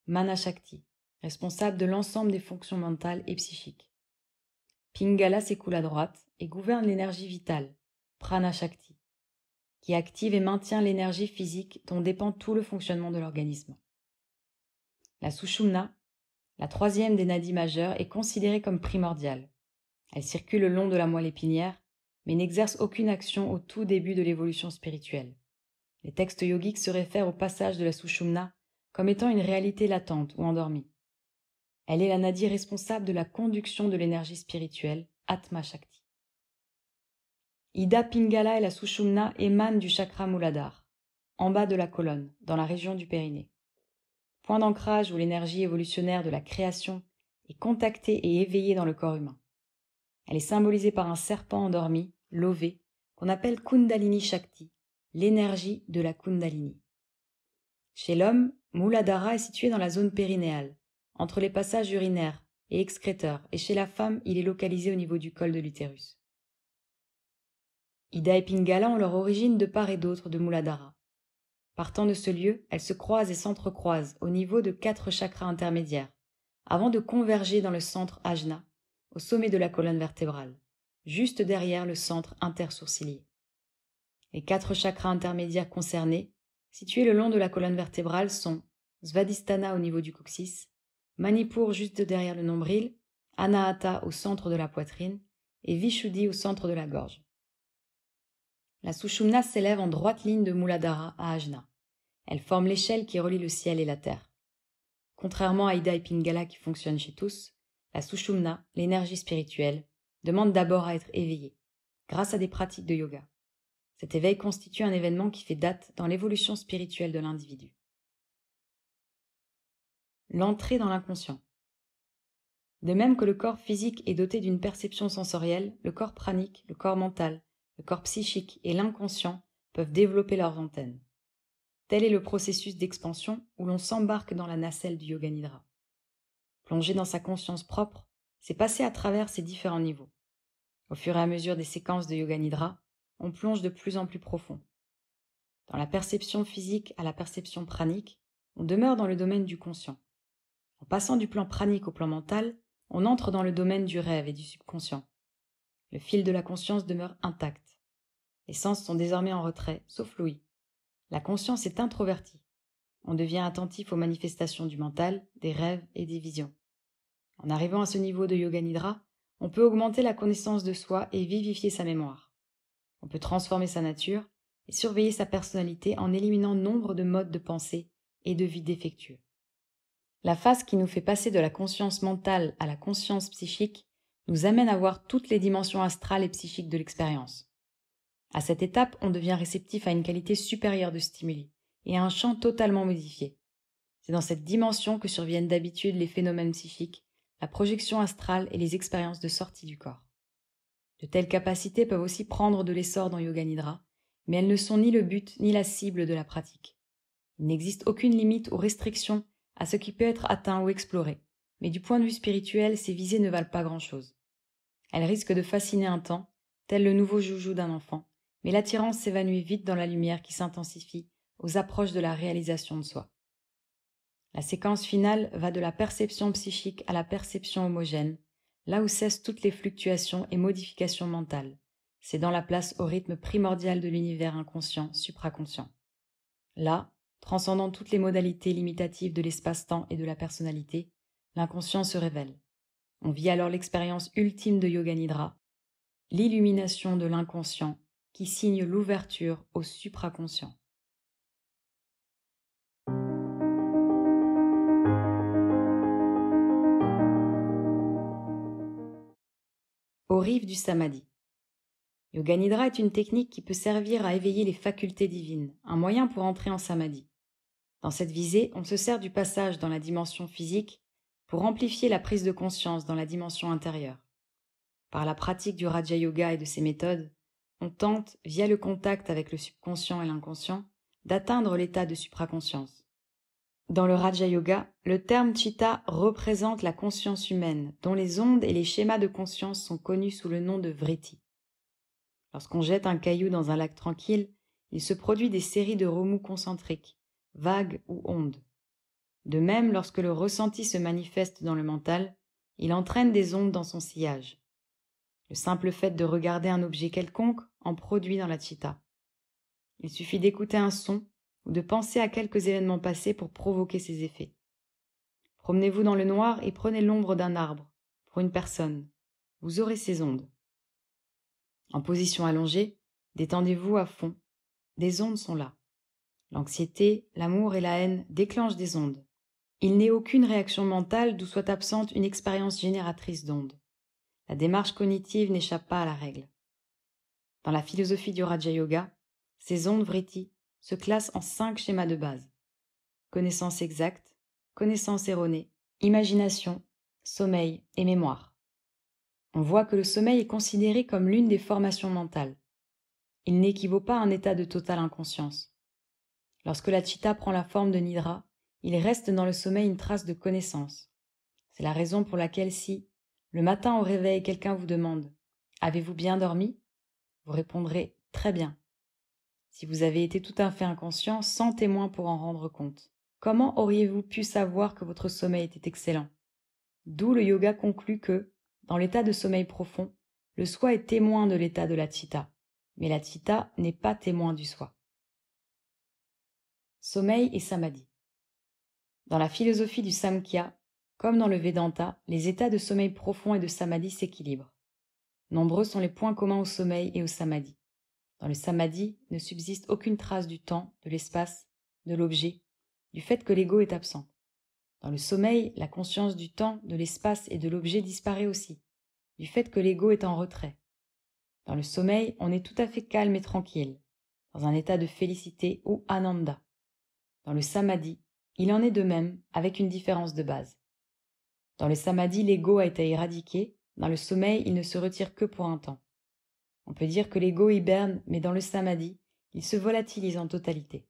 Mana Shakti, responsable de l'ensemble des fonctions mentales et psychiques. Pingala s'écoule à droite et gouverne l'énergie vitale, Prana Shakti, qui active et maintient l'énergie physique dont dépend tout le fonctionnement de l'organisme. La Sushumna, la 3e des nadis majeures, est considérée comme primordiale. Elle circule le long de la moelle épinière, mais n'exerce aucune action au tout début de l'évolution spirituelle. Les textes yogiques se réfèrent au passage de la Sushumna comme étant une réalité latente ou endormie. Elle est la nadi responsable de la conduction de l'énergie spirituelle, Atma Shakti. Ida, Pingala et la Sushumna émanent du chakra Muladhara, en bas de la colonne, dans la région du périnée. Point d'ancrage où l'énergie évolutionnaire de la création est contactée et éveillée dans le corps humain. Elle est symbolisée par un serpent endormi, lové, qu'on appelle Kundalini Shakti, l'énergie de la Kundalini. Chez l'homme, Muladhara est situé dans la zone périnéale, entre les passages urinaires et excréteurs, et chez la femme, il est localisé au niveau du col de l'utérus. Ida et Pingala ont leur origine de part et d'autre de Muladhara. Partant de ce lieu, elles se croisent et s'entrecroisent au niveau de 4 chakras intermédiaires, avant de converger dans le centre Ajna, au sommet de la colonne vertébrale, juste derrière le centre intersourcilier. Les 4 chakras intermédiaires concernés, situés le long de la colonne vertébrale, sont Svadhisthana au niveau du coccyx, Manipur juste derrière le nombril, Anahata au centre de la poitrine et Vishuddhi au centre de la gorge. La Sushumna s'élève en droite ligne de Muladhara à Ajna. Elle forme l'échelle qui relie le ciel et la terre. Contrairement à Ida et Pingala qui fonctionnent chez tous, la Sushumna, l'énergie spirituelle, demande d'abord à être éveillée, grâce à des pratiques de yoga. Cet éveil constitue un événement qui fait date dans l'évolution spirituelle de l'individu. L'entrée dans l'inconscient. De même que le corps physique est doté d'une perception sensorielle, le corps pranique, le corps mental, le corps psychique et l'inconscient peuvent développer leurs antennes. Tel est le processus d'expansion où l'on s'embarque dans la nacelle du Yoga Nidra. Plonger dans sa conscience propre, c'est passer à travers ces différents niveaux. Au fur et à mesure des séquences de Yoga Nidra, on plonge de plus en plus profond. Dans la perception physique à la perception pranique, on demeure dans le domaine du conscient. En passant du plan pranique au plan mental, on entre dans le domaine du rêve et du subconscient. Le fil de la conscience demeure intact. Les sens sont désormais en retrait, sauf l'ouïe. La conscience est introvertie. On devient attentif aux manifestations du mental, des rêves et des visions. En arrivant à ce niveau de Yoga Nidra, on peut augmenter la connaissance de soi et vivifier sa mémoire. On peut transformer sa nature et surveiller sa personnalité en éliminant nombre de modes de pensée et de vie défectueux. La phase qui nous fait passer de la conscience mentale à la conscience psychique nous amène à voir toutes les dimensions astrales et psychiques de l'expérience. À cette étape, on devient réceptif à une qualité supérieure de stimuli et à un champ totalement modifié. C'est dans cette dimension que surviennent d'habitude les phénomènes psychiques, la projection astrale et les expériences de sortie du corps. De telles capacités peuvent aussi prendre de l'essor dans Yoga Nidra, mais elles ne sont ni le but ni la cible de la pratique. Il n'existe aucune limite ou restriction à ce qui peut être atteint ou exploré, mais du point de vue spirituel, ces visées ne valent pas grand-chose. Elles risquent de fasciner un temps, tel le nouveau joujou d'un enfant, mais l'attirance s'évanouit vite dans la lumière qui s'intensifie aux approches de la réalisation de soi. La séquence finale va de la perception psychique à la perception homogène, là où cessent toutes les fluctuations et modifications mentales, cédant la place au rythme primordial de l'univers inconscient, supraconscient. Là, transcendant toutes les modalités limitatives de l'espace-temps et de la personnalité, l'inconscient se révèle. On vit alors l'expérience ultime de Yoga Nidra, l'illumination de l'inconscient qui signe l'ouverture au supraconscient. Aux rives du Samadhi. Yoga Nidra est une technique qui peut servir à éveiller les facultés divines, un moyen pour entrer en Samadhi. Dans cette visée, on se sert du passage dans la dimension physique pour amplifier la prise de conscience dans la dimension intérieure. Par la pratique du Raja Yoga et de ses méthodes, on tente, via le contact avec le subconscient et l'inconscient, d'atteindre l'état de supraconscience. Dans le Raja Yoga, le terme Chitta représente la conscience humaine, dont les ondes et les schémas de conscience sont connus sous le nom de Vritti. Lorsqu'on jette un caillou dans un lac tranquille, il se produit des séries de remous concentriques, vagues ou ondes. De même, lorsque le ressenti se manifeste dans le mental, il entraîne des ondes dans son sillage. Le simple fait de regarder un objet quelconque en produit dans la Chitta. Il suffit d'écouter un son ou de penser à quelques événements passés pour provoquer ces effets. Promenez-vous dans le noir et prenez l'ombre d'un arbre, pour une personne. Vous aurez ces ondes. En position allongée, détendez-vous à fond. Des ondes sont là. L'anxiété, l'amour et la haine déclenchent des ondes. Il n'est aucune réaction mentale d'où soit absente une expérience génératrice d'ondes. La démarche cognitive n'échappe pas à la règle. Dans la philosophie du Raja Yoga, ces ondes vritti se classent en 5 schémas de base. Connaissance exacte, connaissance erronée, imagination, sommeil et mémoire. On voit que le sommeil est considéré comme l'une des formations mentales. Il n'équivaut pas à un état de totale inconscience. Lorsque la chitta prend la forme de nidra, il reste dans le sommeil une trace de connaissance. C'est la raison pour laquelle si, le matin au réveil, quelqu'un vous demande « Avez-vous bien dormi ?» vous répondrez « Très bien ». Si vous avez été tout à fait inconscient, sans témoin pour en rendre compte, comment auriez-vous pu savoir que votre sommeil était excellent? D'où le yoga conclut que, dans l'état de sommeil profond, le soi est témoin de l'état de la chitta, mais la chitta n'est pas témoin du soi. Sommeil et samadhi. Dans la philosophie du Samkhya, comme dans le Vedanta, les états de sommeil profond et de samadhi s'équilibrent. Nombreux sont les points communs au sommeil et au samadhi. Dans le samadhi ne subsiste aucune trace du temps, de l'espace, de l'objet, du fait que l'ego est absent. Dans le sommeil, la conscience du temps, de l'espace et de l'objet disparaît aussi, du fait que l'ego est en retrait. Dans le sommeil, on est tout à fait calme et tranquille, dans un état de félicité ou ananda. Dans le samadhi, il en est de même, avec une différence de base. Dans le samadhi, l'ego a été éradiqué, dans le sommeil, il ne se retire que pour un temps. On peut dire que l'ego hiberne, mais dans le samadhi, il se volatilise en totalité.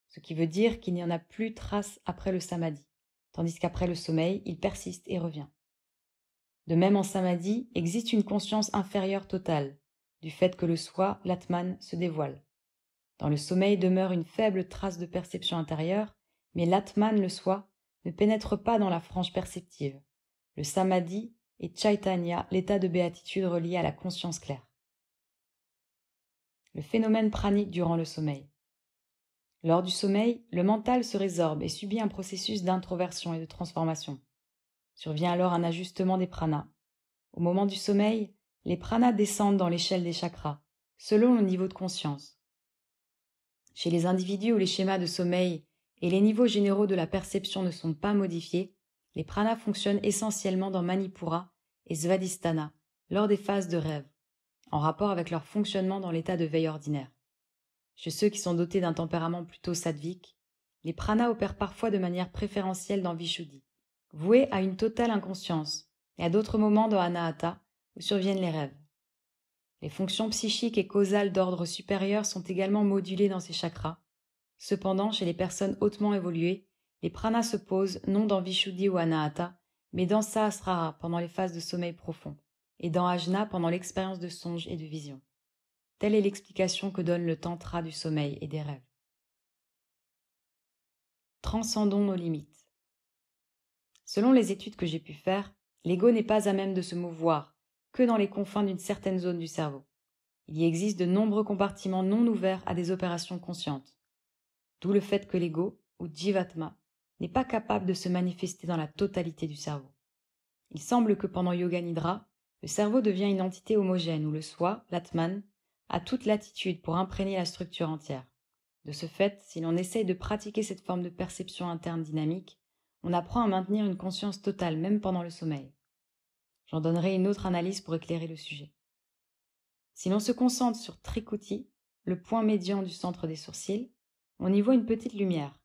Ce qui veut dire qu'il n'y en a plus trace après le samadhi, tandis qu'après le sommeil, il persiste et revient. De même, en samadhi, existe une conscience inférieure totale, du fait que le soi, l'atman, se dévoile. Dans le sommeil demeure une faible trace de perception intérieure, mais l'atman, le soi, ne pénètre pas dans la frange perceptive. Le samadhi est chaitanya, l'état de béatitude relié à la conscience claire. Le phénomène pranique durant le sommeil. Lors du sommeil, le mental se résorbe et subit un processus d'introversion et de transformation. Survient alors un ajustement des pranas. Au moment du sommeil, les pranas descendent dans l'échelle des chakras, selon le niveau de conscience. Chez les individus où les schémas de sommeil et les niveaux généraux de la perception ne sont pas modifiés, les pranas fonctionnent essentiellement dans Manipura et Svadhisthana lors des phases de rêve, en rapport avec leur fonctionnement dans l'état de veille ordinaire. Chez ceux qui sont dotés d'un tempérament plutôt sattvique, les pranas opèrent parfois de manière préférentielle dans Vishuddhi, voués à une totale inconscience, et à d'autres moments dans Anahata, où surviennent les rêves. Les fonctions psychiques et causales d'ordre supérieur sont également modulées dans ces chakras. Cependant, chez les personnes hautement évoluées, les pranas se posent non dans Vishuddhi ou Anahata, mais dans Sahasrara pendant les phases de sommeil profond, et dans Ajna pendant l'expérience de songe et de vision. Telle est l'explication que donne le tantra du sommeil et des rêves. Transcendons nos limites. Selon les études que j'ai pu faire, l'ego n'est pas à même de se mouvoir que dans les confins d'une certaine zone du cerveau. Il y existe de nombreux compartiments non ouverts à des opérations conscientes. D'où le fait que l'ego, ou jivatma, n'est pas capable de se manifester dans la totalité du cerveau. Il semble que pendant Yoga Nidra, le cerveau devient une entité homogène où le soi, l'atman, a toute latitude pour imprégner la structure entière. De ce fait, si l'on essaye de pratiquer cette forme de perception interne dynamique, on apprend à maintenir une conscience totale même pendant le sommeil. J'en donnerai une autre analyse pour éclairer le sujet. Si l'on se concentre sur Trikuti, le point médian du centre des sourcils, on y voit une petite lumière.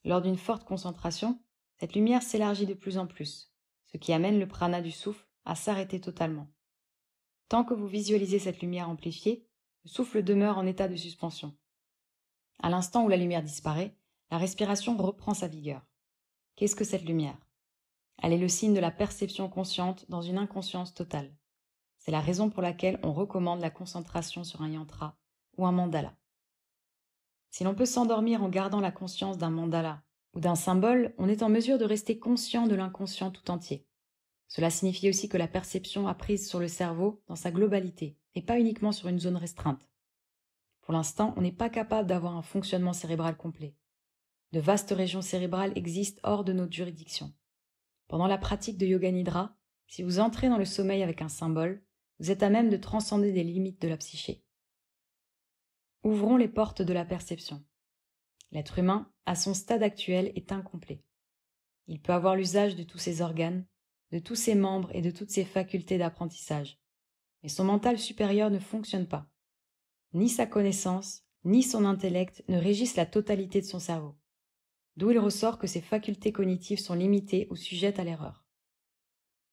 Lors d'une forte concentration, cette lumière s'élargit de plus en plus, ce qui amène le prana du souffle à s'arrêter totalement. Tant que vous visualisez cette lumière amplifiée, le souffle demeure en état de suspension. À l'instant où la lumière disparaît, la respiration reprend sa vigueur. Qu'est-ce que cette lumière? Elle est le signe de la perception consciente dans une inconscience totale. C'est la raison pour laquelle on recommande la concentration sur un yantra ou un mandala. Si l'on peut s'endormir en gardant la conscience d'un mandala ou d'un symbole, on est en mesure de rester conscient de l'inconscient tout entier. Cela signifie aussi que la perception a prise sur le cerveau dans sa globalité et pas uniquement sur une zone restreinte. Pour l'instant, on n'est pas capable d'avoir un fonctionnement cérébral complet. De vastes régions cérébrales existent hors de notre juridiction. Pendant la pratique de Yoga Nidra, si vous entrez dans le sommeil avec un symbole, vous êtes à même de transcender des limites de la psyché. Ouvrons les portes de la perception. L'être humain, à son stade actuel, est incomplet. Il peut avoir l'usage de tous ses organes, de tous ses membres et de toutes ses facultés d'apprentissage. Mais son mental supérieur ne fonctionne pas. Ni sa connaissance, ni son intellect ne régissent la totalité de son cerveau. D'où il ressort que ses facultés cognitives sont limitées ou sujettes à l'erreur.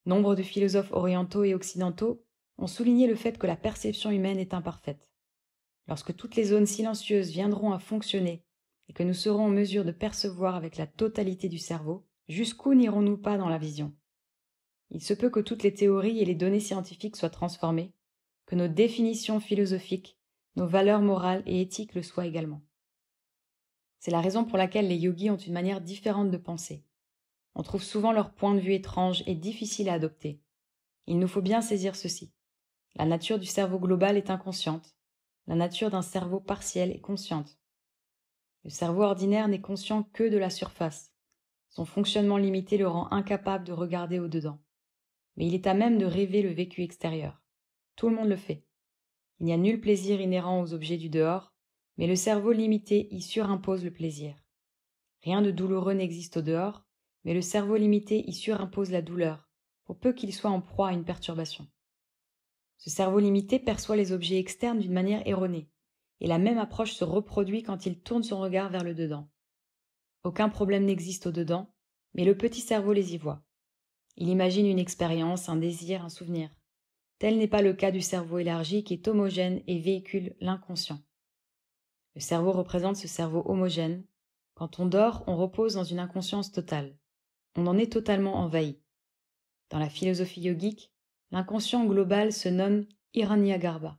Nombre de philosophes orientaux et occidentaux ont souligné le fait que la perception humaine est imparfaite. Lorsque toutes les zones silencieuses viendront à fonctionner et que nous serons en mesure de percevoir avec la totalité du cerveau, jusqu'où n'irons-nous pas dans la vision? Il se peut que toutes les théories et les données scientifiques soient transformées, que nos définitions philosophiques, nos valeurs morales et éthiques le soient également. C'est la raison pour laquelle les yogis ont une manière différente de penser. On trouve souvent leur point de vue étrange et difficile à adopter. Il nous faut bien saisir ceci. La nature du cerveau global est inconsciente. La nature d'un cerveau partiel est consciente. Le cerveau ordinaire n'est conscient que de la surface. Son fonctionnement limité le rend incapable de regarder au-dedans. Mais il est à même de rêver le vécu extérieur. Tout le monde le fait. Il n'y a nul plaisir inhérent aux objets du dehors, mais le cerveau limité y surimpose le plaisir. Rien de douloureux n'existe au dehors, mais le cerveau limité y surimpose la douleur, pour peu qu'il soit en proie à une perturbation. Ce cerveau limité perçoit les objets externes d'une manière erronée, et la même approche se reproduit quand il tourne son regard vers le dedans. Aucun problème n'existe au dedans, mais le petit cerveau les y voit. Il imagine une expérience, un désir, un souvenir. Tel n'est pas le cas du cerveau élargi qui est homogène et véhicule l'inconscient. Le cerveau représente ce cerveau homogène. Quand on dort, on repose dans une inconscience totale. On en est totalement envahi. Dans la philosophie yogique, l'inconscient global se nomme Hiranyagarbha.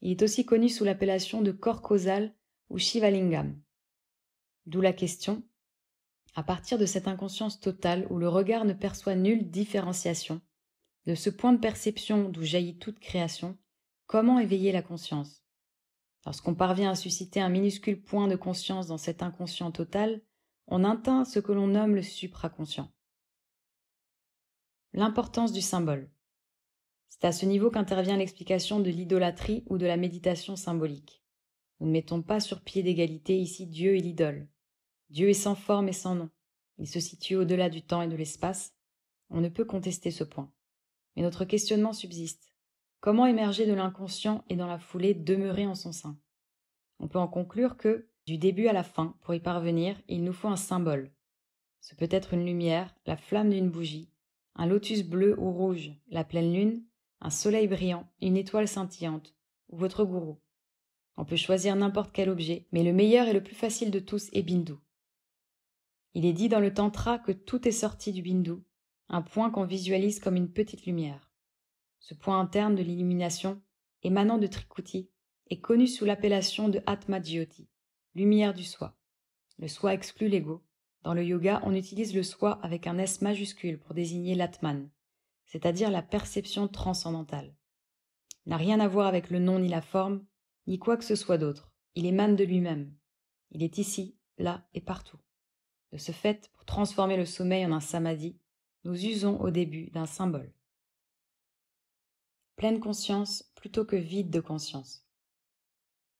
Il est aussi connu sous l'appellation de corps causal ou Shivalingam. D'où la question, à partir de cette inconscience totale où le regard ne perçoit nulle différenciation, de ce point de perception d'où jaillit toute création, comment éveiller la conscience? Lorsqu'on parvient à susciter un minuscule point de conscience dans cet inconscient total, on atteint ce que l'on nomme le supraconscient. L'importance du symbole. C'est à ce niveau qu'intervient l'explication de l'idolâtrie ou de la méditation symbolique. Nous ne mettons pas sur pied d'égalité ici Dieu et l'idole. Dieu est sans forme et sans nom. Il se situe au-delà du temps et de l'espace. On ne peut contester ce point. Mais notre questionnement subsiste. Comment émerger de l'inconscient et dans la foulée demeurer en son sein? On peut en conclure que, du début à la fin, pour y parvenir, il nous faut un symbole. Ce peut être une lumière, la flamme d'une bougie, un lotus bleu ou rouge, la pleine lune, un soleil brillant, une étoile scintillante, ou votre gourou. On peut choisir n'importe quel objet, mais le meilleur et le plus facile de tous est Bindu. Il est dit dans le Tantra que tout est sorti du Bindu, un point qu'on visualise comme une petite lumière. Ce point interne de l'illumination, émanant de Trikuti, est connu sous l'appellation de Atma Jyoti, lumière du soi. Le soi exclut l'ego. Dans le yoga, on utilise le soi avec un S majuscule pour désigner l'Atman, c'est-à-dire la perception transcendantale. Il n'a rien à voir avec le nom ni la forme, ni quoi que ce soit d'autre. Il émane de lui-même. Il est ici, là et partout. De ce fait, pour transformer le sommeil en un samadhi, nous usons au début d'un symbole. Pleine conscience plutôt que vide de conscience.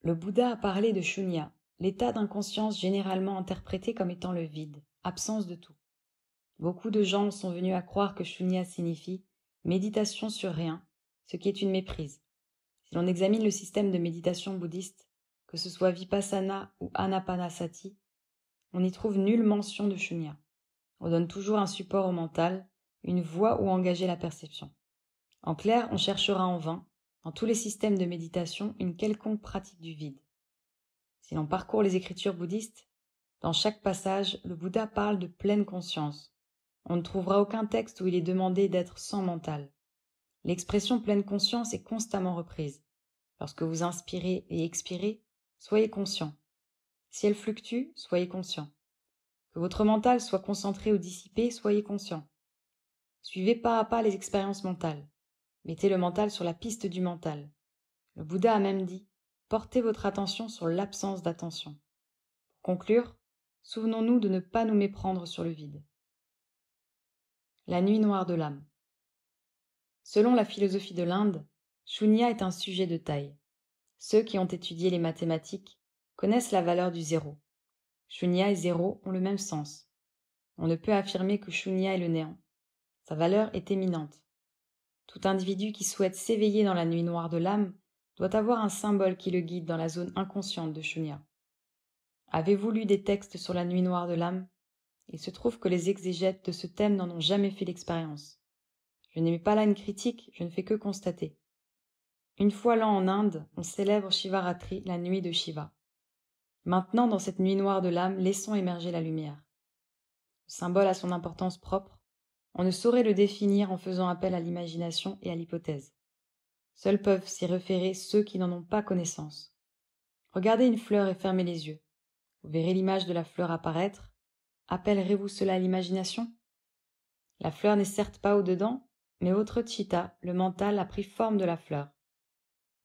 Le Bouddha a parlé de shunya, l'état d'inconscience généralement interprété comme étant le vide, absence de tout. Beaucoup de gens sont venus à croire que shunya signifie méditation sur rien, ce qui est une méprise. Si l'on examine le système de méditation bouddhiste, que ce soit Vipassana ou Anapanasati, on n'y trouve nulle mention de shunya. On donne toujours un support au mental, une voie où engager la perception. En clair, on cherchera en vain, dans tous les systèmes de méditation, une quelconque pratique du vide. Si l'on parcourt les écritures bouddhistes, dans chaque passage, le Bouddha parle de pleine conscience. On ne trouvera aucun texte où il est demandé d'être sans mental. L'expression pleine conscience est constamment reprise. Lorsque vous inspirez et expirez, soyez conscient. Si elle fluctue, soyez conscient. Que votre mental soit concentré ou dissipé, soyez conscient. Suivez pas à pas les expériences mentales. Mettez le mental sur la piste du mental. Le Bouddha a même dit « Portez votre attention sur l'absence d'attention ». Pour conclure, souvenons-nous de ne pas nous méprendre sur le vide. La nuit noire de l'âme. Selon la philosophie de l'Inde, Shunya est un sujet de taille. Ceux qui ont étudié les mathématiques connaissent la valeur du zéro. Shunya et zéro ont le même sens. On ne peut affirmer que Shunya est le néant. Sa valeur est éminente. Tout individu qui souhaite s'éveiller dans la nuit noire de l'âme doit avoir un symbole qui le guide dans la zone inconsciente de Shunya. Avez-vous lu des textes sur la nuit noire de l'âme? Il se trouve que les exégètes de ce thème n'en ont jamais fait l'expérience. Je n'émets pas là une critique, je ne fais que constater. Une fois l'an en Inde, on célèbre Shivaratri, la nuit de Shiva. Maintenant, dans cette nuit noire de l'âme, laissons émerger la lumière. Le symbole a son importance propre. On ne saurait le définir en faisant appel à l'imagination et à l'hypothèse. Seuls peuvent s'y référer ceux qui n'en ont pas connaissance. Regardez une fleur et fermez les yeux. Vous verrez l'image de la fleur apparaître. Appellerez-vous cela l'imagination? La fleur n'est certes pas au-dedans, mais votre chitta, le mental, a pris forme de la fleur.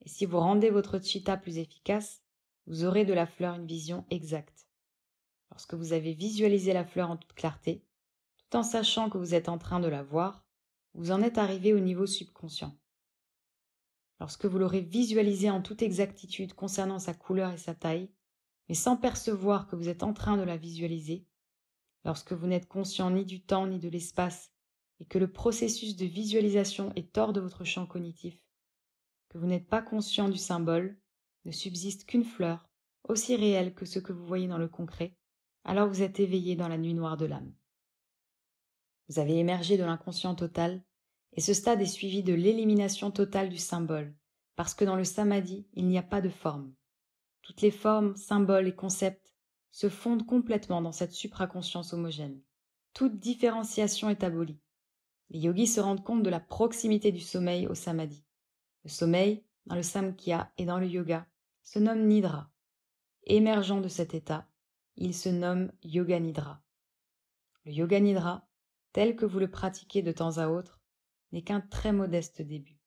Et si vous rendez votre chitta plus efficace, vous aurez de la fleur une vision exacte. Lorsque vous avez visualisé la fleur en toute clarté, tout en sachant que vous êtes en train de la voir, vous en êtes arrivé au niveau subconscient. Lorsque vous l'aurez visualisée en toute exactitude concernant sa couleur et sa taille, mais sans percevoir que vous êtes en train de la visualiser, lorsque vous n'êtes conscient ni du temps ni de l'espace, et que le processus de visualisation est hors de votre champ cognitif, que vous n'êtes pas conscient du symbole, ne subsiste qu'une fleur, aussi réelle que ce que vous voyez dans le concret, alors vous êtes éveillé dans la nuit noire de l'âme. Vous avez émergé de l'inconscient total, et ce stade est suivi de l'élimination totale du symbole, parce que dans le samadhi, il n'y a pas de forme. Toutes les formes, symboles et concepts se fondent complètement dans cette supraconscience homogène. Toute différenciation est abolie. Les yogis se rendent compte de la proximité du sommeil au samadhi. Le sommeil, dans le samkhya et dans le yoga, se nomme nidra. Émergeant de cet état, il se nomme yoga nidra. Le yoga nidra, tel que vous le pratiquez de temps à autre, n'est qu'un très modeste début.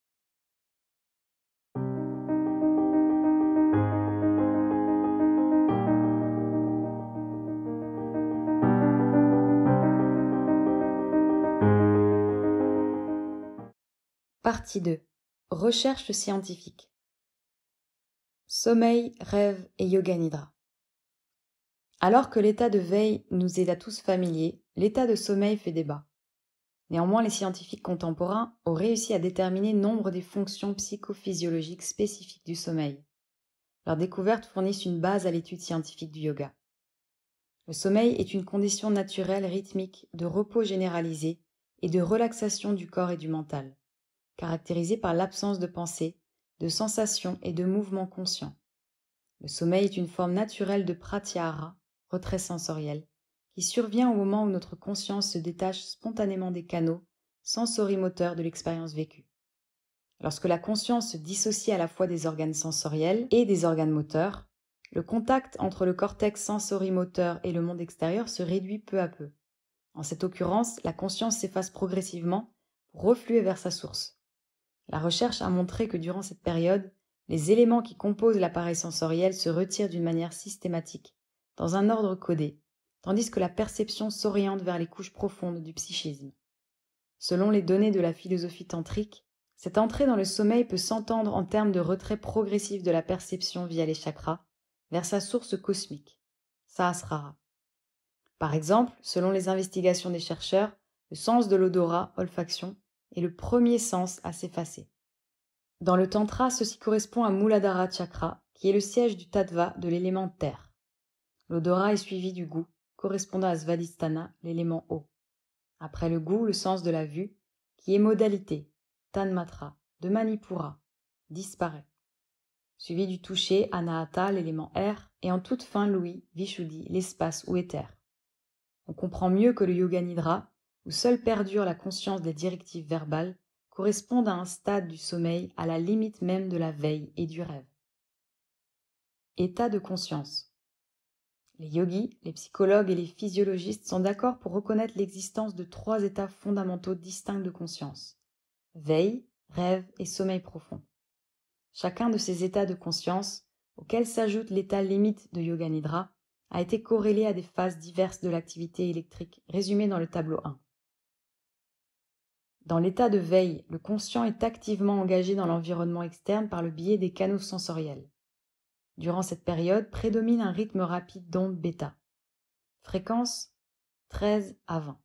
Partie 2. Recherche scientifique. Sommeil, rêve et yoga nidra. Alors que l'état de veille nous est à tous familier, l'état de sommeil fait débat. Néanmoins, les scientifiques contemporains ont réussi à déterminer nombre des fonctions psychophysiologiques spécifiques du sommeil. Leurs découvertes fournissent une base à l'étude scientifique du yoga. Le sommeil est une condition naturelle rythmique de repos généralisé et de relaxation du corps et du mental, caractérisée par l'absence de pensée, de sensations et de mouvements conscients. Le sommeil est une forme naturelle de pratyahara, retrait sensoriel, qui survient au moment où notre conscience se détache spontanément des canaux sensorimoteurs de l'expérience vécue. Lorsque la conscience se dissocie à la fois des organes sensoriels et des organes moteurs, le contact entre le cortex sensorimoteur et le monde extérieur se réduit peu à peu. En cette occurrence, la conscience s'efface progressivement pour refluer vers sa source. La recherche a montré que durant cette période, les éléments qui composent l'appareil sensoriel se retirent d'une manière systématique, dans un ordre codé, tandis que la perception s'oriente vers les couches profondes du psychisme. Selon les données de la philosophie tantrique, cette entrée dans le sommeil peut s'entendre en termes de retrait progressif de la perception via les chakras vers sa source cosmique, Sahasrara. Par exemple, selon les investigations des chercheurs, le sens de l'odorat, olfaction, est le premier sens à s'effacer. Dans le tantra, ceci correspond à Muladhara Chakra, qui est le siège du tattva de l'élément terre. L'odorat est suivi du goût, correspondant à Svadhisthana, l'élément eau. Après le goût, le sens de la vue, qui est modalité, Tanmatra, de Manipura, disparaît. Suivi du toucher, Anahata, l'élément air, et en toute fin l'ouïe, Vishuddhi, l'espace ou éther. On comprend mieux que le yoga nidra, où seule perdure la conscience des directives verbales, correspondent à un stade du sommeil à la limite même de la veille et du rêve. État de conscience. Les yogis, les psychologues et les physiologistes sont d'accord pour reconnaître l'existence de 3 états fondamentaux distincts de conscience: veille, rêve et sommeil profond. Chacun de ces états de conscience, auxquels s'ajoute l'état limite de yoga nidra, a été corrélé à des phases diverses de l'activité électrique, résumées dans le tableau 1. Dans l'état de veille, le conscient est activement engagé dans l'environnement externe par le biais des canaux sensoriels. Durant cette période, prédomine un rythme rapide d'ondes bêta. Fréquence 13 à 20.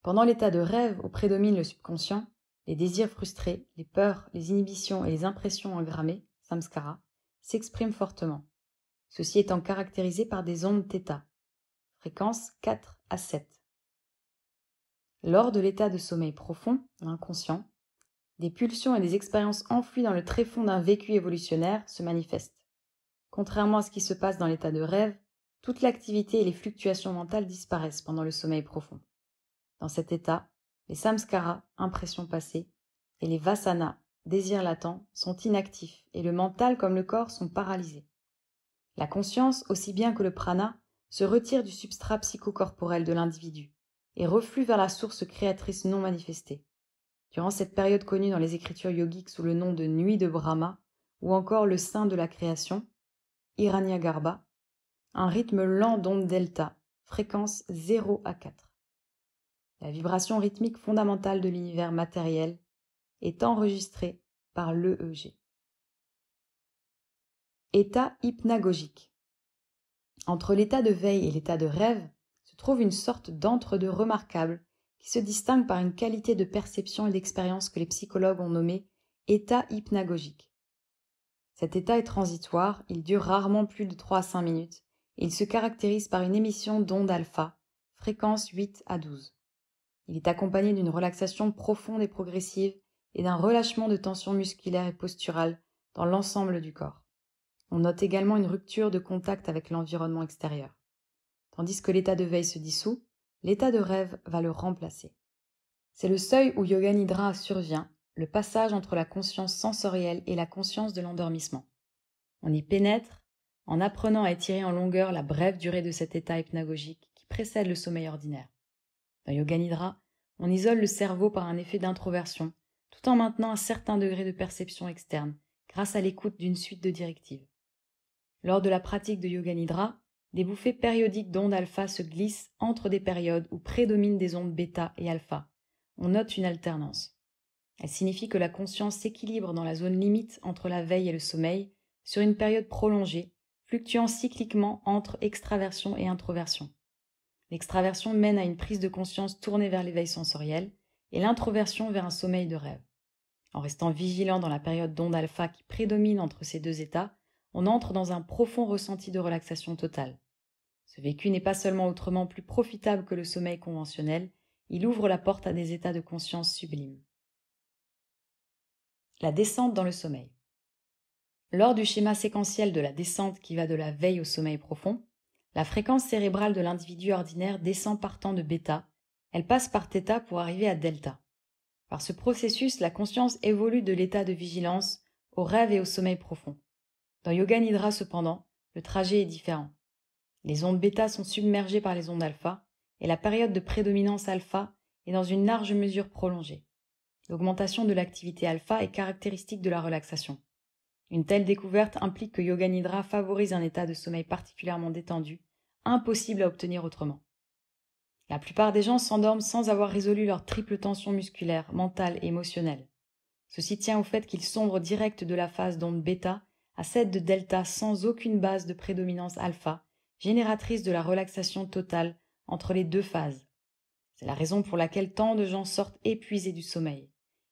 Pendant l'état de rêve où prédomine le subconscient, les désirs frustrés, les peurs, les inhibitions et les impressions engrammées, samskara, s'expriment fortement, ceci étant caractérisé par des ondes θ, fréquence 4 à 7. Lors de l'état de sommeil profond, inconscient, des pulsions et des expériences enfouies dans le tréfonds d'un vécu évolutionnaire se manifestent. Contrairement à ce qui se passe dans l'état de rêve, toute l'activité et les fluctuations mentales disparaissent pendant le sommeil profond. Dans cet état, les samskaras, impressions passées, et les vasanas, désirs latents, sont inactifs et le mental comme le corps sont paralysés. La conscience, aussi bien que le prana, se retire du substrat psychocorporel de l'individu et reflue vers la source créatrice non manifestée. Durant cette période connue dans les écritures yogiques sous le nom de nuit de Brahma ou encore le sein de la création, Hiranyagarbha, un rythme lent d'onde delta, fréquence 0 à 4. La vibration rythmique fondamentale de l'univers matériel est enregistrée par l'EEG. État hypnagogique. Entre l'état de veille et l'état de rêve se trouve une sorte d'entre-deux remarquable qui se distingue par une qualité de perception et d'expérience que les psychologues ont nommée état hypnagogique. Cet état est transitoire, il dure rarement plus de 3 à 5 minutes et il se caractérise par une émission d'ondes alpha, fréquence 8 à 12. Il est accompagné d'une relaxation profonde et progressive et d'un relâchement de tension musculaire et posturale dans l'ensemble du corps. On note également une rupture de contact avec l'environnement extérieur. Tandis que l'état de veille se dissout, l'état de rêve va le remplacer. C'est le seuil où Yoga Nidra survient, le passage entre la conscience sensorielle et la conscience de l'endormissement. On y pénètre en apprenant à étirer en longueur la brève durée de cet état hypnagogique qui précède le sommeil ordinaire. Dans Yoga Nidra, on isole le cerveau par un effet d'introversion, tout en maintenant un certain degré de perception externe, grâce à l'écoute d'une suite de directives. Lors de la pratique de Yoga Nidra, des bouffées périodiques d'ondes alpha se glissent entre des périodes où prédominent des ondes bêta et alpha. On note une alternance. Elle signifie que la conscience s'équilibre dans la zone limite entre la veille et le sommeil sur une période prolongée, fluctuant cycliquement entre extraversion et introversion. L'extraversion mène à une prise de conscience tournée vers l'éveil sensoriel et l'introversion vers un sommeil de rêve. En restant vigilant dans la période d'onde alpha qui prédomine entre ces deux états, on entre dans un profond ressenti de relaxation totale. Ce vécu n'est pas seulement autrement plus profitable que le sommeil conventionnel, il ouvre la porte à des états de conscience sublimes. La descente dans le sommeil. Lors du schéma séquentiel de la descente qui va de la veille au sommeil profond, la fréquence cérébrale de l'individu ordinaire descend partant de bêta, elle passe par θ pour arriver à delta. Par ce processus, la conscience évolue de l'état de vigilance au rêve et au sommeil profond. Dans Yoga Nidra, cependant, le trajet est différent. Les ondes bêta sont submergées par les ondes alpha et la période de prédominance alpha est dans une large mesure prolongée. L'augmentation de l'activité alpha est caractéristique de la relaxation. Une telle découverte implique que Yoga Nidra favorise un état de sommeil particulièrement détendu, impossible à obtenir autrement. La plupart des gens s'endorment sans avoir résolu leur triple tension musculaire, mentale et émotionnelle. Ceci tient au fait qu'ils sombrent direct de la phase d'onde bêta à celle de delta sans aucune base de prédominance alpha, génératrice de la relaxation totale entre les deux phases. C'est la raison pour laquelle tant de gens sortent épuisés du sommeil.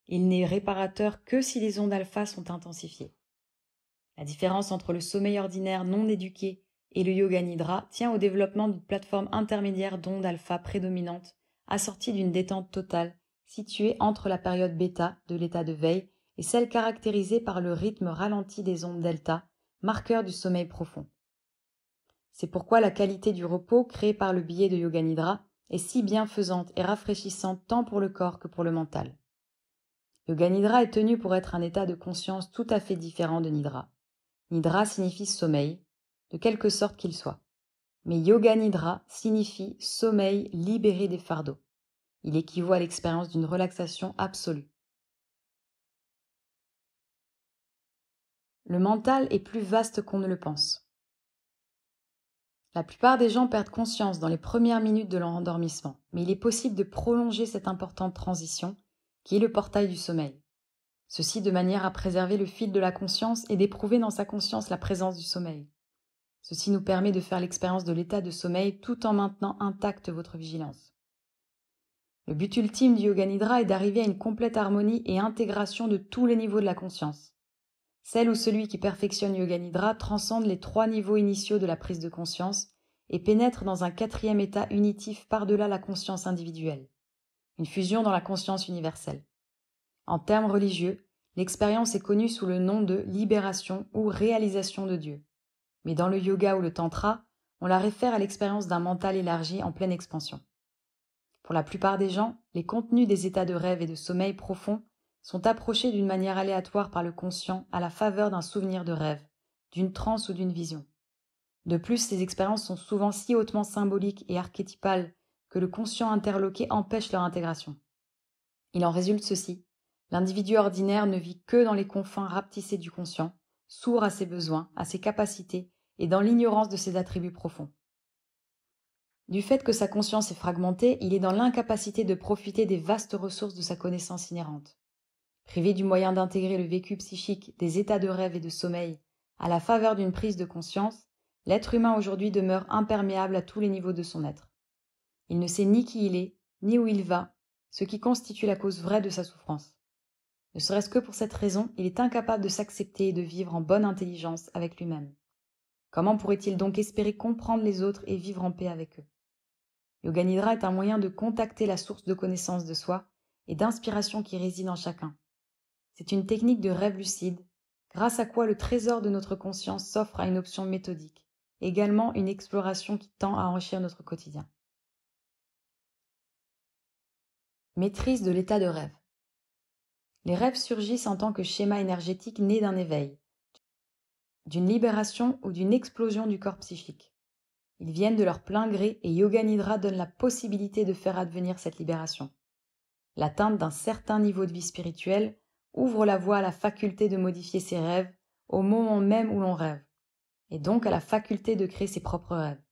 Il n'est réparateur que si les ondes alpha sont intensifiées. La différence entre le sommeil ordinaire non éduqué et le Yoga Nidra tient au développement d'une plateforme intermédiaire d'ondes alpha prédominante assortie d'une détente totale située entre la période bêta de l'état de veille et celle caractérisée par le rythme ralenti des ondes delta, marqueur du sommeil profond. C'est pourquoi la qualité du repos créé par le biais de Yoga Nidra est si bienfaisante et rafraîchissante tant pour le corps que pour le mental. Yoga Nidra est tenu pour être un état de conscience tout à fait différent de Nidra. Nidra signifie sommeil, de quelque sorte qu'il soit. Mais Yoga Nidra signifie sommeil libéré des fardeaux. Il équivaut à l'expérience d'une relaxation absolue. Le mental est plus vaste qu'on ne le pense. La plupart des gens perdent conscience dans les premières minutes de leur endormissement, mais il est possible de prolonger cette importante transition qui est le portail du sommeil. Ceci de manière à préserver le fil de la conscience et d'éprouver dans sa conscience la présence du sommeil. Ceci nous permet de faire l'expérience de l'état de sommeil tout en maintenant intacte votre vigilance. Le but ultime du Yoga Nidra est d'arriver à une complète harmonie et intégration de tous les niveaux de la conscience. Celle ou celui qui perfectionne Yoga Nidra transcende les 3 niveaux initiaux de la prise de conscience et pénètre dans un 4e état unitif par-delà la conscience individuelle. une fusion dans la conscience universelle. En termes religieux, l'expérience est connue sous le nom de libération ou réalisation de Dieu. Mais dans le yoga ou le tantra, on la réfère à l'expérience d'un mental élargi en pleine expansion. Pour la plupart des gens, les contenus des états de rêve et de sommeil profond sont approchés d'une manière aléatoire par le conscient à la faveur d'un souvenir de rêve, d'une transe ou d'une vision. De plus, ces expériences sont souvent si hautement symboliques et archétypales que le conscient interloqué empêche leur intégration. Il en résulte ceci: l'individu ordinaire ne vit que dans les confins rapetissés du conscient, sourd à ses besoins, à ses capacités et dans l'ignorance de ses attributs profonds. Du fait que sa conscience est fragmentée, il est dans l'incapacité de profiter des vastes ressources de sa connaissance inhérente. Privé du moyen d'intégrer le vécu psychique des états de rêve et de sommeil à la faveur d'une prise de conscience, l'être humain aujourd'hui demeure imperméable à tous les niveaux de son être. Il ne sait ni qui il est, ni où il va, ce qui constitue la cause vraie de sa souffrance. Ne serait-ce que pour cette raison, il est incapable de s'accepter et de vivre en bonne intelligence avec lui-même. Comment pourrait-il donc espérer comprendre les autres et vivre en paix avec eux? Yoga Nidra est un moyen de contacter la source de connaissance de soi et d'inspiration qui réside en chacun. C'est une technique de rêve lucide, grâce à quoi le trésor de notre conscience s'offre à une option méthodique, également une exploration qui tend à enrichir notre quotidien. Maîtrise de l'état de rêve. Les rêves surgissent en tant que schéma énergétique né d'un éveil, d'une libération ou d'une explosion du corps psychique. Ils viennent de leur plein gré et Yoga Nidra donne la possibilité de faire advenir cette libération. L'atteinte d'un certain niveau de vie spirituelle ouvre la voie à la faculté de modifier ses rêves au moment même où l'on rêve, et donc à la faculté de créer ses propres rêves.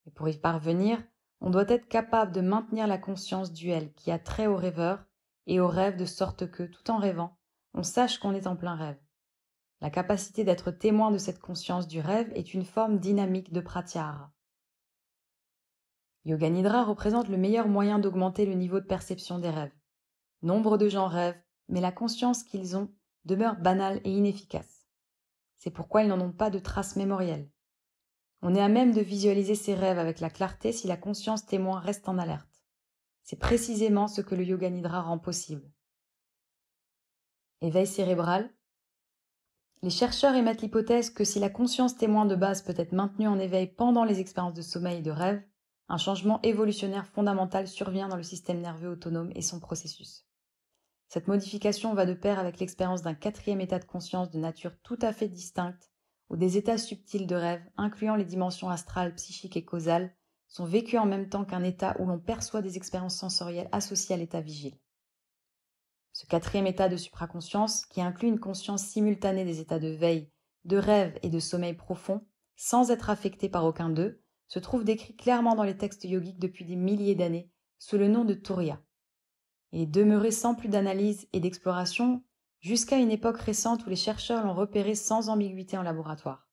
Et pour y parvenir, on doit être capable de maintenir la conscience duelle qui a trait au rêveur et au rêve de sorte que, tout en rêvant, on sache qu'on est en plein rêve. La capacité d'être témoin de cette conscience du rêve est une forme dynamique de pratyahara. Yoga Nidra représente le meilleur moyen d'augmenter le niveau de perception des rêves. Nombre de gens rêvent, mais la conscience qu'ils ont demeure banale et inefficace. C'est pourquoi ils n'en ont pas de traces mémorielles. On est à même de visualiser ses rêves avec la clarté si la conscience témoin reste en alerte. C'est précisément ce que le Yoga Nidra rend possible. Éveil cérébral. Les chercheurs émettent l'hypothèse que si la conscience témoin de base peut être maintenue en éveil pendant les expériences de sommeil et de rêve, un changement évolutionnaire fondamental survient dans le système nerveux autonome et son processus. Cette modification va de pair avec l'expérience d'un quatrième état de conscience de nature tout à fait distincte, où des états subtils de rêve, incluant les dimensions astrales, psychiques et causales, sont vécus en même temps qu'un état où l'on perçoit des expériences sensorielles associées à l'état vigile. Ce quatrième état de supraconscience, qui inclut une conscience simultanée des états de veille, de rêve et de sommeil profond, sans être affecté par aucun d'eux, se trouve décrit clairement dans les textes yogiques depuis des milliers d'années, sous le nom de Turiya. Il est demeuré sans plus d'analyse et d'exploration jusqu'à une époque récente où les chercheurs l'ont repéré sans ambiguïté en laboratoire.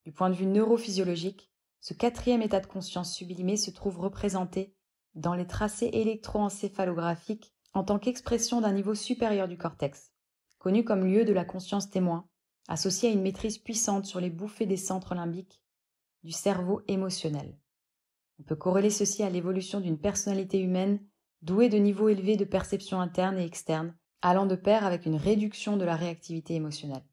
Du point de vue neurophysiologique, ce quatrième état de conscience sublimé se trouve représenté dans les tracés électroencéphalographiques en tant qu'expression d'un niveau supérieur du cortex, connu comme lieu de la conscience témoin, associé à une maîtrise puissante sur les bouffées des centres limbiques du cerveau émotionnel. On peut corréler ceci à l'évolution d'une personnalité humaine douée de niveaux élevés de perception interne et externe, allant de pair avec une réduction de la réactivité émotionnelle.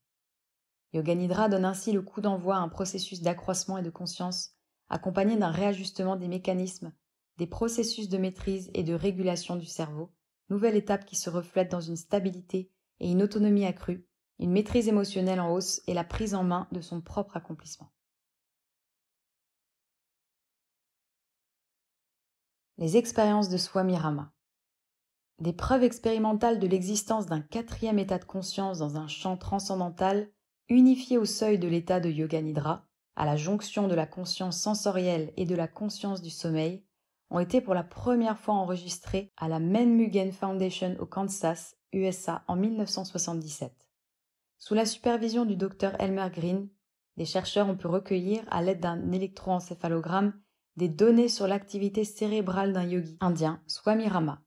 Yoga Nidra donne ainsi le coup d'envoi à un processus d'accroissement et de conscience, accompagné d'un réajustement des mécanismes, des processus de maîtrise et de régulation du cerveau, nouvelle étape qui se reflète dans une stabilité et une autonomie accrue, une maîtrise émotionnelle en hausse et la prise en main de son propre accomplissement. Les expériences de Swami Rama. Des preuves expérimentales de l'existence d'un quatrième état de conscience dans un champ transcendantal, unifié au seuil de l'état de Yoga Nidra, à la jonction de la conscience sensorielle et de la conscience du sommeil, ont été pour la première fois enregistrées à la Menmugen Foundation au Kansas, USA, en 1977. Sous la supervision du Dr Elmer Green, des chercheurs ont pu recueillir, à l'aide d'un électroencéphalogramme, des données sur l'activité cérébrale d'un yogi indien, Swami Rama.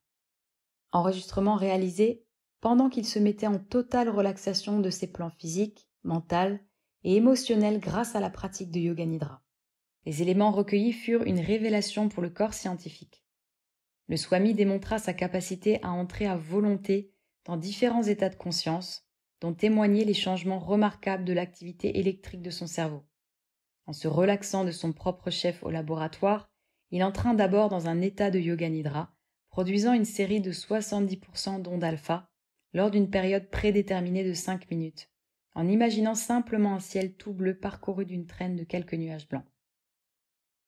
Enregistrement réalisé pendant qu'il se mettait en totale relaxation de ses plans physiques, mental et émotionnel grâce à la pratique de Yoga Nidra. Les éléments recueillis furent une révélation pour le corps scientifique. Le Swami démontra sa capacité à entrer à volonté dans différents états de conscience, dont témoignaient les changements remarquables de l'activité électrique de son cerveau. En se relaxant de son propre chef au laboratoire, il entra d'abord dans un état de yoga nidra, produisant une série de 70% d'ondes alpha lors d'une période prédéterminée de 5 minutes, en imaginant simplement un ciel tout bleu parcouru d'une traîne de quelques nuages blancs.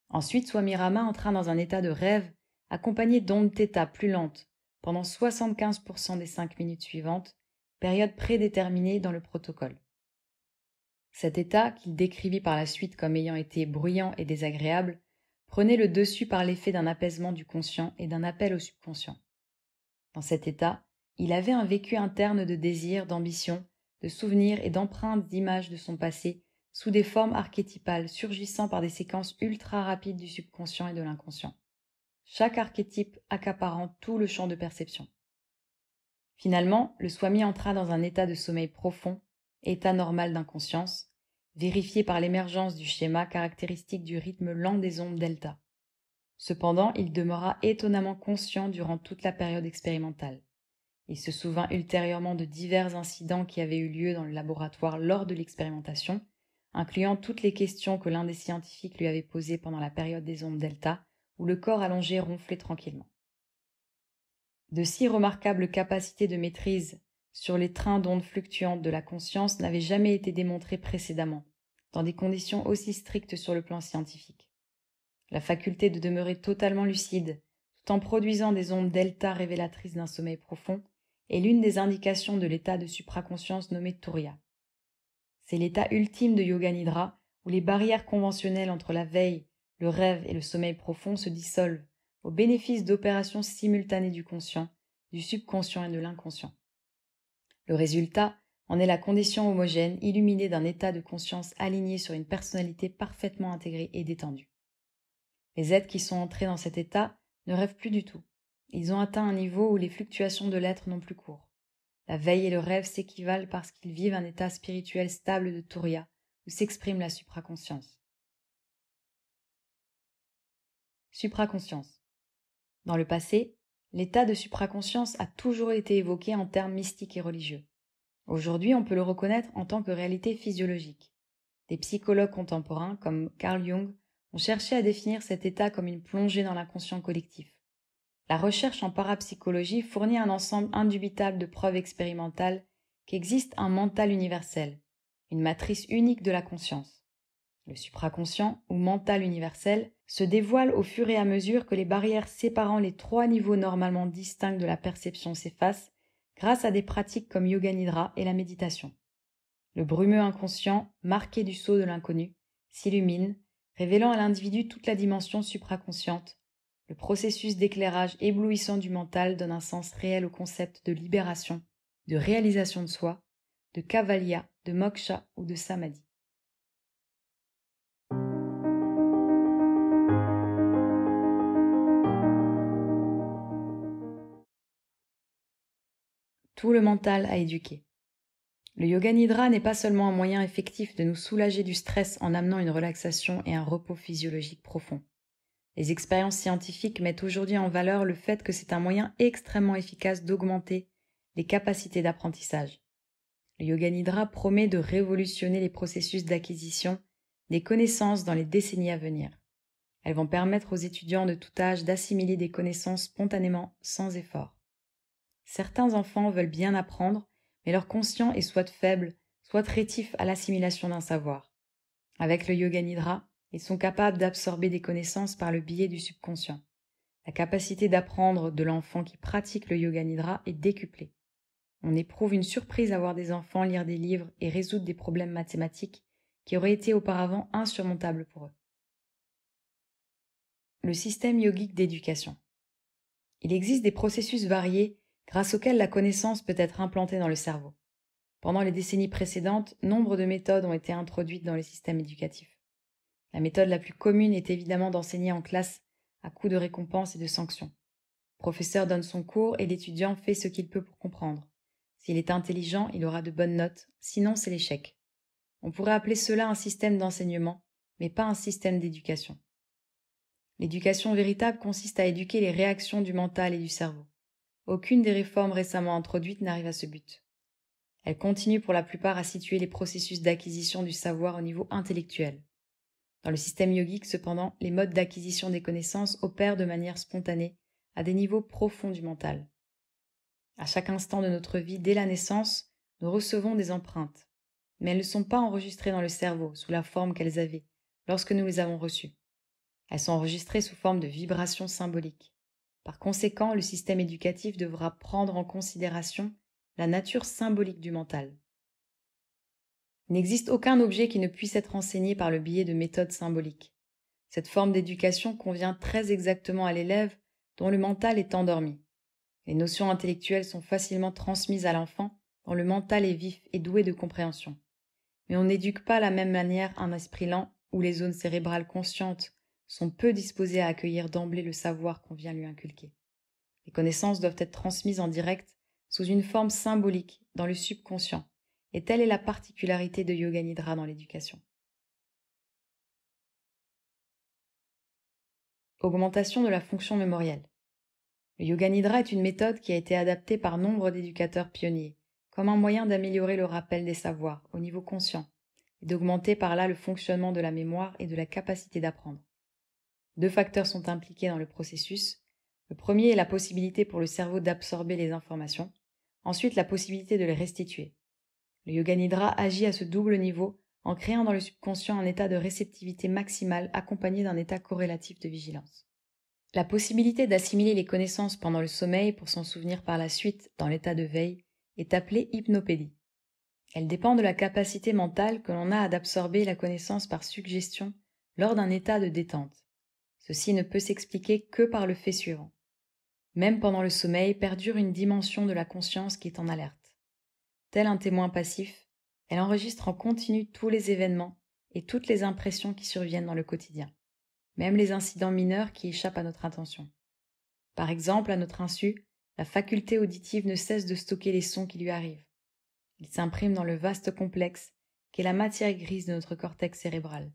Ensuite, Swami Rama entra dans un état de rêve accompagné d'ondes θ plus lentes pendant 75% des 5 minutes suivantes, période prédéterminée dans le protocole. Cet état, qu'il décrivit par la suite comme ayant été bruyant et désagréable, prenait le dessus par l'effet d'un apaisement du conscient et d'un appel au subconscient. Dans cet état, il avait un vécu interne de désir, d'ambition, de souvenirs et d'empreintes d'images de son passé sous des formes archétypales surgissant par des séquences ultra rapides du subconscient et de l'inconscient, chaque archétype accaparant tout le champ de perception. Finalement, le Swami entra dans un état de sommeil profond, état normal d'inconscience, vérifié par l'émergence du schéma caractéristique du rythme lent des ondes delta. Cependant, il demeura étonnamment conscient durant toute la période expérimentale. Il se souvint ultérieurement de divers incidents qui avaient eu lieu dans le laboratoire lors de l'expérimentation, incluant toutes les questions que l'un des scientifiques lui avait posées pendant la période des ondes delta, où le corps allongé ronflait tranquillement. De si remarquables capacités de maîtrise sur les trains d'ondes fluctuantes de la conscience n'avaient jamais été démontrées précédemment, dans des conditions aussi strictes sur le plan scientifique. La faculté de demeurer totalement lucide, tout en produisant des ondes delta révélatrices d'un sommeil profond, est l'une des indications de l'état de supraconscience nommé Turiya. C'est l'état ultime de Yoga Nidra où les barrières conventionnelles entre la veille, le rêve et le sommeil profond se dissolvent au bénéfice d'opérations simultanées du conscient, du subconscient et de l'inconscient. Le résultat en est la condition homogène, illuminée d'un état de conscience aligné sur une personnalité parfaitement intégrée et détendue. Les êtres qui sont entrés dans cet état ne rêvent plus du tout. Ils ont atteint un niveau où les fluctuations de l'être n'ont plus cours. La veille et le rêve s'équivalent parce qu'ils vivent un état spirituel stable de Turiya, où s'exprime la supraconscience. Supraconscience. Dans le passé, l'état de supraconscience a toujours été évoqué en termes mystiques et religieux. Aujourd'hui, on peut le reconnaître en tant que réalité physiologique. Des psychologues contemporains, comme Carl Jung, ont cherché à définir cet état comme une plongée dans l'inconscient collectif. La recherche en parapsychologie fournit un ensemble indubitable de preuves expérimentales qu'existe un mental universel, une matrice unique de la conscience. Le supraconscient, ou mental universel, se dévoile au fur et à mesure que les barrières séparant les 3 niveaux normalement distincts de la perception s'effacent grâce à des pratiques comme Yoga Nidra et la méditation. Le brumeux inconscient, marqué du sceau de l'inconnu, s'illumine, révélant à l'individu toute la dimension supraconsciente. Le processus d'éclairage éblouissant du mental donne un sens réel au concept de libération, de réalisation de soi, de kaivalya, de moksha ou de samadhi. Tout le mental à éduquer. Le yoga nidra n'est pas seulement un moyen effectif de nous soulager du stress en amenant une relaxation et un repos physiologique profond. Les expériences scientifiques mettent aujourd'hui en valeur le fait que c'est un moyen extrêmement efficace d'augmenter les capacités d'apprentissage. Le yoga nidra promet de révolutionner les processus d'acquisition des connaissances dans les décennies à venir. Elles vont permettre aux étudiants de tout âge d'assimiler des connaissances spontanément, sans effort. Certains enfants veulent bien apprendre, mais leur conscient est soit faible, soit rétif à l'assimilation d'un savoir. Avec le yoga nidra, ils sont capables d'absorber des connaissances par le biais du subconscient. La capacité d'apprendre de l'enfant qui pratique le yoga nidra est décuplée. On éprouve une surprise à voir des enfants lire des livres et résoudre des problèmes mathématiques qui auraient été auparavant insurmontables pour eux. Le système yogique d'éducation. Il existe des processus variés grâce auxquels la connaissance peut être implantée dans le cerveau. Pendant les décennies précédentes, nombre de méthodes ont été introduites dans le système éducatif. La méthode la plus commune est évidemment d'enseigner en classe à coups de récompenses et de sanctions. Le professeur donne son cours et l'étudiant fait ce qu'il peut pour comprendre. S'il est intelligent, il aura de bonnes notes, sinon c'est l'échec. On pourrait appeler cela un système d'enseignement, mais pas un système d'éducation. L'éducation véritable consiste à éduquer les réactions du mental et du cerveau. Aucune des réformes récemment introduites n'arrive à ce but. Elles continuent pour la plupart à situer les processus d'acquisition du savoir au niveau intellectuel. Dans le système yogique, cependant, les modes d'acquisition des connaissances opèrent de manière spontanée à des niveaux profonds du mental. À chaque instant de notre vie, dès la naissance, nous recevons des empreintes, mais elles ne sont pas enregistrées dans le cerveau sous la forme qu'elles avaient lorsque nous les avons reçues. Elles sont enregistrées sous forme de vibrations symboliques. Par conséquent, le système éducatif devra prendre en considération la nature symbolique du mental. Il n'existe aucun objet qui ne puisse être enseigné par le biais de méthodes symboliques. Cette forme d'éducation convient très exactement à l'élève dont le mental est endormi. Les notions intellectuelles sont facilement transmises à l'enfant dont le mental est vif et doué de compréhension. Mais on n'éduque pas de la même manière un esprit lent où les zones cérébrales conscientes sont peu disposées à accueillir d'emblée le savoir qu'on vient lui inculquer. Les connaissances doivent être transmises en direct sous une forme symbolique dans le subconscient, et telle est la particularité de Yoga Nidra dans l'éducation. Augmentation de la fonction mémorielle. Le Yoga Nidra est une méthode qui a été adaptée par nombre d'éducateurs pionniers, comme un moyen d'améliorer le rappel des savoirs au niveau conscient, et d'augmenter par là le fonctionnement de la mémoire et de la capacité d'apprendre. 2 facteurs sont impliqués dans le processus. Le premier est la possibilité pour le cerveau d'absorber les informations, ensuite la possibilité de les restituer. Le Yoga Nidra agit à ce double niveau en créant dans le subconscient un état de réceptivité maximale accompagné d'un état corrélatif de vigilance. La possibilité d'assimiler les connaissances pendant le sommeil pour s'en souvenir par la suite dans l'état de veille est appelée hypnopédie. Elle dépend de la capacité mentale que l'on a d'absorber la connaissance par suggestion lors d'un état de détente. Ceci ne peut s'expliquer que par le fait suivant. Même pendant le sommeil perdure une dimension de la conscience qui est en alerte. Tel un témoin passif, elle enregistre en continu tous les événements et toutes les impressions qui surviennent dans le quotidien, même les incidents mineurs qui échappent à notre attention. Par exemple, à notre insu, la faculté auditive ne cesse de stocker les sons qui lui arrivent. Ils s'impriment dans le vaste complexe qu'est la matière grise de notre cortex cérébral.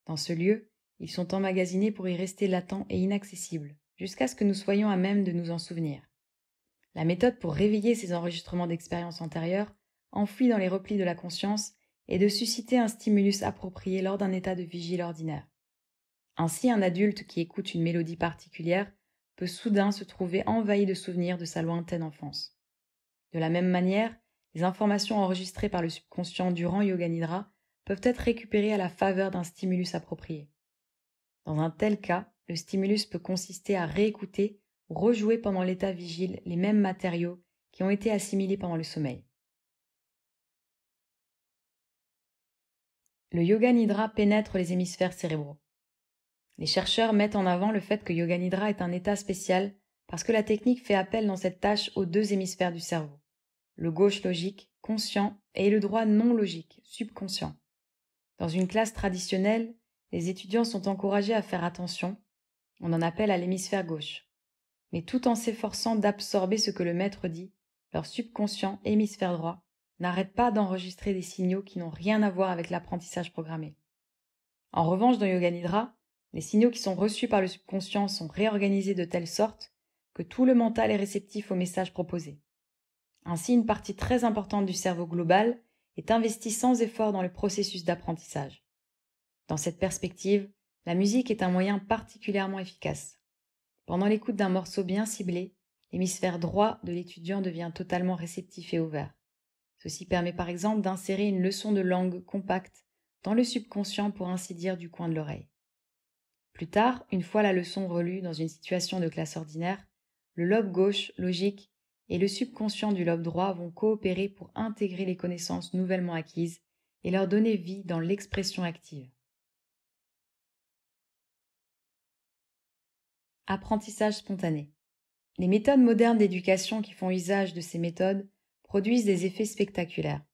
Dans ce lieu, ils sont emmagasinés pour y rester latents et inaccessibles, jusqu'à ce que nous soyons à même de nous en souvenir. La méthode pour réveiller ces enregistrements d'expériences antérieures, enfouis dans les replis de la conscience, est de susciter un stimulus approprié lors d'un état de vigile ordinaire. Ainsi, un adulte qui écoute une mélodie particulière peut soudain se trouver envahi de souvenirs de sa lointaine enfance. De la même manière, les informations enregistrées par le subconscient durant Yoga Nidra peuvent être récupérées à la faveur d'un stimulus approprié. Dans un tel cas, le stimulus peut consister à réécouter ou rejouer pendant l'état vigile les mêmes matériaux qui ont été assimilés pendant le sommeil. Le Yoga Nidra pénètre les hémisphères cérébraux. Les chercheurs mettent en avant le fait que Yoga Nidra est un état spécial parce que la technique fait appel dans cette tâche aux 2 hémisphères du cerveau, le gauche logique, conscient, et le droit non logique, subconscient. Dans une classe traditionnelle, les étudiants sont encouragés à faire attention, on en appelle à l'hémisphère gauche. Mais tout en s'efforçant d'absorber ce que le maître dit, leur subconscient, hémisphère droit, n'arrête pas d'enregistrer des signaux qui n'ont rien à voir avec l'apprentissage programmé. En revanche, dans Yoga Nidra, les signaux qui sont reçus par le subconscient sont réorganisés de telle sorte que tout le mental est réceptif aux messages proposés. Ainsi, une partie très importante du cerveau global est investie sans effort dans le processus d'apprentissage. Dans cette perspective, la musique est un moyen particulièrement efficace. Pendant l'écoute d'un morceau bien ciblé, l'hémisphère droit de l'étudiant devient totalement réceptif et ouvert. Ceci permet par exemple d'insérer une leçon de langue compacte dans le subconscient pour ainsi dire du coin de l'oreille. Plus tard, une fois la leçon relue dans une situation de classe ordinaire, le lobe gauche, logique, et le subconscient du lobe droit vont coopérer pour intégrer les connaissances nouvellement acquises et leur donner vie dans l'expression active. Apprentissage spontané. Les méthodes modernes d'éducation qui font usage de ces méthodes produisent des effets spectaculaires.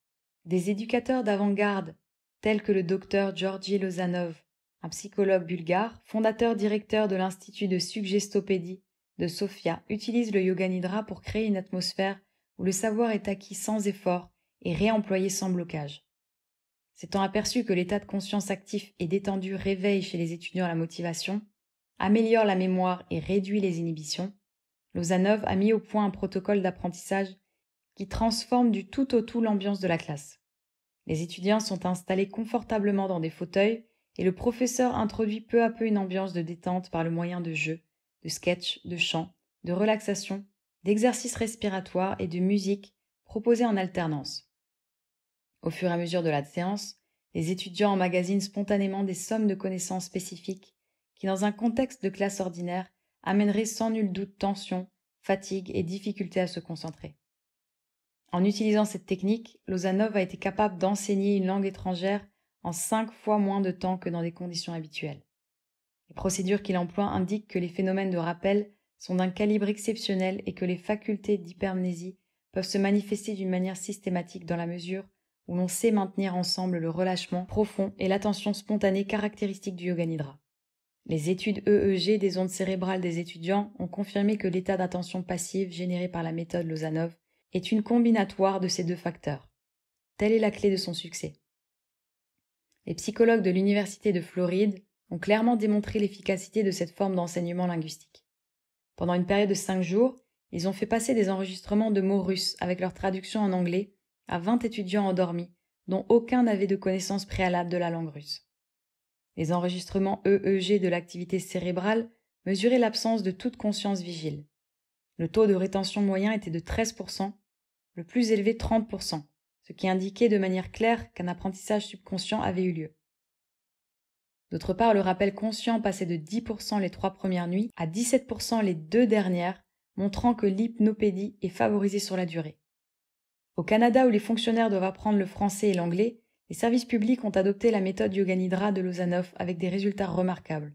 Des éducateurs d'avant-garde, tels que le docteur Georgi Lozanov, un psychologue bulgare, fondateur-directeur de l'Institut de suggestopédie de Sofia, utilisent le Yoga Nidra pour créer une atmosphère où le savoir est acquis sans effort et réemployé sans blocage. S'étant aperçu que l'état de conscience actif et détendu réveille chez les étudiants la motivation, améliore la mémoire et réduit les inhibitions, Lozanov a mis au point un protocole d'apprentissage qui transforme du tout au tout l'ambiance de la classe. Les étudiants sont installés confortablement dans des fauteuils et le professeur introduit peu à peu une ambiance de détente par le moyen de jeux, de sketchs, de chants, de relaxation, d'exercices respiratoires et de musique proposés en alternance. Au fur et à mesure de la séance, les étudiants emmagasinent spontanément des sommes de connaissances spécifiques qui, dans un contexte de classe ordinaire, amèneraient sans nul doute tension, fatigue et difficulté à se concentrer. En utilisant cette technique, Lozanov a été capable d'enseigner une langue étrangère en 5 fois moins de temps que dans des conditions habituelles. Les procédures qu'il emploie indiquent que les phénomènes de rappel sont d'un calibre exceptionnel et que les facultés d'hypermnésie peuvent se manifester d'une manière systématique dans la mesure où l'on sait maintenir ensemble le relâchement profond et l'attention spontanée caractéristique du Yoga Nidra. Les études EEG des ondes cérébrales des étudiants ont confirmé que l'état d'attention passive généré par la méthode Lozanov est une combinatoire de ces deux facteurs. Telle est la clé de son succès. Les psychologues de l'Université de Floride ont clairement démontré l'efficacité de cette forme d'enseignement linguistique. Pendant une période de 5 jours, ils ont fait passer des enregistrements de mots russes avec leur traduction en anglais à 20 étudiants endormis, dont aucun n'avait de connaissance préalable de la langue russe. Les enregistrements EEG de l'activité cérébrale mesuraient l'absence de toute conscience vigile. Le taux de rétention moyen était de 13%, le plus élevé 30%, ce qui indiquait de manière claire qu'un apprentissage subconscient avait eu lieu. D'autre part, le rappel conscient passait de 10% les 3 premières nuits à 17% les 2 dernières, montrant que l'hypnopédie est favorisée sur la durée. Au Canada, où les fonctionnaires doivent apprendre le français et l'anglais, les services publics ont adopté la méthode Yoga Nidra de Lozanov avec des résultats remarquables.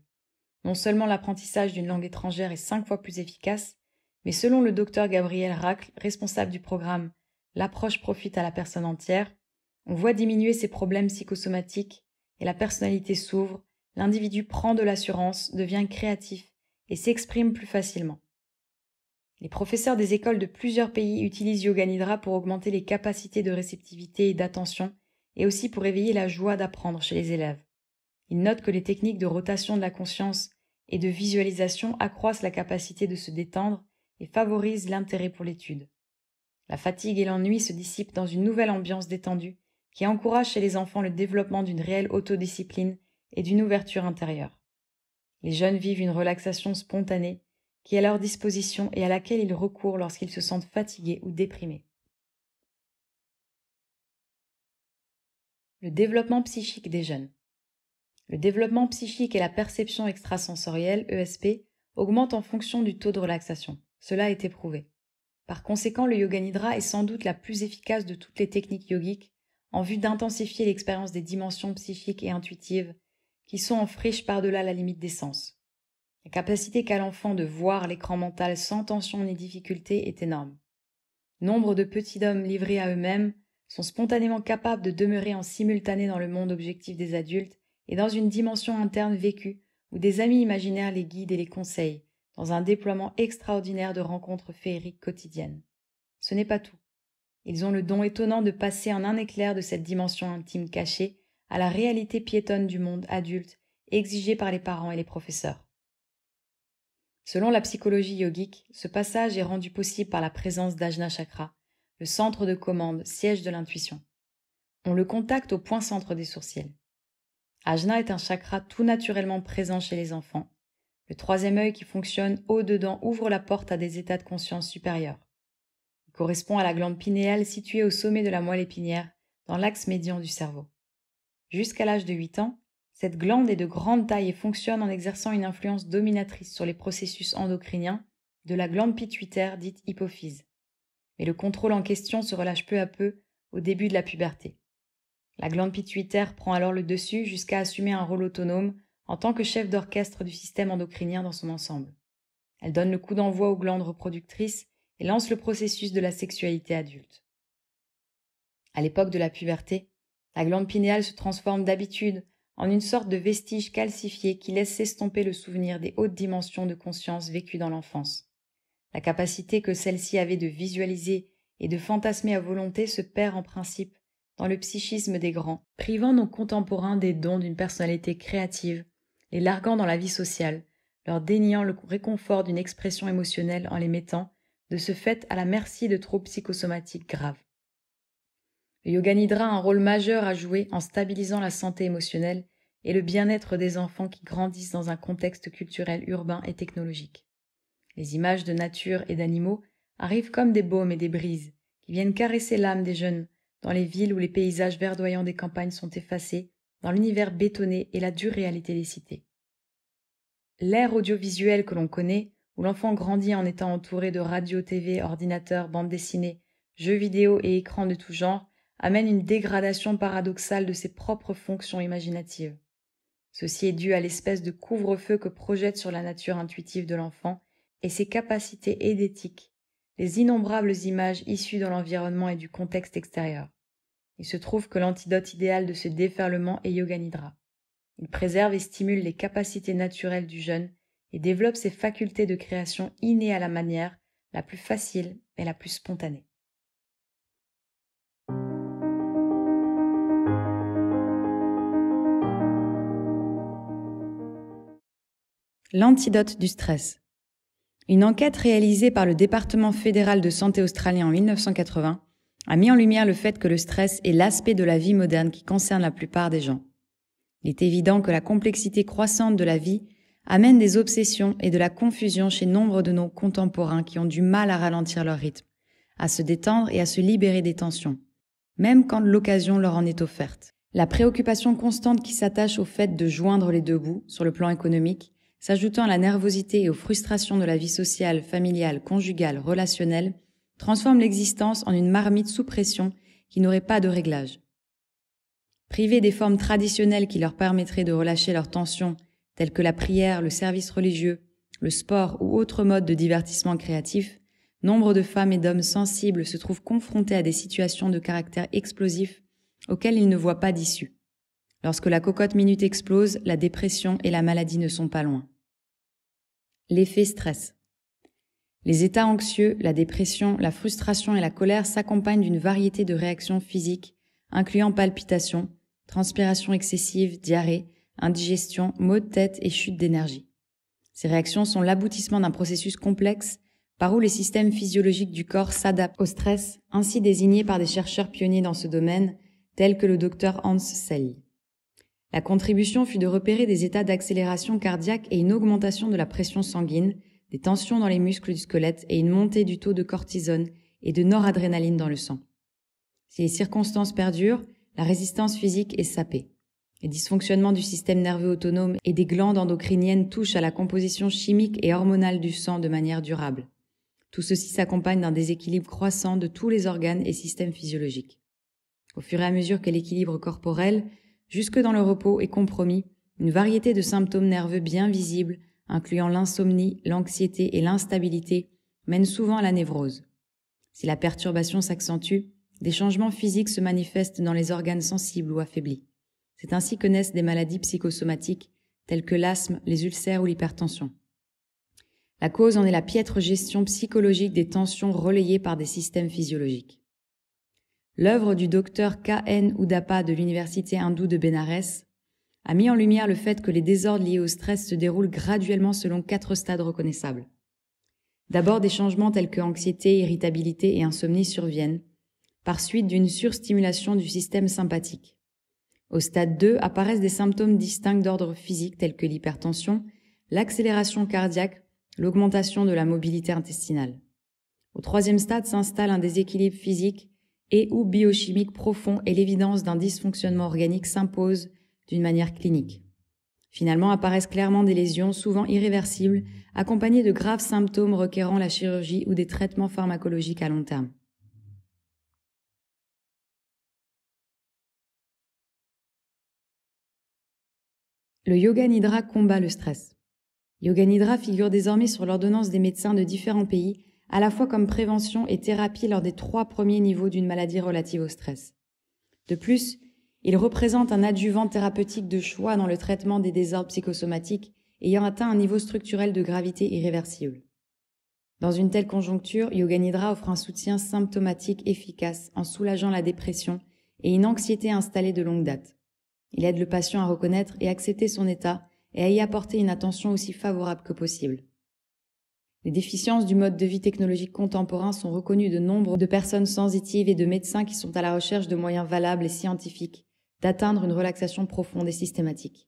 Non seulement l'apprentissage d'une langue étrangère est 5 fois plus efficace, mais selon le docteur Gabriel Racle, responsable du programme L'approche profite à la personne entière, on voit diminuer ses problèmes psychosomatiques et la personnalité s'ouvre, l'individu prend de l'assurance, devient créatif et s'exprime plus facilement. Les professeurs des écoles de plusieurs pays utilisent Yoga Nidra pour augmenter les capacités de réceptivité et d'attention et aussi pour éveiller la joie d'apprendre chez les élèves. Ils notent que les techniques de rotation de la conscience et de visualisation accroissent la capacité de se détendre et favorisent l'intérêt pour l'étude. La fatigue et l'ennui se dissipent dans une nouvelle ambiance détendue qui encourage chez les enfants le développement d'une réelle autodiscipline et d'une ouverture intérieure. Les jeunes vivent une relaxation spontanée qui est à leur disposition et à laquelle ils recourent lorsqu'ils se sentent fatigués ou déprimés. Le développement psychique des jeunes. Le développement psychique et la perception extrasensorielle, ESP, augmentent en fonction du taux de relaxation. Cela a été prouvé. Par conséquent, le Yoga Nidra est sans doute la plus efficace de toutes les techniques yogiques en vue d'intensifier l'expérience des dimensions psychiques et intuitives qui sont en friche par-delà la limite des sens. La capacité qu'a l'enfant de voir l'écran mental sans tension ni difficulté est énorme. Nombre de petits hommes livrés à eux-mêmes sont spontanément capables de demeurer en simultané dans le monde objectif des adultes et dans une dimension interne vécue où des amis imaginaires les guident et les conseillent, dans un déploiement extraordinaire de rencontres féeriques quotidiennes. Ce n'est pas tout. Ils ont le don étonnant de passer en un éclair de cette dimension intime cachée à la réalité piétonne du monde adulte exigée par les parents et les professeurs. Selon la psychologie yogique, ce passage est rendu possible par la présence d'Ajna Chakra, le centre de commande, siège de l'intuition. On le contacte au point centre des sourcils. Ajna est un chakra tout naturellement présent chez les enfants. Le troisième œil qui fonctionne au-dedans ouvre la porte à des états de conscience supérieurs. Il correspond à la glande pinéale située au sommet de la moelle épinière, dans l'axe médian du cerveau. Jusqu'à l'âge de 8 ans, cette glande est de grande taille et fonctionne en exerçant une influence dominatrice sur les processus endocriniens de la glande pituitaire dite hypophyse. Mais le contrôle en question se relâche peu à peu au début de la puberté. La glande pituitaire prend alors le dessus jusqu'à assumer un rôle autonome en tant que chef d'orchestre du système endocrinien dans son ensemble. Elle donne le coup d'envoi aux glandes reproductrices et lance le processus de la sexualité adulte. À l'époque de la puberté, la glande pinéale se transforme d'habitude en une sorte de vestige calcifié qui laisse s'estomper le souvenir des hautes dimensions de conscience vécues dans l'enfance. La capacité que celle-ci avait de visualiser et de fantasmer à volonté se perd en principe dans le psychisme des grands, privant nos contemporains des dons d'une personnalité créative, les larguant dans la vie sociale, leur déniant le réconfort d'une expression émotionnelle en les mettant, de ce fait, à la merci de troubles psychosomatiques graves. Le yoga nidra a un rôle majeur à jouer en stabilisant la santé émotionnelle et le bien-être des enfants qui grandissent dans un contexte culturel urbain et technologique. Les images de nature et d'animaux arrivent comme des baumes et des brises qui viennent caresser l'âme des jeunes dans les villes où les paysages verdoyants des campagnes sont effacés dans l'univers bétonné et la dure réalité des cités. L'ère audiovisuelle que l'on connaît, où l'enfant grandit en étant entouré de radio, TV, ordinateurs, bandes dessinées, jeux vidéo et écrans de tout genre, amène une dégradation paradoxale de ses propres fonctions imaginatives. Ceci est dû à l'espèce de couvre-feu que projette sur la nature intuitive de l'enfant et ses capacités édétiques, les innombrables images issues de l'environnement et du contexte extérieur. Il se trouve que l'antidote idéal de ce déferlement est Yoga Nidra. Il préserve et stimule les capacités naturelles du jeune et développe ses facultés de création innées à la manière la plus facile et la plus spontanée. L'antidote du stress. Une enquête réalisée par le département fédéral de santé australien en 1980 a mis en lumière le fait que le stress est l'aspect de la vie moderne qui concerne la plupart des gens. Il est évident que la complexité croissante de la vie amène des obsessions et de la confusion chez nombre de nos contemporains qui ont du mal à ralentir leur rythme, à se détendre et à se libérer des tensions, même quand l'occasion leur en est offerte. La préoccupation constante qui s'attache au fait de joindre les deux bouts sur le plan économique, s'ajoutant à la nervosité et aux frustrations de la vie sociale, familiale, conjugale, relationnelle, transforme l'existence en une marmite sous pression qui n'aurait pas de réglage. Privés des formes traditionnelles qui leur permettraient de relâcher leurs tensions, telles que la prière, le service religieux, le sport ou autres modes de divertissement créatif, nombre de femmes et d'hommes sensibles se trouvent confrontés à des situations de caractère explosif auxquelles ils ne voient pas d'issue. Lorsque la cocotte minute explose, la dépression et la maladie ne sont pas loin. L'effet stress. Les états anxieux, la dépression, la frustration et la colère s'accompagnent d'une variété de réactions physiques, incluant palpitations, transpiration excessive, diarrhée, indigestion, maux de tête et chute d'énergie. Ces réactions sont l'aboutissement d'un processus complexe par où les systèmes physiologiques du corps s'adaptent au stress, ainsi désignés par des chercheurs pionniers dans ce domaine, tels que le docteur Hans Selye. La contribution fut de repérer des états d'accélération cardiaque et une augmentation de la pression sanguine, des tensions dans les muscles du squelette et une montée du taux de cortisone et de noradrénaline dans le sang. Si les circonstances perdurent, la résistance physique est sapée. Les dysfonctionnements du système nerveux autonome et des glandes endocriniennes touchent à la composition chimique et hormonale du sang de manière durable. Tout ceci s'accompagne d'un déséquilibre croissant de tous les organes et systèmes physiologiques. Au fur et à mesure que l'équilibre corporel, jusque dans le repos, est compromis, une variété de symptômes nerveux bien visibles, incluant l'insomnie, l'anxiété et l'instabilité, mènent souvent à la névrose. Si la perturbation s'accentue, des changements physiques se manifestent dans les organes sensibles ou affaiblis. C'est ainsi que naissent des maladies psychosomatiques, telles que l'asthme, les ulcères ou l'hypertension. La cause en est la piètre gestion psychologique des tensions relayées par des systèmes physiologiques. L'œuvre du docteur K.N. Uddappa de l'université hindoue de Bénarès a mis en lumière le fait que les désordres liés au stress se déroulent graduellement selon 4 stades reconnaissables. D'abord, des changements tels que anxiété, irritabilité et insomnie surviennent, par suite d'une surstimulation du système sympathique. Au stade 2 apparaissent des symptômes distincts d'ordre physique tels que l'hypertension, l'accélération cardiaque, l'augmentation de la mobilité intestinale. Au 3e stade s'installe un déséquilibre physique et ou biochimique profond et l'évidence d'un dysfonctionnement organique s'impose d'une manière clinique. Finalement apparaissent clairement des lésions souvent irréversibles, accompagnées de graves symptômes requérant la chirurgie ou des traitements pharmacologiques à long terme. Le Yoga Nidra combat le stress. Yoga Nidra figure désormais sur l'ordonnance des médecins de différents pays, à la fois comme prévention et thérapie lors des 3 premiers niveaux d'une maladie relative au stress. De plus, il représente un adjuvant thérapeutique de choix dans le traitement des désordres psychosomatiques ayant atteint un niveau structurel de gravité irréversible. Dans une telle conjoncture, Yoga Nidra offre un soutien symptomatique efficace en soulageant la dépression et une anxiété installée de longue date. Il aide le patient à reconnaître et accepter son état et à y apporter une attention aussi favorable que possible. Les déficiences du mode de vie technologique contemporain sont reconnues de nombre de personnes sensitives et de médecins qui sont à la recherche de moyens valables et scientifiques d'atteindre une relaxation profonde et systématique.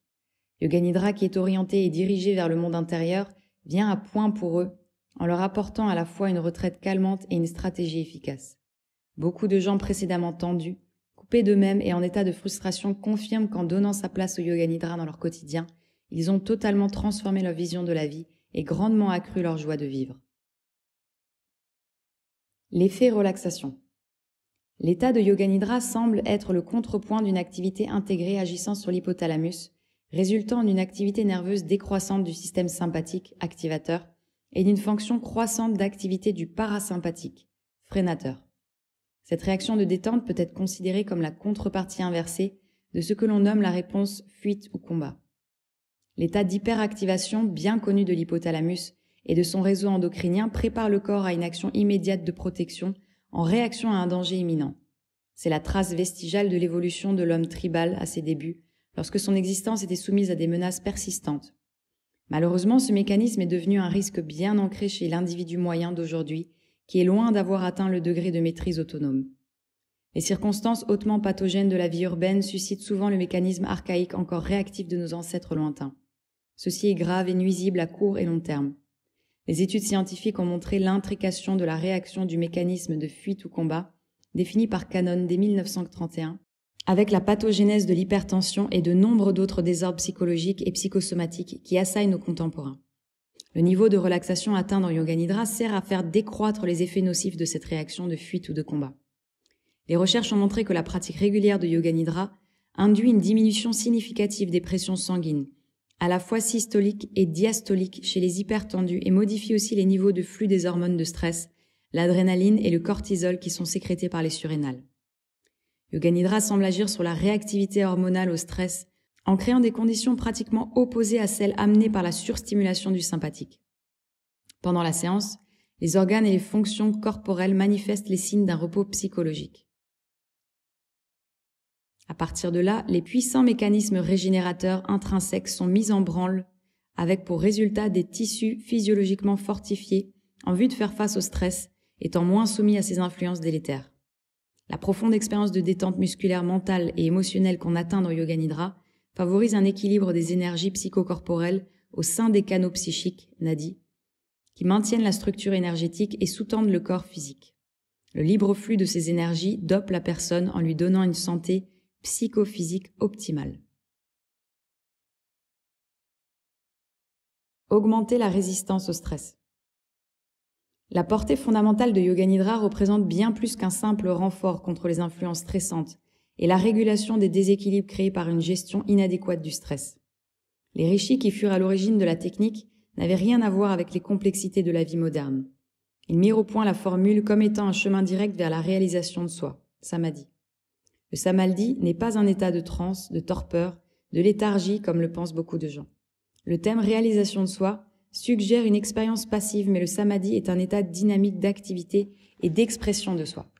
Yoga Nidra, qui est orienté et dirigé vers le monde intérieur, vient à point pour eux en leur apportant à la fois une retraite calmante et une stratégie efficace. Beaucoup de gens précédemment tendus, coupés d'eux-mêmes et en état de frustration confirment qu'en donnant sa place au Yoga Nidra dans leur quotidien, ils ont totalement transformé leur vision de la vie et grandement accru leur joie de vivre. L'effet relaxation. L'état de Yoga Nidra semble être le contrepoint d'une activité intégrée agissant sur l'hypothalamus, résultant d'une activité nerveuse décroissante du système sympathique, activateur, et d'une fonction croissante d'activité du parasympathique, freinateur. Cette réaction de détente peut être considérée comme la contrepartie inversée de ce que l'on nomme la réponse fuite ou combat. L'état d'hyperactivation bien connu de l'hypothalamus et de son réseau endocrinien prépare le corps à une action immédiate de protection en réaction à un danger imminent. C'est la trace vestigale de l'évolution de l'homme tribal à ses débuts, lorsque son existence était soumise à des menaces persistantes. Malheureusement, ce mécanisme est devenu un risque bien ancré chez l'individu moyen d'aujourd'hui, qui est loin d'avoir atteint le degré de maîtrise autonome. Les circonstances hautement pathogènes de la vie urbaine suscitent souvent le mécanisme archaïque encore réactif de nos ancêtres lointains. Ceci est grave et nuisible à court et long terme. Les études scientifiques ont montré l'intrication de la réaction du mécanisme de fuite ou combat, défini par Cannon dès 1931, avec la pathogénèse de l'hypertension et de nombre d'autres désordres psychologiques et psychosomatiques qui assaillent nos contemporains. Le niveau de relaxation atteint dans Yoga Nidra sert à faire décroître les effets nocifs de cette réaction de fuite ou de combat. Les recherches ont montré que la pratique régulière de Yoga Nidra induit une diminution significative des pressions sanguines, à la fois systolique et diastolique chez les hypertendus et modifie aussi les niveaux de flux des hormones de stress, l'adrénaline et le cortisol qui sont sécrétés par les surrénales. Yoga Nidra semble agir sur la réactivité hormonale au stress en créant des conditions pratiquement opposées à celles amenées par la surstimulation du sympathique. Pendant la séance, les organes et les fonctions corporelles manifestent les signes d'un repos psychologique. À partir de là, les puissants mécanismes régénérateurs intrinsèques sont mis en branle avec pour résultat des tissus physiologiquement fortifiés en vue de faire face au stress, étant moins soumis à ces influences délétères. La profonde expérience de détente musculaire mentale et émotionnelle qu'on atteint dans Yoga Nidra favorise un équilibre des énergies psychocorporelles au sein des canaux psychiques, nadis, qui maintiennent la structure énergétique et sous-tendent le corps physique. Le libre flux de ces énergies dope la personne en lui donnant une santé psychophysique optimale. Augmenter la résistance au stress. La portée fondamentale de Yoga Nidra représente bien plus qu'un simple renfort contre les influences stressantes et la régulation des déséquilibres créés par une gestion inadéquate du stress. Les rishis qui furent à l'origine de la technique n'avaient rien à voir avec les complexités de la vie moderne. Ils mirent au point la formule comme étant un chemin direct vers la réalisation de soi, samadhi. Le samadhi n'est pas un état de transe, de torpeur, de léthargie comme le pensent beaucoup de gens. Le thème réalisation de soi suggère une expérience passive, mais le samadhi est un état dynamique d'activité et d'expression de soi.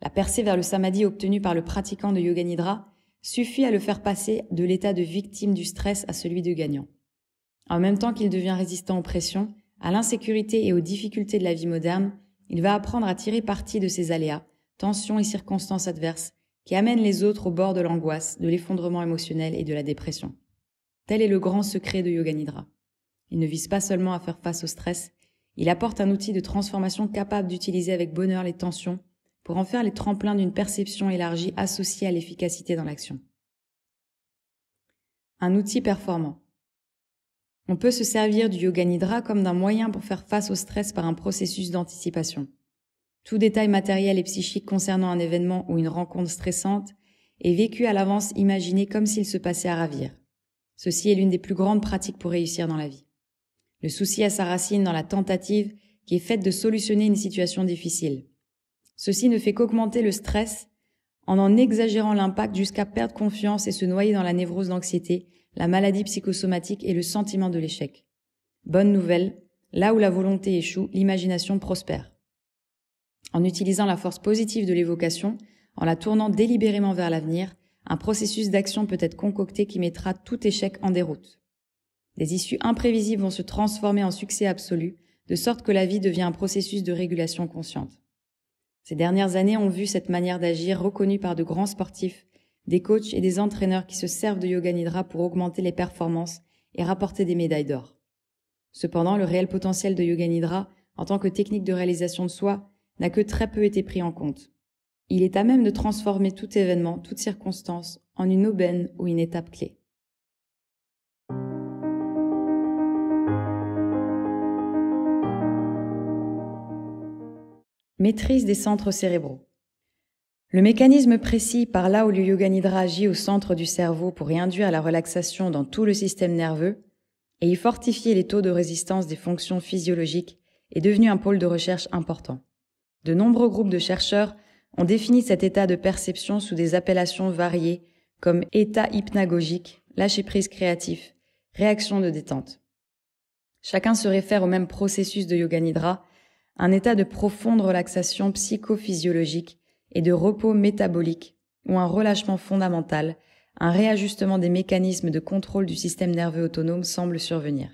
La percée vers le samadhi obtenue par le pratiquant de Yoga Nidra suffit à le faire passer de l'état de victime du stress à celui de gagnant. En même temps qu'il devient résistant aux pressions, à l'insécurité et aux difficultés de la vie moderne, il va apprendre à tirer parti de ces aléas, tensions et circonstances adverses qui amènent les autres au bord de l'angoisse, de l'effondrement émotionnel et de la dépression. Tel est le grand secret de Yoga Nidra. Il ne vise pas seulement à faire face au stress, il apporte un outil de transformation capable d'utiliser avec bonheur les tensions pour en faire les tremplins d'une perception élargie associée à l'efficacité dans l'action. Un outil performant. On peut se servir du Yoga Nidra comme d'un moyen pour faire face au stress par un processus d'anticipation. Tout détail matériel et psychique concernant un événement ou une rencontre stressante est vécu à l'avance imaginé comme s'il se passait à ravir. Ceci est l'une des plus grandes pratiques pour réussir dans la vie. Le souci a sa racine dans la tentative qui est faite de solutionner une situation difficile. Ceci ne fait qu'augmenter le stress en exagérant l'impact jusqu'à perdre confiance et se noyer dans la névrose d'anxiété, la maladie psychosomatique et le sentiment de l'échec. Bonne nouvelle, là où la volonté échoue, l'imagination prospère. En utilisant la force positive de l'évocation, en la tournant délibérément vers l'avenir, un processus d'action peut être concocté qui mettra tout échec en déroute. Des issues imprévisibles vont se transformer en succès absolu, de sorte que la vie devient un processus de régulation consciente. Ces dernières années ont vu cette manière d'agir reconnue par de grands sportifs, des coachs et des entraîneurs qui se servent de Yoga Nidra pour augmenter les performances et rapporter des médailles d'or. Cependant, le réel potentiel de Yoga Nidra, en tant que technique de réalisation de soi, n'a que très peu été pris en compte. Il est à même de transformer tout événement, toute circonstance, en une aubaine ou une étape clé. Maîtrise des centres cérébraux. Le mécanisme précis par là où le Yoga Nidra agit au centre du cerveau pour y induire la relaxation dans tout le système nerveux et y fortifier les taux de résistance des fonctions physiologiques est devenu un pôle de recherche important. De nombreux groupes de chercheurs ont défini cet état de perception sous des appellations variées comme état hypnagogique, lâcher-prise créatif, réaction de détente. Chacun se réfère au même processus de Yoga Nidra, un état de profonde relaxation psychophysiologique et de repos métabolique ou un relâchement fondamental, un réajustement des mécanismes de contrôle du système nerveux autonome semble survenir.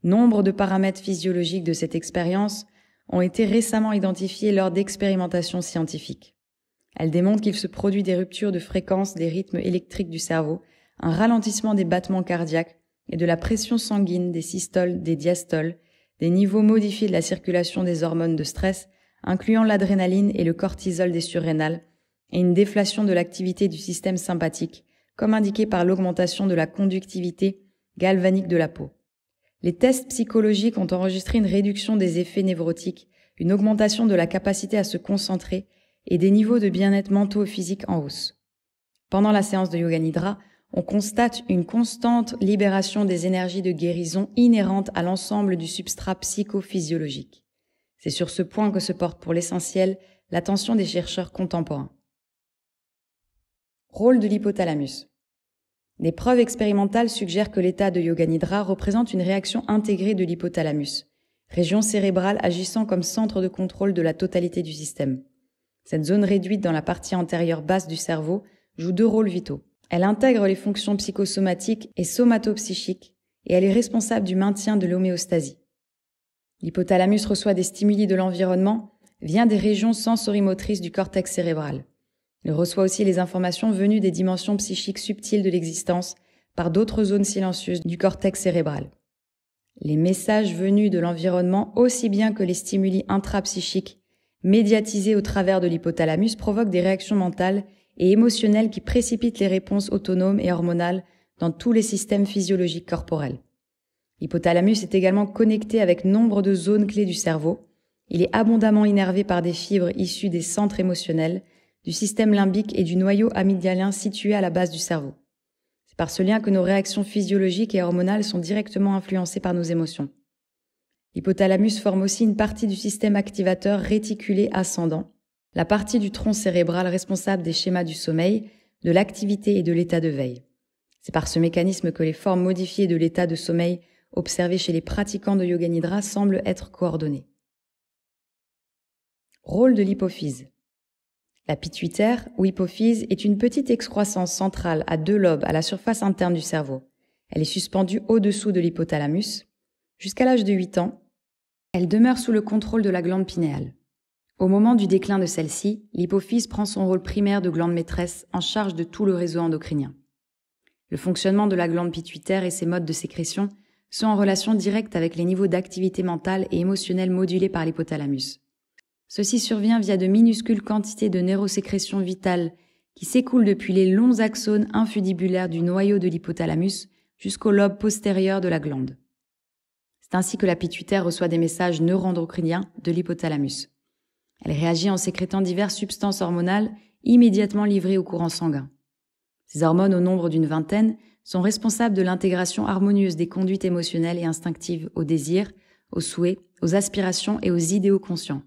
Nombre de paramètres physiologiques de cette expérience ont été récemment identifiés lors d'expérimentations scientifiques. Elles démontrent qu'il se produit des ruptures de fréquence des rythmes électriques du cerveau, un ralentissement des battements cardiaques et de la pression sanguine, des systoles, des diastoles, des niveaux modifiés de la circulation des hormones de stress, incluant l'adrénaline et le cortisol des surrénales, et une déflation de l'activité du système sympathique, comme indiqué par l'augmentation de la conductivité galvanique de la peau. Les tests psychologiques ont enregistré une réduction des effets névrotiques, une augmentation de la capacité à se concentrer et des niveaux de bien-être mentaux et physiques en hausse. Pendant la séance de Yoga Nidra, on constate une constante libération des énergies de guérison inhérentes à l'ensemble du substrat psychophysiologique. C'est sur ce point que se porte pour l'essentiel l'attention des chercheurs contemporains. Rôle de l'hypothalamus. Des preuves expérimentales suggèrent que l'état de Yoga Nidra représente une réaction intégrée de l'hypothalamus, région cérébrale agissant comme centre de contrôle de la totalité du système. Cette zone réduite dans la partie antérieure basse du cerveau joue deux rôles vitaux. Elle intègre les fonctions psychosomatiques et somatopsychiques et elle est responsable du maintien de l'homéostasie. L'hypothalamus reçoit des stimuli de l'environnement via des régions sensorimotrices du cortex cérébral. Il reçoit aussi les informations venues des dimensions psychiques subtiles de l'existence par d'autres zones silencieuses du cortex cérébral. Les messages venus de l'environnement, aussi bien que les stimuli intrapsychiques médiatisés au travers de l'hypothalamus, provoquent des réactions mentales et émotionnelles qui précipitent les réponses autonomes et hormonales dans tous les systèmes physiologiques corporels. L'hypothalamus est également connecté avec nombre de zones clés du cerveau. Il est abondamment innervé par des fibres issues des centres émotionnels, du système limbique et du noyau amygdalien situé à la base du cerveau. C'est par ce lien que nos réactions physiologiques et hormonales sont directement influencées par nos émotions. L'hypothalamus forme aussi une partie du système activateur réticulé ascendant, la partie du tronc cérébral responsable des schémas du sommeil, de l'activité et de l'état de veille. C'est par ce mécanisme que les formes modifiées de l'état de sommeil observées chez les pratiquants de Yoga Nidra semblent être coordonnées. Rôle de l'hypophyse. La pituitaire ou hypophyse est une petite excroissance centrale à deux lobes à la surface interne du cerveau. Elle est suspendue au-dessous de l'hypothalamus. Jusqu'à l'âge de 8 ans, elle demeure sous le contrôle de la glande pinéale. Au moment du déclin de celle-ci, l'hypophyse prend son rôle primaire de glande maîtresse en charge de tout le réseau endocrinien. Le fonctionnement de la glande pituitaire et ses modes de sécrétion sont en relation directe avec les niveaux d'activité mentale et émotionnelle modulés par l'hypothalamus. Ceci survient via de minuscules quantités de neurosécrétions vitales qui s'écoulent depuis les longs axones infundibulaires du noyau de l'hypothalamus jusqu'au lobe postérieur de la glande. C'est ainsi que la pituitaire reçoit des messages neuroendocriniens de l'hypothalamus. Elle réagit en sécrétant diverses substances hormonales immédiatement livrées au courant sanguin. Ces hormones, au nombre d'une vingtaine, sont responsables de l'intégration harmonieuse des conduites émotionnelles et instinctives aux désirs, aux souhaits, aux aspirations et aux idéaux conscients.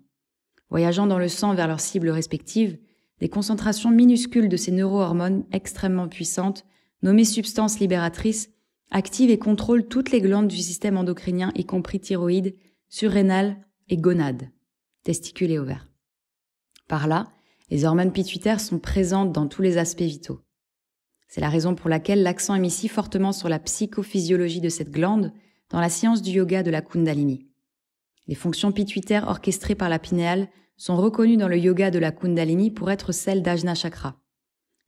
Voyageant dans le sang vers leurs cibles respectives, des concentrations minuscules de ces neurohormones extrêmement puissantes, nommées substances libératrices, activent et contrôlent toutes les glandes du système endocrinien, y compris thyroïde, surrénale et gonade, testicules et ovaires. Par là, les hormones pituitaires sont présentes dans tous les aspects vitaux. C'est la raison pour laquelle l'accent est mis si fortement sur la psychophysiologie de cette glande dans la science du yoga de la Kundalini. Les fonctions pituitaires orchestrées par la pinéale sont reconnues dans le yoga de la Kundalini pour être celles d'Ajna Chakra.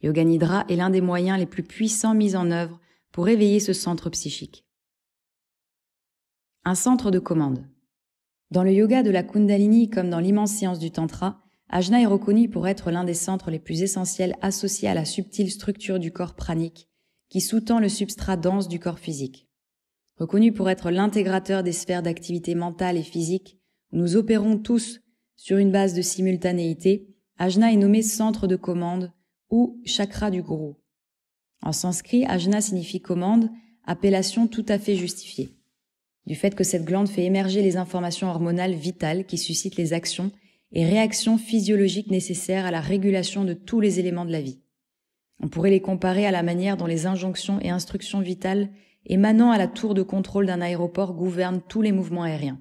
Yoga Nidra est l'un des moyens les plus puissants mis en œuvre pour réveiller ce centre psychique. Un centre de commande. Dans le yoga de la Kundalini comme dans l'immense science du Tantra, Ajna est reconnu pour être l'un des centres les plus essentiels associés à la subtile structure du corps pranique qui sous-tend le substrat dense du corps physique. Reconnu pour être l'intégrateur des sphères d'activité mentale et physique, où nous opérons tous sur une base de simultanéité, Ajna est nommé centre de commande ou chakra du gourou. En sanskrit, Ajna signifie commande, appellation tout à fait justifiée. Du fait que cette glande fait émerger les informations hormonales vitales qui suscitent les actions et réactions physiologiques nécessaires à la régulation de tous les éléments de la vie. On pourrait les comparer à la manière dont les injonctions et instructions vitales émanant à la tour de contrôle d'un aéroport gouvernent tous les mouvements aériens.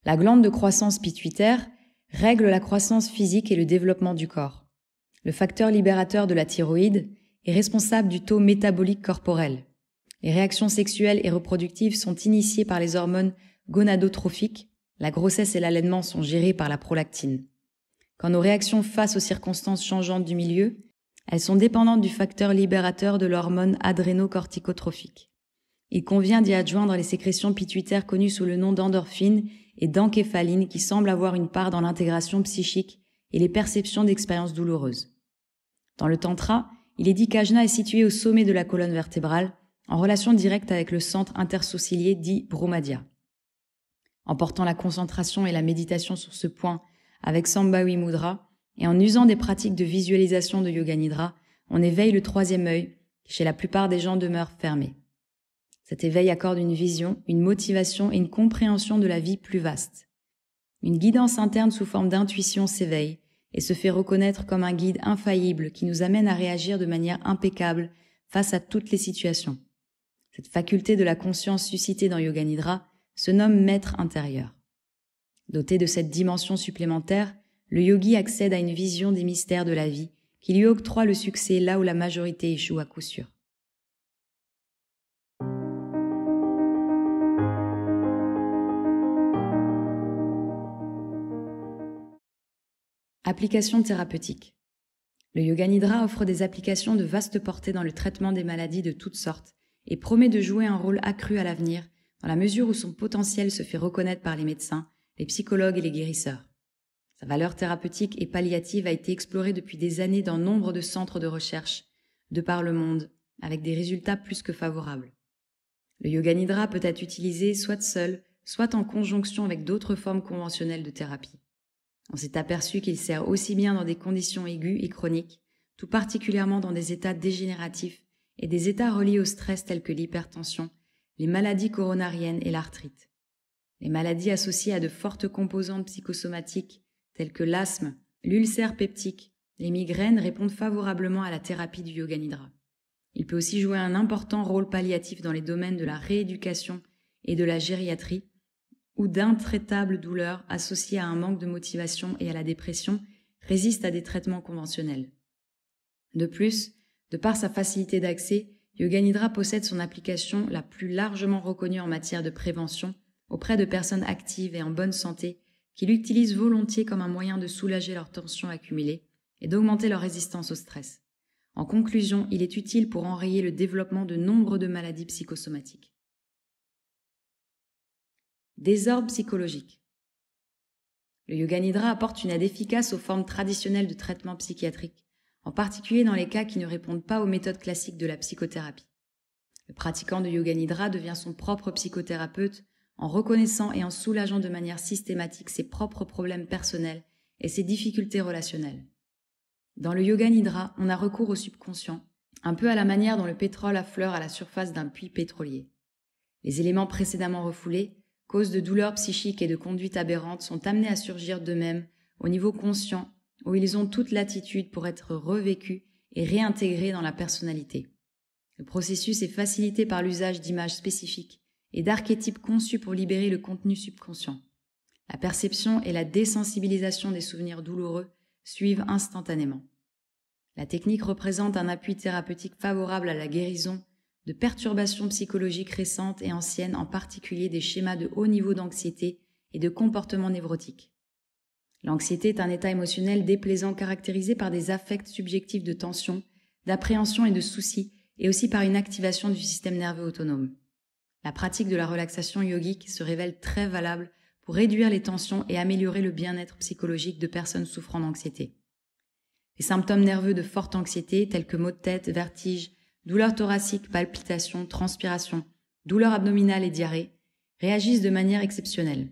La glande de croissance pituitaire règle la croissance physique et le développement du corps. Le facteur libérateur de la thyroïde est responsable du taux métabolique corporel. Les réactions sexuelles et reproductives sont initiées par les hormones gonadotrophiques. La grossesse et l'allaitement sont gérés par la prolactine. Quand nos réactions face aux circonstances changeantes du milieu, elles sont dépendantes du facteur libérateur de l'hormone adrénocorticotrophique. Il convient d'y adjoindre les sécrétions pituitaires connues sous le nom d'endorphine et d'encéphaline qui semblent avoir une part dans l'intégration psychique et les perceptions d'expériences douloureuses. Dans le tantra, il est dit qu'Ajna est situé au sommet de la colonne vertébrale, en relation directe avec le centre intersourcilier dit Brahmadhya. En portant la concentration et la méditation sur ce point avec Sambhavi Mudra et en usant des pratiques de visualisation de Yoga Nidra, on éveille le troisième œil qui chez la plupart des gens demeure fermé. Cet éveil accorde une vision, une motivation et une compréhension de la vie plus vaste. Une guidance interne sous forme d'intuition s'éveille et se fait reconnaître comme un guide infaillible qui nous amène à réagir de manière impeccable face à toutes les situations. Cette faculté de la conscience suscitée dans Yoga Nidra se nomme maître intérieur. Doté de cette dimension supplémentaire, le yogi accède à une vision des mystères de la vie qui lui octroie le succès là où la majorité échoue à coup sûr. Applications thérapeutiques. Le Yoga Nidra offre des applications de vaste portée dans le traitement des maladies de toutes sortes et promet de jouer un rôle accru à l'avenir dans la mesure où son potentiel se fait reconnaître par les médecins, les psychologues et les guérisseurs. Sa valeur thérapeutique et palliative a été explorée depuis des années dans nombre de centres de recherche de par le monde, avec des résultats plus que favorables. Le Yoga Nidra peut être utilisé soit seul, soit en conjonction avec d'autres formes conventionnelles de thérapie. On s'est aperçu qu'il sert aussi bien dans des conditions aiguës et chroniques, tout particulièrement dans des états dégénératifs et des états reliés au stress tels que l'hypertension, les maladies coronariennes et l'arthrite. Les maladies associées à de fortes composantes psychosomatiques telles que l'asthme, l'ulcère peptique, les migraines répondent favorablement à la thérapie du Yoga Nidra. Il peut aussi jouer un important rôle palliatif dans les domaines de la rééducation et de la gériatrie, où d'intraitables douleurs associées à un manque de motivation et à la dépression résistent à des traitements conventionnels. De plus, de par sa facilité d'accès, Yoga Nidra possède son application la plus largement reconnue en matière de prévention auprès de personnes actives et en bonne santé qui l'utilisent volontiers comme un moyen de soulager leurs tensions accumulées et d'augmenter leur résistance au stress. En conclusion, il est utile pour enrayer le développement de nombre de maladies psychosomatiques. Désordre psychologique. Le Yoga Nidra apporte une aide efficace aux formes traditionnelles de traitement psychiatrique, en particulier dans les cas qui ne répondent pas aux méthodes classiques de la psychothérapie. Le pratiquant de Yoga Nidra devient son propre psychothérapeute en reconnaissant et en soulageant de manière systématique ses propres problèmes personnels et ses difficultés relationnelles. Dans le Yoga Nidra, on a recours au subconscient, un peu à la manière dont le pétrole affleure à la surface d'un puits pétrolier. Les éléments précédemment refoulés, causes de douleurs psychiques et de conduites aberrantes, sont amenés à surgir d'eux-mêmes au niveau conscient, où ils ont toute latitude pour être revécus et réintégrés dans la personnalité. Le processus est facilité par l'usage d'images spécifiques et d'archétypes conçus pour libérer le contenu subconscient. La perception et la désensibilisation des souvenirs douloureux suivent instantanément. La technique représente un appui thérapeutique favorable à la guérison de perturbations psychologiques récentes et anciennes, en particulier des schémas de haut niveau d'anxiété et de comportements névrotiques. L'anxiété est un état émotionnel déplaisant caractérisé par des affects subjectifs de tension, d'appréhension et de soucis, et aussi par une activation du système nerveux autonome. La pratique de la relaxation yogique se révèle très valable pour réduire les tensions et améliorer le bien-être psychologique de personnes souffrant d'anxiété. Les symptômes nerveux de forte anxiété, tels que maux de tête, vertiges, douleurs thoraciques, palpitations, transpiration, douleurs abdominales et diarrhée, réagissent de manière exceptionnelle.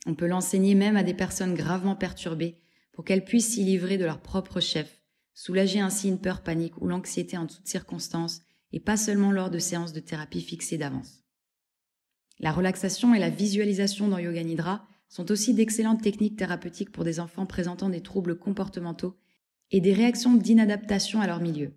On peut l'enseigner même à des personnes gravement perturbées pour qu'elles puissent s'y livrer de leur propre chef, soulager ainsi une peur panique ou l'anxiété en toutes circonstances et pas seulement lors de séances de thérapie fixées d'avance. La relaxation et la visualisation dans Yoga Nidra sont aussi d'excellentes techniques thérapeutiques pour des enfants présentant des troubles comportementaux et des réactions d'inadaptation à leur milieu.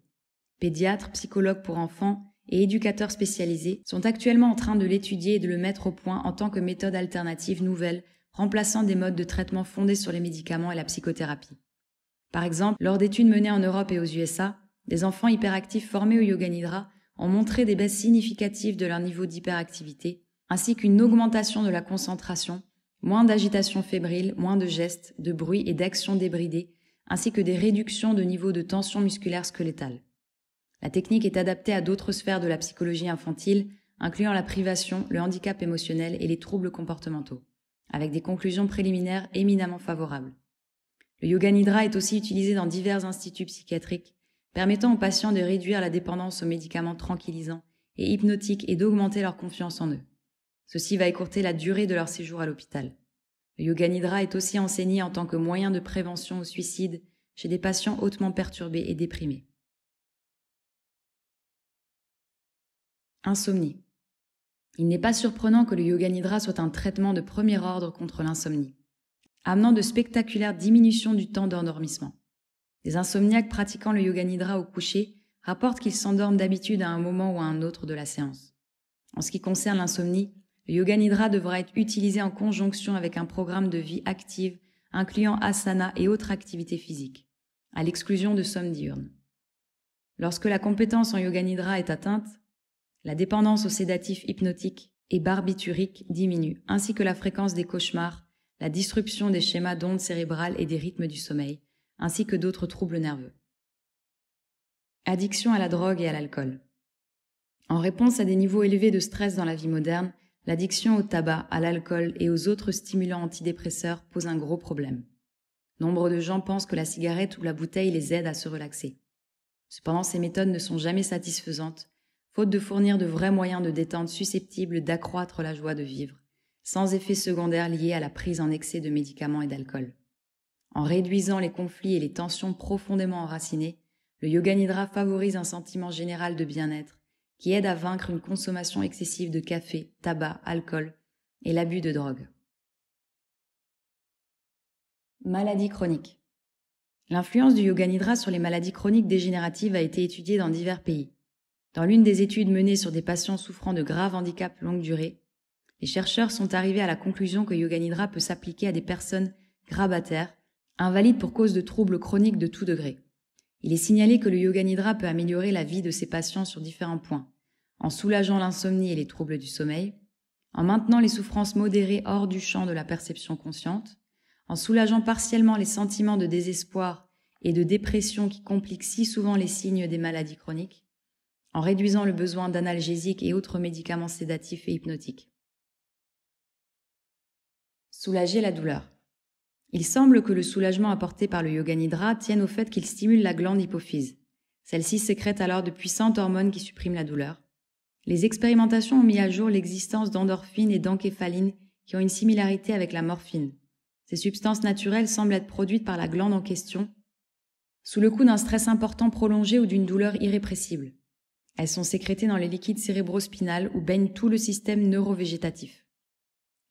Pédiatres, psychologues pour enfants et éducateurs spécialisés sont actuellement en train de l'étudier et de le mettre au point en tant que méthode alternative nouvelle, remplaçant des modes de traitement fondés sur les médicaments et la psychothérapie. Par exemple, lors d'études menées en Europe et aux USA, des enfants hyperactifs formés au Yoga Nidra ont montré des baisses significatives de leur niveau d'hyperactivité, ainsi qu'une augmentation de la concentration, moins d'agitation fébrile, moins de gestes, de bruit et d'actions débridées, ainsi que des réductions de niveau de tension musculaire squelettale. La technique est adaptée à d'autres sphères de la psychologie infantile, incluant la privation, le handicap émotionnel et les troubles comportementaux, avec des conclusions préliminaires éminemment favorables. Le Yoga Nidra est aussi utilisé dans divers instituts psychiatriques, permettant aux patients de réduire la dépendance aux médicaments tranquillisants et hypnotiques et d'augmenter leur confiance en eux. Ceci va écourter la durée de leur séjour à l'hôpital. Le Yoga Nidra est aussi enseigné en tant que moyen de prévention au suicide chez des patients hautement perturbés et déprimés. Insomnie. Il n'est pas surprenant que le Yoga Nidra soit un traitement de premier ordre contre l'insomnie, amenant de spectaculaires diminutions du temps d'endormissement. Les insomniaques pratiquant le Yoga Nidra au coucher rapportent qu'ils s'endorment d'habitude à un moment ou à un autre de la séance. En ce qui concerne l'insomnie, le Yoga Nidra devra être utilisé en conjonction avec un programme de vie active incluant asana et autres activités physiques, à l'exclusion de sommes diurnes. Lorsque la compétence en Yoga Nidra est atteinte, la dépendance aux sédatifs hypnotiques et barbituriques diminue, ainsi que la fréquence des cauchemars, la disruption des schémas d'ondes cérébrales et des rythmes du sommeil, ainsi que d'autres troubles nerveux. Addiction à la drogue et à l'alcool. En réponse à des niveaux élevés de stress dans la vie moderne, l'addiction au tabac, à l'alcool et aux autres stimulants antidépresseurs pose un gros problème. Nombre de gens pensent que la cigarette ou la bouteille les aide à se relaxer. Cependant, ces méthodes ne sont jamais satisfaisantes, faute de fournir de vrais moyens de détente susceptibles d'accroître la joie de vivre, sans effets secondaires liés à la prise en excès de médicaments et d'alcool. En réduisant les conflits et les tensions profondément enracinées, le Yoga Nidra favorise un sentiment général de bien-être qui aide à vaincre une consommation excessive de café, tabac, alcool et l'abus de drogue. Maladies chroniques. L'influence du Yoga Nidra sur les maladies chroniques dégénératives a été étudiée dans divers pays. Dans l'une des études menées sur des patients souffrant de graves handicaps longue durée, les chercheurs sont arrivés à la conclusion que Yoga Nidra peut s'appliquer à des personnes grabataires, invalides pour cause de troubles chroniques de tout degré. Il est signalé que le Yoga Nidra peut améliorer la vie de ces patients sur différents points, en soulageant l'insomnie et les troubles du sommeil, en maintenant les souffrances modérées hors du champ de la perception consciente, en soulageant partiellement les sentiments de désespoir et de dépression qui compliquent si souvent les signes des maladies chroniques, en réduisant le besoin d'analgésiques et autres médicaments sédatifs et hypnotiques. Soulager la douleur. Il semble que le soulagement apporté par le Yoga Nidra tienne au fait qu'il stimule la glande hypophyse. Celle-ci sécrète alors de puissantes hormones qui suppriment la douleur. Les expérimentations ont mis à jour l'existence d'endorphines et d'encéphalines qui ont une similarité avec la morphine. Ces substances naturelles semblent être produites par la glande en question, sous le coup d'un stress important prolongé ou d'une douleur irrépressible. Elles sont sécrétées dans les liquides cérébro-spinal où baigne tout le système neurovégétatif.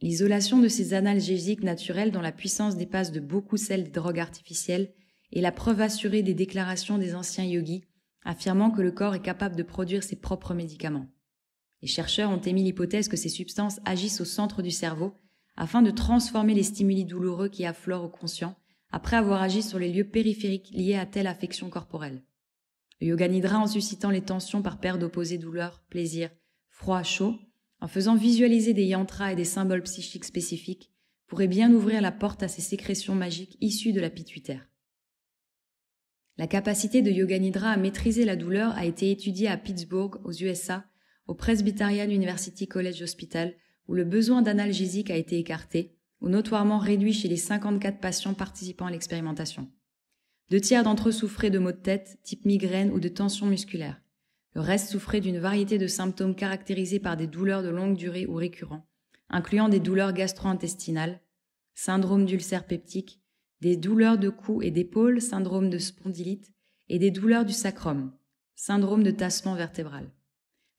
L'isolation de ces analgésiques naturels dont la puissance dépasse de beaucoup celle des drogues artificielles est la preuve assurée des déclarations des anciens yogis affirmant que le corps est capable de produire ses propres médicaments. Les chercheurs ont émis l'hypothèse que ces substances agissent au centre du cerveau afin de transformer les stimuli douloureux qui affleurent au conscient après avoir agi sur les lieux périphériques liés à telle affection corporelle. Le yoga nidra, en suscitant les tensions par paire d'opposés douleur, plaisir, froid, chaud, en faisant visualiser des yantras et des symboles psychiques spécifiques, pourrait bien ouvrir la porte à ces sécrétions magiques issues de la pituitaire. La capacité de yoga nidra à maîtriser la douleur a été étudiée à Pittsburgh, aux USA, au Presbyterian University College Hospital, où le besoin d'analgésique a été écarté, ou notoirement réduit chez les 54 patients participant à l'expérimentation. 2/3 d'entre eux souffraient de maux de tête, type migraine ou de tension musculaire. Le reste souffrait d'une variété de symptômes caractérisés par des douleurs de longue durée ou récurrents, incluant des douleurs gastro-intestinales, syndrome d'ulcère peptique, des douleurs de cou et d'épaule, syndrome de spondylite, et des douleurs du sacrum, syndrome de tassement vertébral.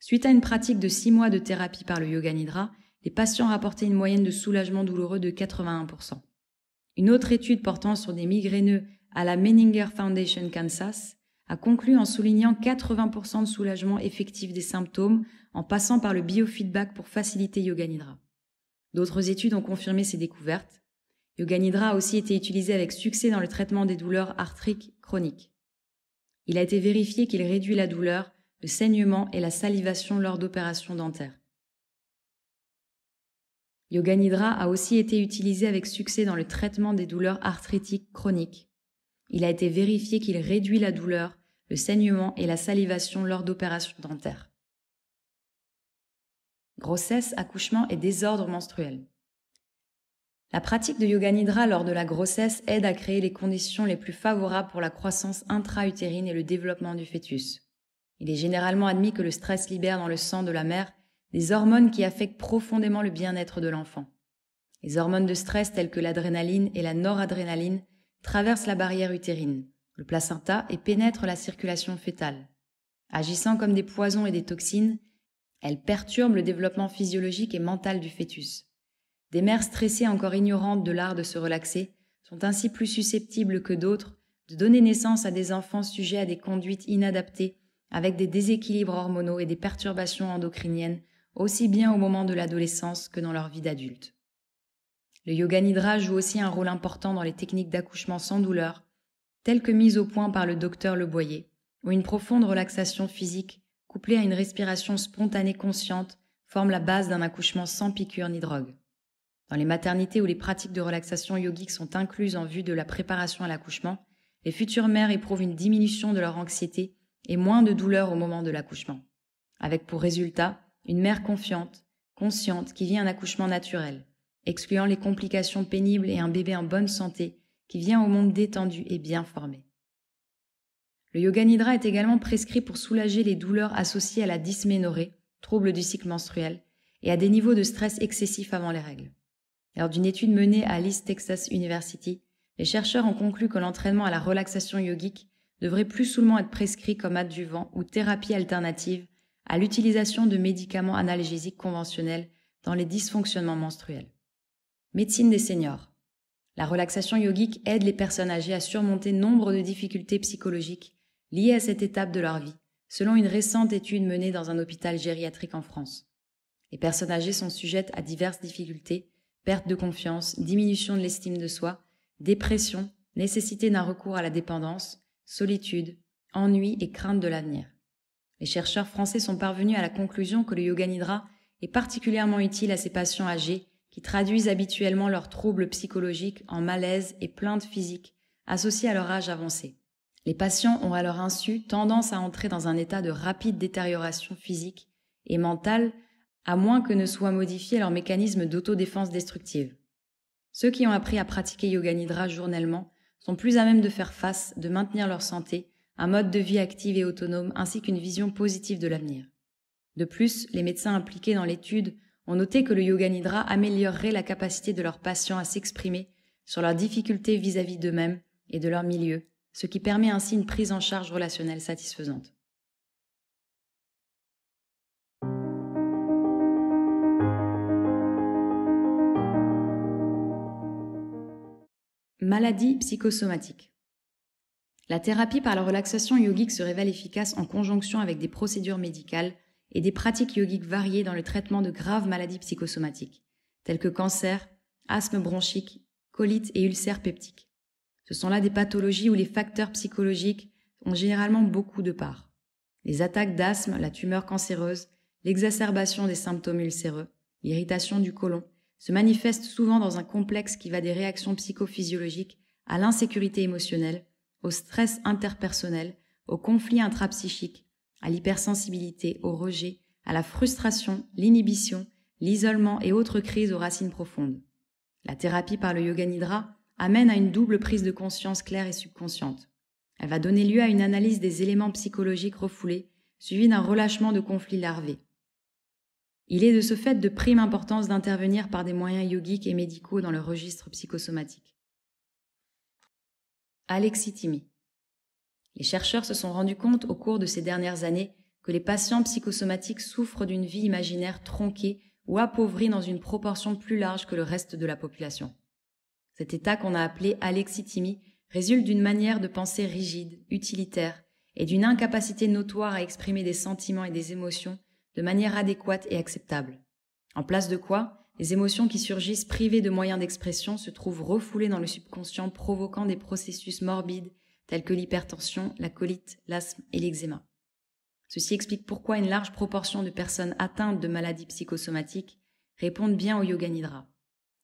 Suite à une pratique de 6 mois de thérapie par le yoga nidra, les patients rapportaient une moyenne de soulagement douloureux de 81%. Une autre étude portant sur des migraineux à la Menninger Foundation Kansas a conclu en soulignant 80% de soulagement effectif des symptômes en passant par le biofeedback pour faciliter yoga nidra. D'autres études ont confirmé ces découvertes. Yoga nidra a aussi été utilisé avec succès dans le traitement des douleurs arthriques chroniques. Il a été vérifié qu'il réduit la douleur, le saignement et la salivation lors d'opérations dentaires. Yoga nidra a aussi été utilisé avec succès dans le traitement des douleurs arthritiques chroniques. Il a été vérifié qu'il réduit la douleur, le saignement et la salivation lors d'opérations dentaires. Grossesse, accouchement et désordre menstruel. La pratique de yoga nidra lors de la grossesse aide à créer les conditions les plus favorables pour la croissance intra-utérine et le développement du fœtus. Il est généralement admis que le stress libère dans le sang de la mère des hormones qui affectent profondément le bien-être de l'enfant. Les hormones de stress telles que l'adrénaline et la noradrénaline traversent la barrière utérine, le placenta et pénètrent la circulation fœtale. Agissant comme des poisons et des toxines, elles perturbent le développement physiologique et mental du fœtus. Des mères stressées encore ignorantes de l'art de se relaxer sont ainsi plus susceptibles que d'autres de donner naissance à des enfants sujets à des conduites inadaptées avec des déséquilibres hormonaux et des perturbations endocriniennes aussi bien au moment de l'adolescence que dans leur vie d'adulte. Le yoga nidra joue aussi un rôle important dans les techniques d'accouchement sans douleur, telles que mises au point par le docteur Le Boyer, où une profonde relaxation physique couplée à une respiration spontanée consciente forme la base d'un accouchement sans piqûre ni drogue. Dans les maternités où les pratiques de relaxation yogique sont incluses en vue de la préparation à l'accouchement, les futures mères éprouvent une diminution de leur anxiété et moins de douleur au moment de l'accouchement, avec pour résultat une mère confiante, consciente qui vit un accouchement naturel, excluant les complications pénibles et un bébé en bonne santé qui vient au monde détendu et bien formé. Le yoga nidra est également prescrit pour soulager les douleurs associées à la dysménorrhée, trouble du cycle menstruel, et à des niveaux de stress excessifs avant les règles. Lors d'une étude menée à l'East Texas University, les chercheurs ont conclu que l'entraînement à la relaxation yogique devrait plus seulement être prescrit comme adjuvant ou thérapie alternative à l'utilisation de médicaments analgésiques conventionnels dans les dysfonctionnements menstruels. Médecine des seniors. La relaxation yogique aide les personnes âgées à surmonter nombre de difficultés psychologiques liées à cette étape de leur vie, selon une récente étude menée dans un hôpital gériatrique en France. Les personnes âgées sont sujettes à diverses difficultés, perte de confiance, diminution de l'estime de soi, dépression, nécessité d'un recours à la dépendance, solitude, ennui et crainte de l'avenir. Les chercheurs français sont parvenus à la conclusion que le yoga nidra est particulièrement utile à ces patients âgés qui traduisent habituellement leurs troubles psychologiques en malaise et plaintes physiques associées à leur âge avancé. Les patients ont à leur insu tendance à entrer dans un état de rapide détérioration physique et mentale à moins que ne soit modifié leur mécanisme d'autodéfense destructive. Ceux qui ont appris à pratiquer yoga nidra journellement sont plus à même de faire face, de maintenir leur santé, un mode de vie actif et autonome ainsi qu'une vision positive de l'avenir. De plus, les médecins impliqués dans l'étude ont noté que le yoga nidra améliorerait la capacité de leurs patients à s'exprimer sur leurs difficultés vis-à-vis d'eux-mêmes et de leur milieu, ce qui permet ainsi une prise en charge relationnelle satisfaisante. Maladies psychosomatiques. La thérapie par la relaxation yogique se révèle efficace en conjonction avec des procédures médicales et des pratiques yogiques variées dans le traitement de graves maladies psychosomatiques, telles que cancer, asthme bronchique, colite et ulcères peptiques. Ce sont là des pathologies où les facteurs psychologiques ont généralement beaucoup de part. Les attaques d'asthme, la tumeur cancéreuse, l'exacerbation des symptômes ulcéreux, l'irritation du côlon se manifestent souvent dans un complexe qui va des réactions psychophysiologiques à l'insécurité émotionnelle, au stress interpersonnel, au conflit intrapsychique, à l'hypersensibilité, au rejet, à la frustration, l'inhibition, l'isolement et autres crises aux racines profondes. La thérapie par le yoga nidra amène à une double prise de conscience claire et subconsciente. Elle va donner lieu à une analyse des éléments psychologiques refoulés, suivie d'un relâchement de conflits larvés. Il est de ce fait de prime importance d'intervenir par des moyens yogiques et médicaux dans le registre psychosomatique. Alexithymie. Les chercheurs se sont rendus compte au cours de ces dernières années que les patients psychosomatiques souffrent d'une vie imaginaire tronquée ou appauvrie dans une proportion plus large que le reste de la population. Cet état qu'on a appelé alexithymie résulte d'une manière de penser rigide, utilitaire et d'une incapacité notoire à exprimer des sentiments et des émotions de manière adéquate et acceptable. En place de quoi, les émotions qui surgissent privées de moyens d'expression se trouvent refoulées dans le subconscient, provoquant des processus morbides tels que l'hypertension, la colite, l'asthme et l'eczéma. Ceci explique pourquoi une large proportion de personnes atteintes de maladies psychosomatiques répondent bien au yoga nidra.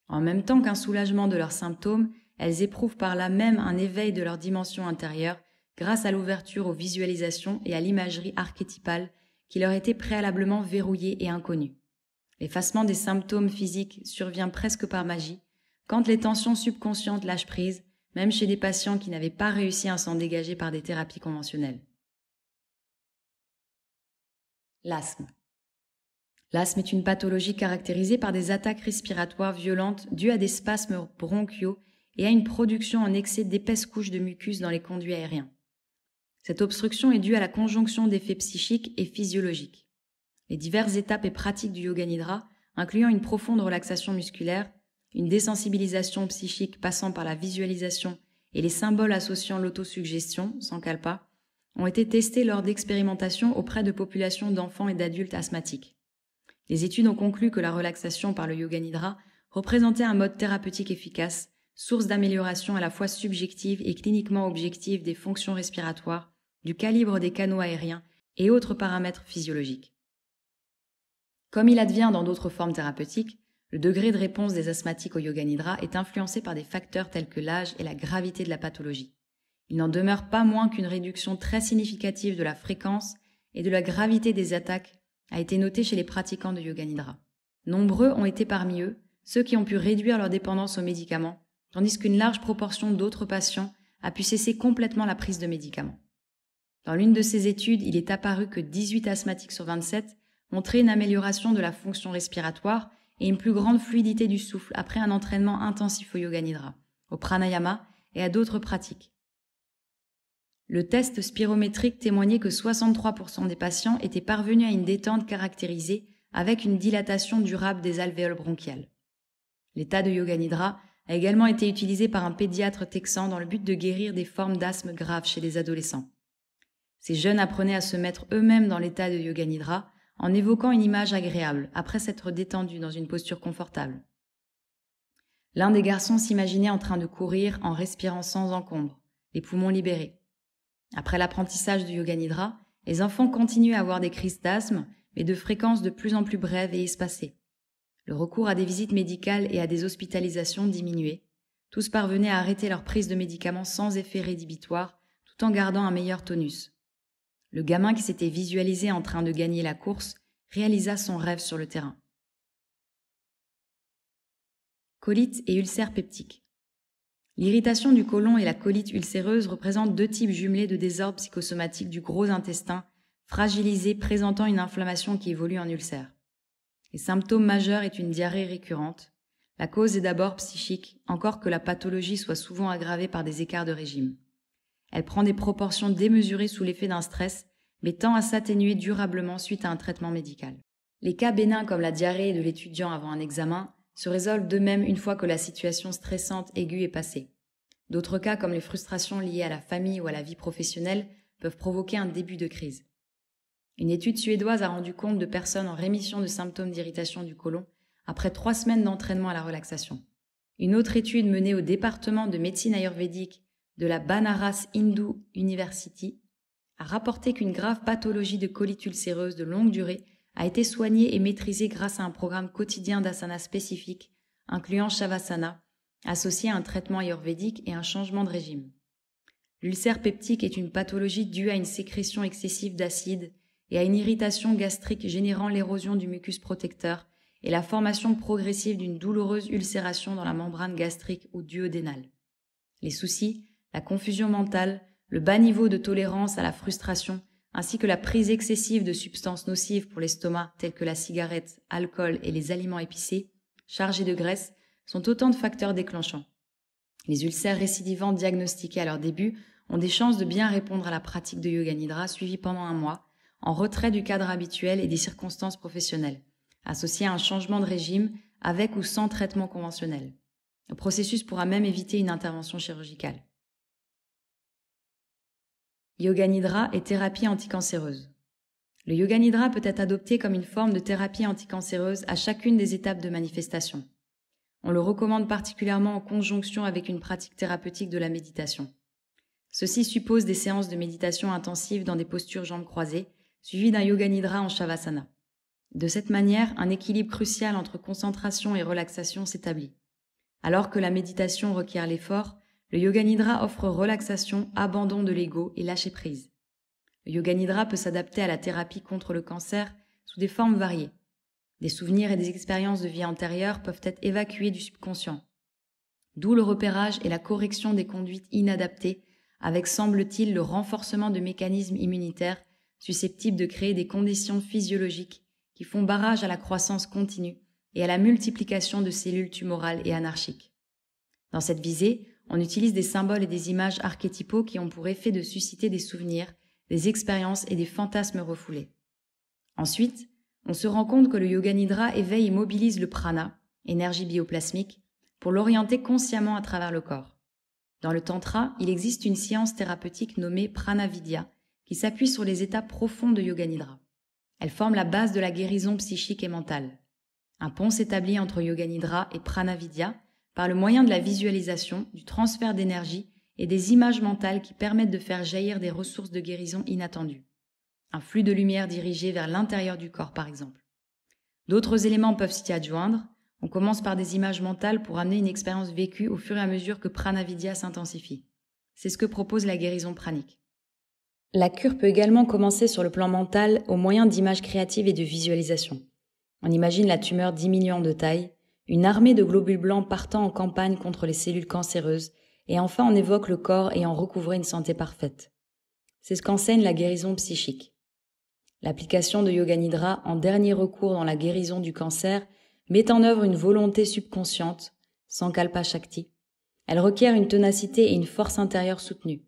En même temps qu'un soulagement de leurs symptômes, elles éprouvent par là même un éveil de leur dimension intérieure grâce à l'ouverture aux visualisations et à l'imagerie archétypale qui leur était préalablement verrouillée et inconnue. L'effacement des symptômes physiques survient presque par magie, quand les tensions subconscientes lâchent prise, même chez des patients qui n'avaient pas réussi à s'en dégager par des thérapies conventionnelles. L'asthme. L'asthme est une pathologie caractérisée par des attaques respiratoires violentes dues à des spasmes bronchiaux et à une production en excès d'épaisses couches de mucus dans les conduits aériens. Cette obstruction est due à la conjonction d'effets psychiques et physiologiques. Les diverses étapes et pratiques du yoga nidra, incluant une profonde relaxation musculaire, une désensibilisation psychique passant par la visualisation et les symboles associant l'autosuggestion, sankalpa, ont été testées lors d'expérimentations auprès de populations d'enfants et d'adultes asthmatiques. Les études ont conclu que la relaxation par le yoga nidra représentait un mode thérapeutique efficace, source d'amélioration à la fois subjective et cliniquement objective des fonctions respiratoires, du calibre des canaux aériens et autres paramètres physiologiques. Comme il advient dans d'autres formes thérapeutiques, le degré de réponse des asthmatiques au yoga nidra est influencé par des facteurs tels que l'âge et la gravité de la pathologie. Il n'en demeure pas moins qu'une réduction très significative de la fréquence et de la gravité des attaques a été notée chez les pratiquants de yoga nidra. Nombreux ont été parmi eux ceux qui ont pu réduire leur dépendance aux médicaments, tandis qu'une large proportion d'autres patients a pu cesser complètement la prise de médicaments. Dans l'une de ces études, il est apparu que 18 asthmatiques sur 27 montraient une amélioration de la fonction respiratoire et une plus grande fluidité du souffle après un entraînement intensif au yoga nidra, au pranayama et à d'autres pratiques. Le test spirométrique témoignait que 63% des patients étaient parvenus à une détente caractérisée avec une dilatation durable des alvéoles bronchiales. L'état de yoga nidra a également été utilisé par un pédiatre texan dans le but de guérir des formes d'asthme graves chez les adolescents. Ces jeunes apprenaient à se mettre eux-mêmes dans l'état de yoga nidra en évoquant une image agréable après s'être détendus dans une posture confortable. L'un des garçons s'imaginait en train de courir en respirant sans encombre, les poumons libérés. Après l'apprentissage du yoga nidra, les enfants continuaient à avoir des crises d'asthme, mais de fréquences de plus en plus brèves et espacées. Le recours à des visites médicales et à des hospitalisations diminuait. Tous parvenaient à arrêter leur prise de médicaments sans effet rédhibitoire, tout en gardant un meilleur tonus. Le gamin qui s'était visualisé en train de gagner la course réalisa son rêve sur le terrain. Colite et ulcère peptique. L'irritation du côlon et la colite ulcéreuse représentent deux types jumelés de désordres psychosomatiques du gros intestin, fragilisés, présentant une inflammation qui évolue en ulcère. Les symptômes majeurs est une diarrhée récurrente. La cause est d'abord psychique, encore que la pathologie soit souvent aggravée par des écarts de régime. Elle prend des proportions démesurées sous l'effet d'un stress, mais tend à s'atténuer durablement suite à un traitement médical. Les cas bénins comme la diarrhée de l'étudiant avant un examen se résolvent d'eux-mêmes une fois que la situation stressante aiguë est passée. D'autres cas comme les frustrations liées à la famille ou à la vie professionnelle peuvent provoquer un début de crise. Une étude suédoise a rendu compte de personnes en rémission de symptômes d'irritation du côlon après 3 semaines d'entraînement à la relaxation. Une autre étude menée au département de médecine ayurvédique de la Banaras Hindu University a rapporté qu'une grave pathologie de colite ulcéreuse de longue durée a été soignée et maîtrisée grâce à un programme quotidien d'asana spécifique, incluant Shavasana, associé à un traitement ayurvédique et un changement de régime. L'ulcère peptique est une pathologie due à une sécrétion excessive d'acide et à une irritation gastrique générant l'érosion du mucus protecteur et la formation progressive d'une douloureuse ulcération dans la membrane gastrique ou duodénale. Les soucis, la confusion mentale, le bas niveau de tolérance à la frustration, ainsi que la prise excessive de substances nocives pour l'estomac telles que la cigarette, l'alcool et les aliments épicés, chargés de graisse, sont autant de facteurs déclenchants. Les ulcères récidivants diagnostiqués à leur début ont des chances de bien répondre à la pratique de Yoga Nidra suivie pendant un mois, en retrait du cadre habituel et des circonstances professionnelles, associé à un changement de régime avec ou sans traitement conventionnel. Le processus pourra même éviter une intervention chirurgicale. Yoga Nidra et thérapie anticancéreuse. Le Yoga Nidra peut être adopté comme une forme de thérapie anticancéreuse à chacune des étapes de manifestation. On le recommande particulièrement en conjonction avec une pratique thérapeutique de la méditation. Ceci suppose des séances de méditation intensives dans des postures jambes croisées, suivies d'un Yoga Nidra en Shavasana. De cette manière, un équilibre crucial entre concentration et relaxation s'établit. Alors que la méditation requiert l'effort, le Yoga Nidra offre relaxation, abandon de l'ego et lâcher prise. Le Yoga Nidra peut s'adapter à la thérapie contre le cancer sous des formes variées. Des souvenirs et des expériences de vie antérieures peuvent être évacués du subconscient. D'où le repérage et la correction des conduites inadaptées, avec, semble-t-il, le renforcement de mécanismes immunitaires susceptibles de créer des conditions physiologiques qui font barrage à la croissance continue et à la multiplication de cellules tumorales et anarchiques. Dans cette visée, on utilise des symboles et des images archétypaux qui ont pour effet de susciter des souvenirs, des expériences et des fantasmes refoulés. Ensuite, on se rend compte que le Yoga Nidra éveille et mobilise le prana, énergie bioplasmique, pour l'orienter consciemment à travers le corps. Dans le Tantra, il existe une science thérapeutique nommée Pranavidya qui s'appuie sur les étapes profondes de Yoga Nidra. Elle forme la base de la guérison psychique et mentale. Un pont s'établit entre Yoga Nidra et Pranavidya par le moyen de la visualisation, du transfert d'énergie et des images mentales qui permettent de faire jaillir des ressources de guérison inattendues. Un flux de lumière dirigé vers l'intérieur du corps, par exemple. D'autres éléments peuvent s'y adjoindre. On commence par des images mentales pour amener une expérience vécue au fur et à mesure que Pranavidya s'intensifie. C'est ce que propose la guérison pranique. La cure peut également commencer sur le plan mental au moyen d'images créatives et de visualisation. On imagine la tumeur diminuant de taille, une armée de globules blancs partant en campagne contre les cellules cancéreuses, et enfin on évoque le corps ayant recouvré une santé parfaite. C'est ce qu'enseigne la guérison psychique. L'application de Yoga Nidra en dernier recours dans la guérison du cancer met en œuvre une volonté subconsciente, Sankalpa Shakti. Elle requiert une ténacité et une force intérieure soutenue.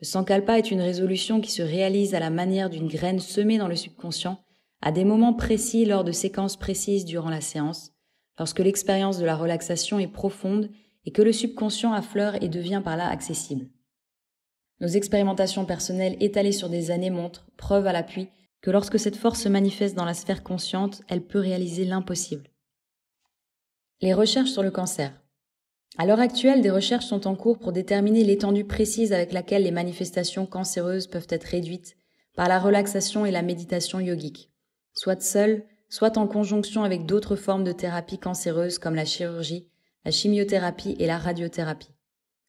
Le Sankalpa est une résolution qui se réalise à la manière d'une graine semée dans le subconscient à des moments précis lors de séquences précises durant la séance, lorsque l'expérience de la relaxation est profonde et que le subconscient affleure et devient par là accessible. Nos expérimentations personnelles étalées sur des années montrent, preuve à l'appui, que lorsque cette force se manifeste dans la sphère consciente, elle peut réaliser l'impossible. Les recherches sur le cancer. À l'heure actuelle, des recherches sont en cours pour déterminer l'étendue précise avec laquelle les manifestations cancéreuses peuvent être réduites par la relaxation et la méditation yogique, soit seules, soit en conjonction avec d'autres formes de thérapie cancéreuse comme la chirurgie, la chimiothérapie et la radiothérapie.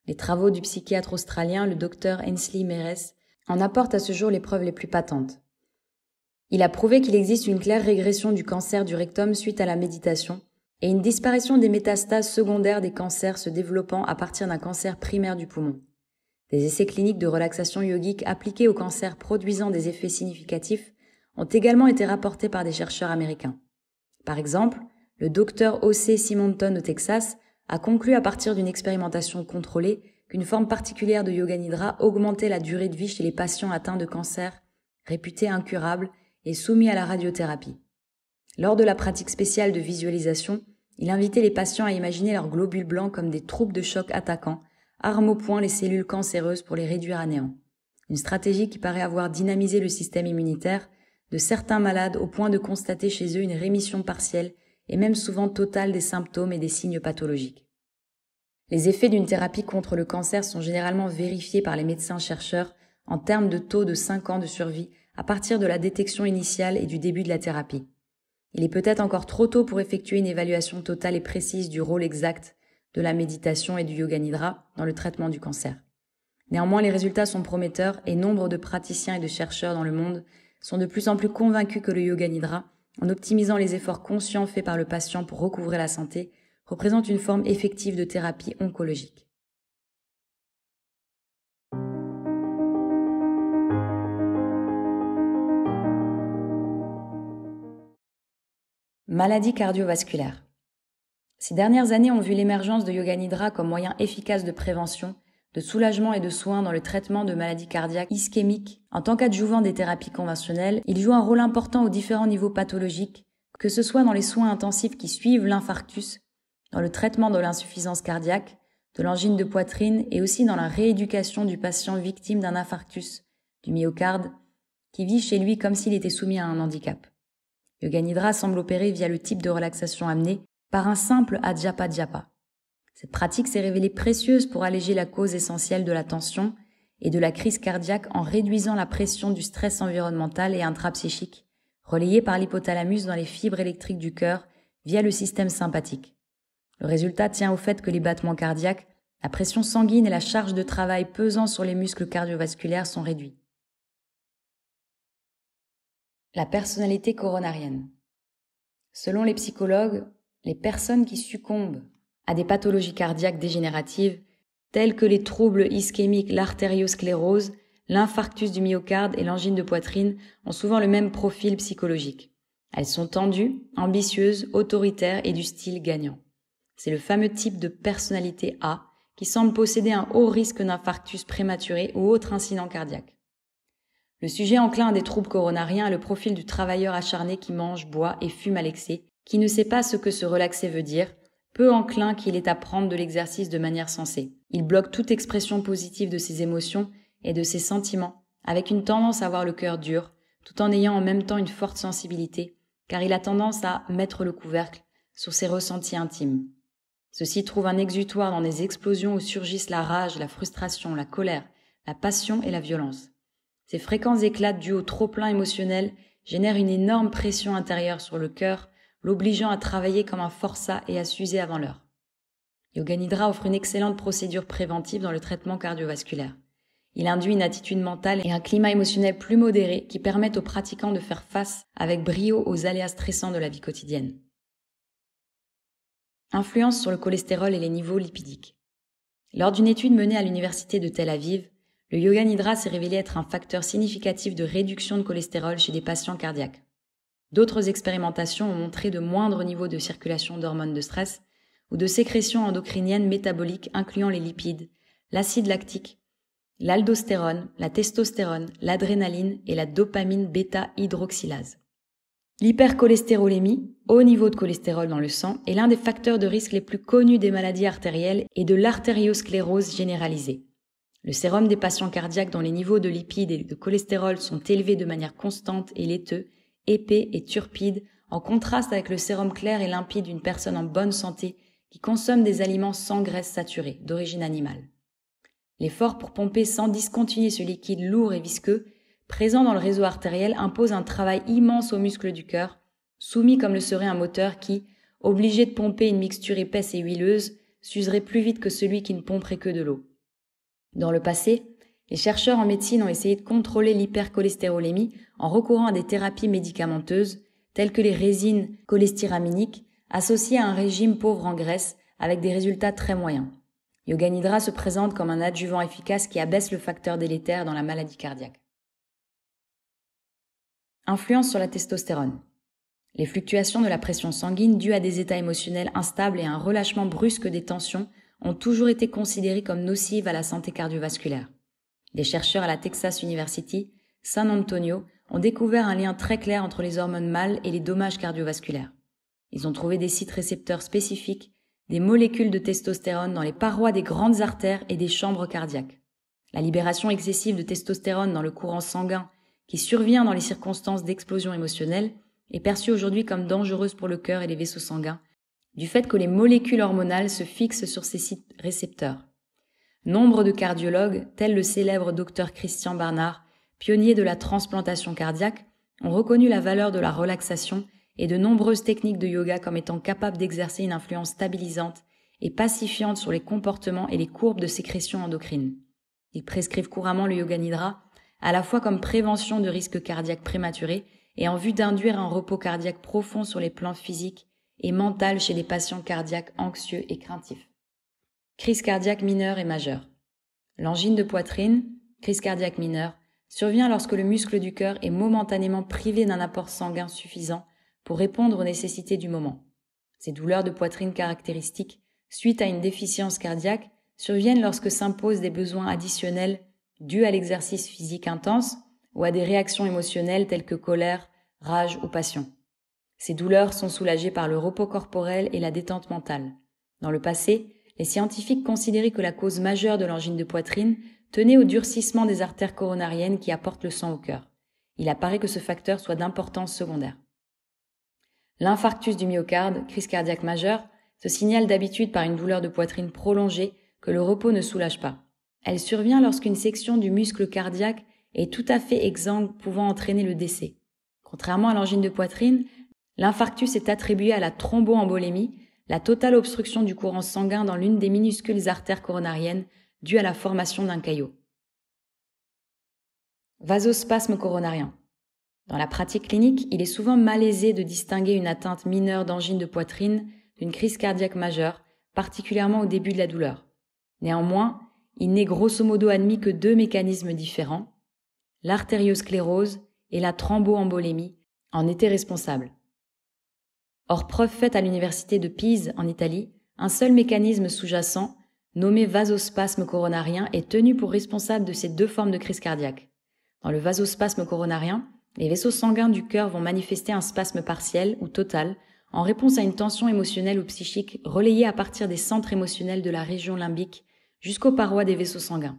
Les travaux du psychiatre australien, le Dr Ainsley Meres, en apportent à ce jour les preuves les plus patentes. Il a prouvé qu'il existe une claire régression du cancer du rectum suite à la méditation et une disparition des métastases secondaires des cancers se développant à partir d'un cancer primaire du poumon. Des essais cliniques de relaxation yogique appliqués au cancer produisant des effets significatifs ont également été rapportés par des chercheurs américains. Par exemple, le Dr O.C. Simonton au Texas a conclu à partir d'une expérimentation contrôlée qu'une forme particulière de Yoga Nidra augmentait la durée de vie chez les patients atteints de cancer réputés incurables et soumis à la radiothérapie. Lors de la pratique spéciale de visualisation, il invitait les patients à imaginer leurs globules blancs comme des troupes de choc attaquant, arment au poing les cellules cancéreuses pour les réduire à néant. Une stratégie qui paraît avoir dynamisé le système immunitaire de certains malades au point de constater chez eux une rémission partielle et même souvent totale des symptômes et des signes pathologiques. Les effets d'une thérapie contre le cancer sont généralement vérifiés par les médecins-chercheurs en termes de taux de 5 ans de survie à partir de la détection initiale et du début de la thérapie. Il est peut-être encore trop tôt pour effectuer une évaluation totale et précise du rôle exact de la méditation et du yoga nidra dans le traitement du cancer. Néanmoins, les résultats sont prometteurs et nombre de praticiens et de chercheurs dans le monde sont de plus en plus convaincus que le yoga nidra, en optimisant les efforts conscients faits par le patient pour recouvrer la santé, représente une forme effective de thérapie oncologique. Maladies cardiovasculaires. Ces dernières années ont vu l'émergence de Yoga Nidra comme moyen efficace de prévention, de soulagement et de soins dans le traitement de maladies cardiaques ischémiques. En tant qu'adjuvant des thérapies conventionnelles, il joue un rôle important aux différents niveaux pathologiques, que ce soit dans les soins intensifs qui suivent l'infarctus, dans le traitement de l'insuffisance cardiaque, de l'angine de poitrine et aussi dans la rééducation du patient victime d'un infarctus du myocarde qui vit chez lui comme s'il était soumis à un handicap. Yoga Nidra semble opérer via le type de relaxation amené par un simple Ajapa-Japa. Cette pratique s'est révélée précieuse pour alléger la cause essentielle de la tension et de la crise cardiaque en réduisant la pression du stress environnemental et intrapsychique, relayé par l'hypothalamus dans les fibres électriques du cœur via le système sympathique. Le résultat tient au fait que les battements cardiaques, la pression sanguine et la charge de travail pesant sur les muscles cardiovasculaires sont réduits. La personnalité coronarienne. Selon les psychologues, les personnes qui succombent à des pathologies cardiaques dégénératives, telles que les troubles ischémiques, l'artériosclérose, l'infarctus du myocarde et l'angine de poitrine, ont souvent le même profil psychologique. Elles sont tendues, ambitieuses, autoritaires et du style gagnant. C'est le fameux type de personnalité A qui semble posséder un haut risque d'infarctus prématuré ou autre incident cardiaque. Le sujet enclin à des troubles coronariens a le profil du travailleur acharné qui mange, boit et fume à l'excès, qui ne sait pas ce que se relaxer veut dire, peu enclin qu'il est à prendre de l'exercice de manière sensée. Il bloque toute expression positive de ses émotions et de ses sentiments, avec une tendance à avoir le cœur dur, tout en ayant en même temps une forte sensibilité, car il a tendance à mettre le couvercle sur ses ressentis intimes. Ceux-ci trouvent un exutoire dans des explosions où surgissent la rage, la frustration, la colère, la passion et la violence. Ces fréquents éclats dus au trop-plein émotionnel génèrent une énorme pression intérieure sur le cœur, l'obligeant à travailler comme un forçat et à s'user avant l'heure. Yoga Nidra offre une excellente procédure préventive dans le traitement cardiovasculaire. Il induit une attitude mentale et un climat émotionnel plus modéré qui permettent aux pratiquants de faire face avec brio aux aléas stressants de la vie quotidienne. Influence sur le cholestérol et les niveaux lipidiques. Lors d'une étude menée à l'université de Tel Aviv, le Yoga Nidra s'est révélé être un facteur significatif de réduction de cholestérol chez des patients cardiaques. D'autres expérimentations ont montré de moindres niveaux de circulation d'hormones de stress ou de sécrétions endocriniennes métaboliques incluant les lipides, l'acide lactique, l'aldostérone, la testostérone, l'adrénaline et la dopamine bêta-hydroxylase. L'hypercholestérolémie, haut niveau de cholestérol dans le sang, est l'un des facteurs de risque les plus connus des maladies artérielles et de l'artériosclérose généralisée. Le sérum des patients cardiaques dont les niveaux de lipides et de cholestérol sont élevés de manière constante et laiteux, épais et turpide, en contraste avec le sérum clair et limpide d'une personne en bonne santé qui consomme des aliments sans graisse saturée, d'origine animale. L'effort pour pomper sans discontinuer ce liquide lourd et visqueux, présent dans le réseau artériel, impose un travail immense aux muscles du cœur, soumis comme le serait un moteur qui, obligé de pomper une mixture épaisse et huileuse, s'userait plus vite que celui qui ne pomperait que de l'eau. Dans le passé, les chercheurs en médecine ont essayé de contrôler l'hypercholestérolémie en recourant à des thérapies médicamenteuses, telles que les résines cholestéraminiques, associées à un régime pauvre en graisse, avec des résultats très moyens. Yoga Nidra se présente comme un adjuvant efficace qui abaisse le facteur délétère dans la maladie cardiaque. Influence sur la testostérone. Les fluctuations de la pression sanguine dues à des états émotionnels instables et à un relâchement brusque des tensions ont toujours été considérées comme nocives à la santé cardiovasculaire. Des chercheurs à la Texas University, San Antonio, ont découvert un lien très clair entre les hormones mâles et les dommages cardiovasculaires. Ils ont trouvé des sites récepteurs spécifiques, des molécules de testostérone dans les parois des grandes artères et des chambres cardiaques. La libération excessive de testostérone dans le courant sanguin, qui survient dans les circonstances d'explosion émotionnelle, est perçue aujourd'hui comme dangereuse pour le cœur et les vaisseaux sanguins, du fait que les molécules hormonales se fixent sur ces sites récepteurs. Nombre de cardiologues, tels le célèbre Dr Christian Barnard, pionnier de la transplantation cardiaque, ont reconnu la valeur de la relaxation et de nombreuses techniques de yoga comme étant capables d'exercer une influence stabilisante et pacifiante sur les comportements et les courbes de sécrétion endocrine. Ils prescrivent couramment le yoga nidra, à la fois comme prévention de risques cardiaques prématurés et en vue d'induire un repos cardiaque profond sur les plans physiques et mental chez les patients cardiaques anxieux et craintifs. Crise cardiaque mineure et majeure. L'angine de poitrine, crise cardiaque mineure, survient lorsque le muscle du cœur est momentanément privé d'un apport sanguin suffisant pour répondre aux nécessités du moment. Ces douleurs de poitrine caractéristiques, suite à une déficience cardiaque, surviennent lorsque s'imposent des besoins additionnels dus à l'exercice physique intense ou à des réactions émotionnelles telles que colère, rage ou passion. Ces douleurs sont soulagées par le repos corporel et la détente mentale. Dans le passé, les scientifiques considéraient que la cause majeure de l'angine de poitrine tenait au durcissement des artères coronariennes qui apportent le sang au cœur. Il apparaît que ce facteur soit d'importance secondaire. L'infarctus du myocarde, crise cardiaque majeure, se signale d'habitude par une douleur de poitrine prolongée que le repos ne soulage pas. Elle survient lorsqu'une section du muscle cardiaque est tout à fait exsangue, pouvant entraîner le décès. Contrairement à l'angine de poitrine, l'infarctus est attribué à la thromboembolémie, la totale obstruction du courant sanguin dans l'une des minuscules artères coronariennes due à la formation d'un caillot. Vasospasme coronarien. Dans la pratique clinique, il est souvent malaisé de distinguer une atteinte mineure d'angine de poitrine d'une crise cardiaque majeure, particulièrement au début de la douleur. Néanmoins, il n'est grosso modo admis que deux mécanismes différents, l'artériosclérose et la thromboembolémie, en étaient responsables. Hors preuve faite à l'université de Pise, en Italie, un seul mécanisme sous-jacent, nommé vasospasme coronarien, est tenu pour responsable de ces deux formes de crise cardiaque. Dans le vasospasme coronarien, les vaisseaux sanguins du cœur vont manifester un spasme partiel ou total en réponse à une tension émotionnelle ou psychique relayée à partir des centres émotionnels de la région limbique jusqu'aux parois des vaisseaux sanguins,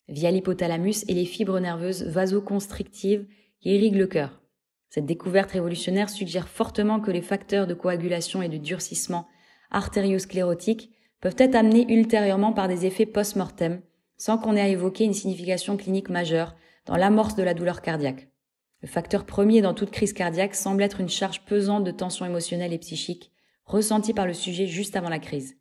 via l'hypothalamus et les fibres nerveuses vasoconstrictives qui irriguent le cœur. Cette découverte révolutionnaire suggère fortement que les facteurs de coagulation et de durcissement artériosclérotiques peuvent être amenés ultérieurement par des effets post-mortem, sans qu'on ait à évoquer une signification clinique majeure dans l'amorce de la douleur cardiaque. Le facteur premier dans toute crise cardiaque semble être une charge pesante de tension émotionnelle et psychique, ressentie par le sujet juste avant la crise.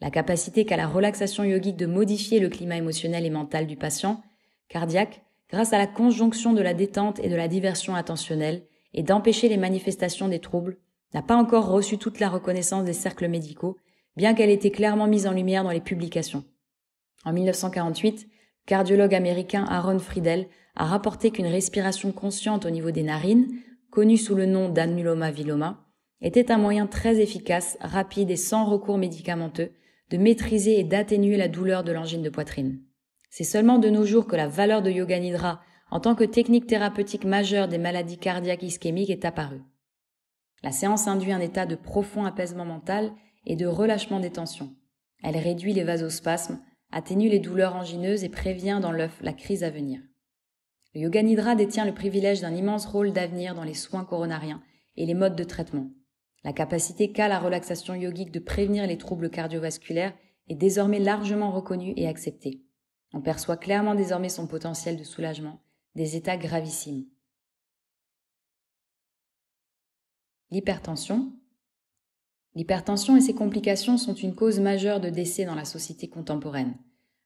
La capacité qu'a la relaxation yogique de modifier le climat émotionnel et mental du patient cardiaque grâce à la conjonction de la détente et de la diversion attentionnelle et d'empêcher les manifestations des troubles n'a pas encore reçu toute la reconnaissance des cercles médicaux, bien qu'elle ait été clairement mise en lumière dans les publications. En 1948, le cardiologue américain Aaron Friedel a rapporté qu'une respiration consciente au niveau des narines, connue sous le nom d'anuloma-viloma, était un moyen très efficace, rapide et sans recours médicamenteux de maîtriser et d'atténuer la douleur de l'angine de poitrine. C'est seulement de nos jours que la valeur de Yoga Nidra en tant que technique thérapeutique majeure des maladies cardiaques ischémiques est apparue. La séance induit un état de profond apaisement mental et de relâchement des tensions. Elle réduit les vasospasmes, atténue les douleurs angineuses et prévient dans l'œuf la crise à venir. Le Yoga Nidra détient le privilège d'un immense rôle d'avenir dans les soins coronariens et les modes de traitement. La capacité qu'a la relaxation yogique de prévenir les troubles cardiovasculaires est désormais largement reconnue et acceptée. On perçoit clairement désormais son potentiel de soulagement des états gravissimes. L'hypertension. L'hypertension et ses complications sont une cause majeure de décès dans la société contemporaine.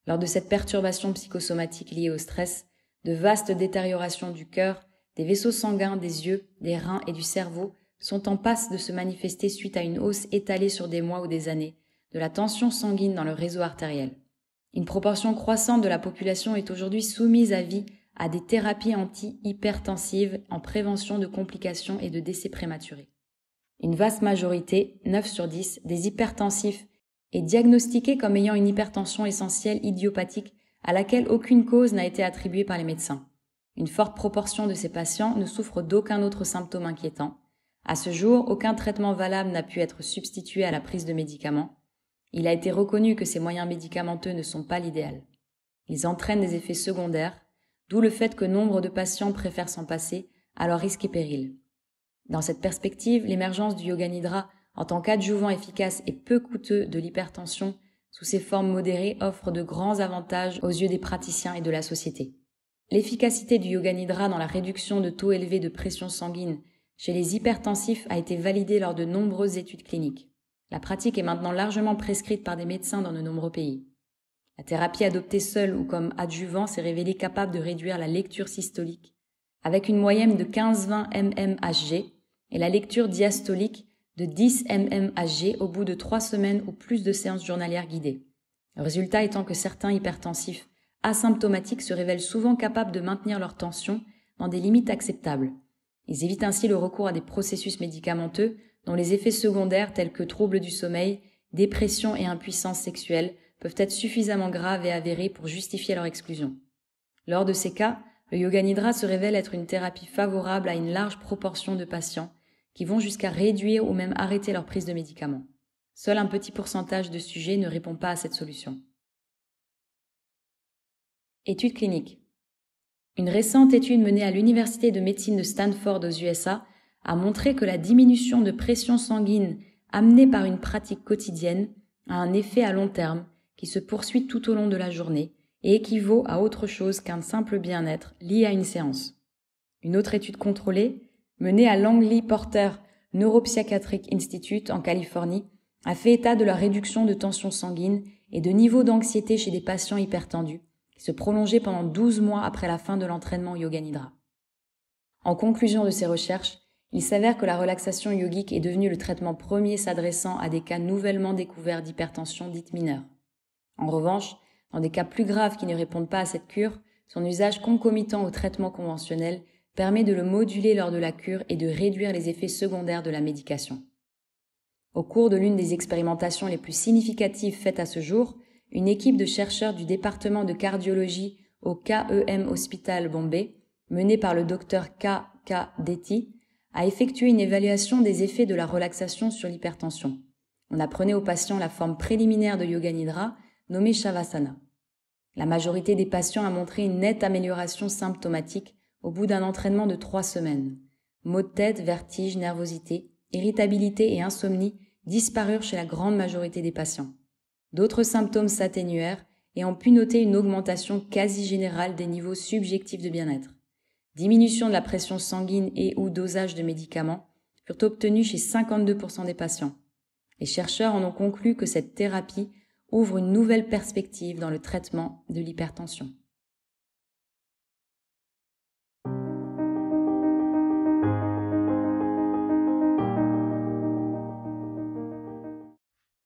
Lors de cette perturbation psychosomatique liée au stress, de vastes détériorations du cœur, des vaisseaux sanguins, des yeux, des reins et du cerveau sont en passe de se manifester suite à une hausse étalée sur des mois ou des années de la tension sanguine dans le réseau artériel. Une proportion croissante de la population est aujourd'hui soumise à vie à des thérapies anti-hypertensives en prévention de complications et de décès prématurés. Une vaste majorité, 9 sur 10, des hypertensifs est diagnostiquée comme ayant une hypertension essentielle idiopathique à laquelle aucune cause n'a été attribuée par les médecins. Une forte proportion de ces patients ne souffrent d'aucun autre symptôme inquiétant. À ce jour, aucun traitement valable n'a pu être substitué à la prise de médicaments. Il a été reconnu que ces moyens médicamenteux ne sont pas l'idéal. Ils entraînent des effets secondaires, d'où le fait que nombre de patients préfèrent s'en passer à leur risque et péril. Dans cette perspective, l'émergence du Yoga Nidra en tant qu'adjuvant efficace et peu coûteux de l'hypertension sous ses formes modérées, offre de grands avantages aux yeux des praticiens et de la société. L'efficacité du Yoga Nidra dans la réduction de taux élevés de pression sanguine chez les hypertensifs a été validée lors de nombreuses études cliniques. La pratique est maintenant largement prescrite par des médecins dans de nombreux pays. La thérapie adoptée seule ou comme adjuvant s'est révélée capable de réduire la lecture systolique avec une moyenne de 15-20 mmHg et la lecture diastolique de 10 mmHg au bout de 3 semaines ou plus de séances journalières guidées. Le résultat étant que certains hypertensifs asymptomatiques se révèlent souvent capables de maintenir leur tension dans des limites acceptables. Ils évitent ainsi le recours à des processus médicamenteux dont les effets secondaires tels que troubles du sommeil, dépression et impuissance sexuelle peuvent être suffisamment graves et avérés pour justifier leur exclusion. Lors de ces cas, le Yoga Nidra se révèle être une thérapie favorable à une large proportion de patients qui vont jusqu'à réduire ou même arrêter leur prise de médicaments. Seul un petit pourcentage de sujets ne répond pas à cette solution. Études cliniques. Une récente étude menée à l'Université de médecine de Stanford aux USA a montré que la diminution de pression sanguine amenée par une pratique quotidienne a un effet à long terme qui se poursuit tout au long de la journée et équivaut à autre chose qu'un simple bien-être lié à une séance. Une autre étude contrôlée, menée à Langley Porter Neuropsychiatric Institute en Californie, a fait état de la réduction de tension sanguine et de niveau d'anxiété chez des patients hypertendus, qui se prolongeait pendant 12 mois après la fin de l'entraînement Yoga Nidra. En conclusion de ces recherches, il s'avère que la relaxation yogique est devenue le traitement premier s'adressant à des cas nouvellement découverts d'hypertension dite mineure. En revanche, dans des cas plus graves qui ne répondent pas à cette cure, son usage concomitant au traitement conventionnel permet de le moduler lors de la cure et de réduire les effets secondaires de la médication. Au cours de l'une des expérimentations les plus significatives faites à ce jour, une équipe de chercheurs du département de cardiologie au KEM Hospital Bombay, menée par le Dr K. Detti, a effectué une évaluation des effets de la relaxation sur l'hypertension. On apprenait aux patients la forme préliminaire de Yoga Nidra, nommée Shavasana. La majorité des patients a montré une nette amélioration symptomatique au bout d'un entraînement de 3 semaines. Maux de tête, vertiges, nervosité, irritabilité et insomnie disparurent chez la grande majorité des patients. D'autres symptômes s'atténuèrent et ont pu noter une augmentation quasi générale des niveaux subjectifs de bien-être. Diminution de la pression sanguine et ou dosage de médicaments furent obtenus chez 52% des patients. Les chercheurs en ont conclu que cette thérapie ouvre une nouvelle perspective dans le traitement de l'hypertension.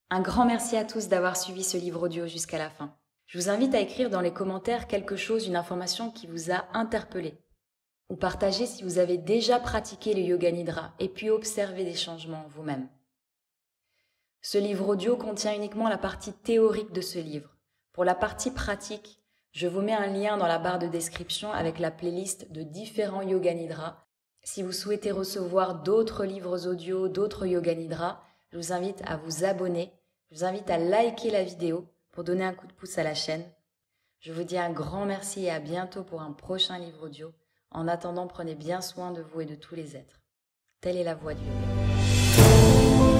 Un grand merci à tous d'avoir suivi ce livre audio jusqu'à la fin. Je vous invite à écrire dans les commentaires quelque chose, une information qui vous a interpellé. Ou partager si vous avez déjà pratiqué le Yoga Nidra et puis observer des changements vous-même. Ce livre audio contient uniquement la partie théorique de ce livre. Pour la partie pratique, je vous mets un lien dans la barre de description avec la playlist de différents Yoga Nidra. Si vous souhaitez recevoir d'autres livres audio, d'autres Yoga Nidra, je vous invite à vous abonner, je vous invite à liker la vidéo pour donner un coup de pouce à la chaîne. Je vous dis un grand merci et à bientôt pour un prochain livre audio. En attendant, prenez bien soin de vous et de tous les êtres. Telle est la voie du yoga.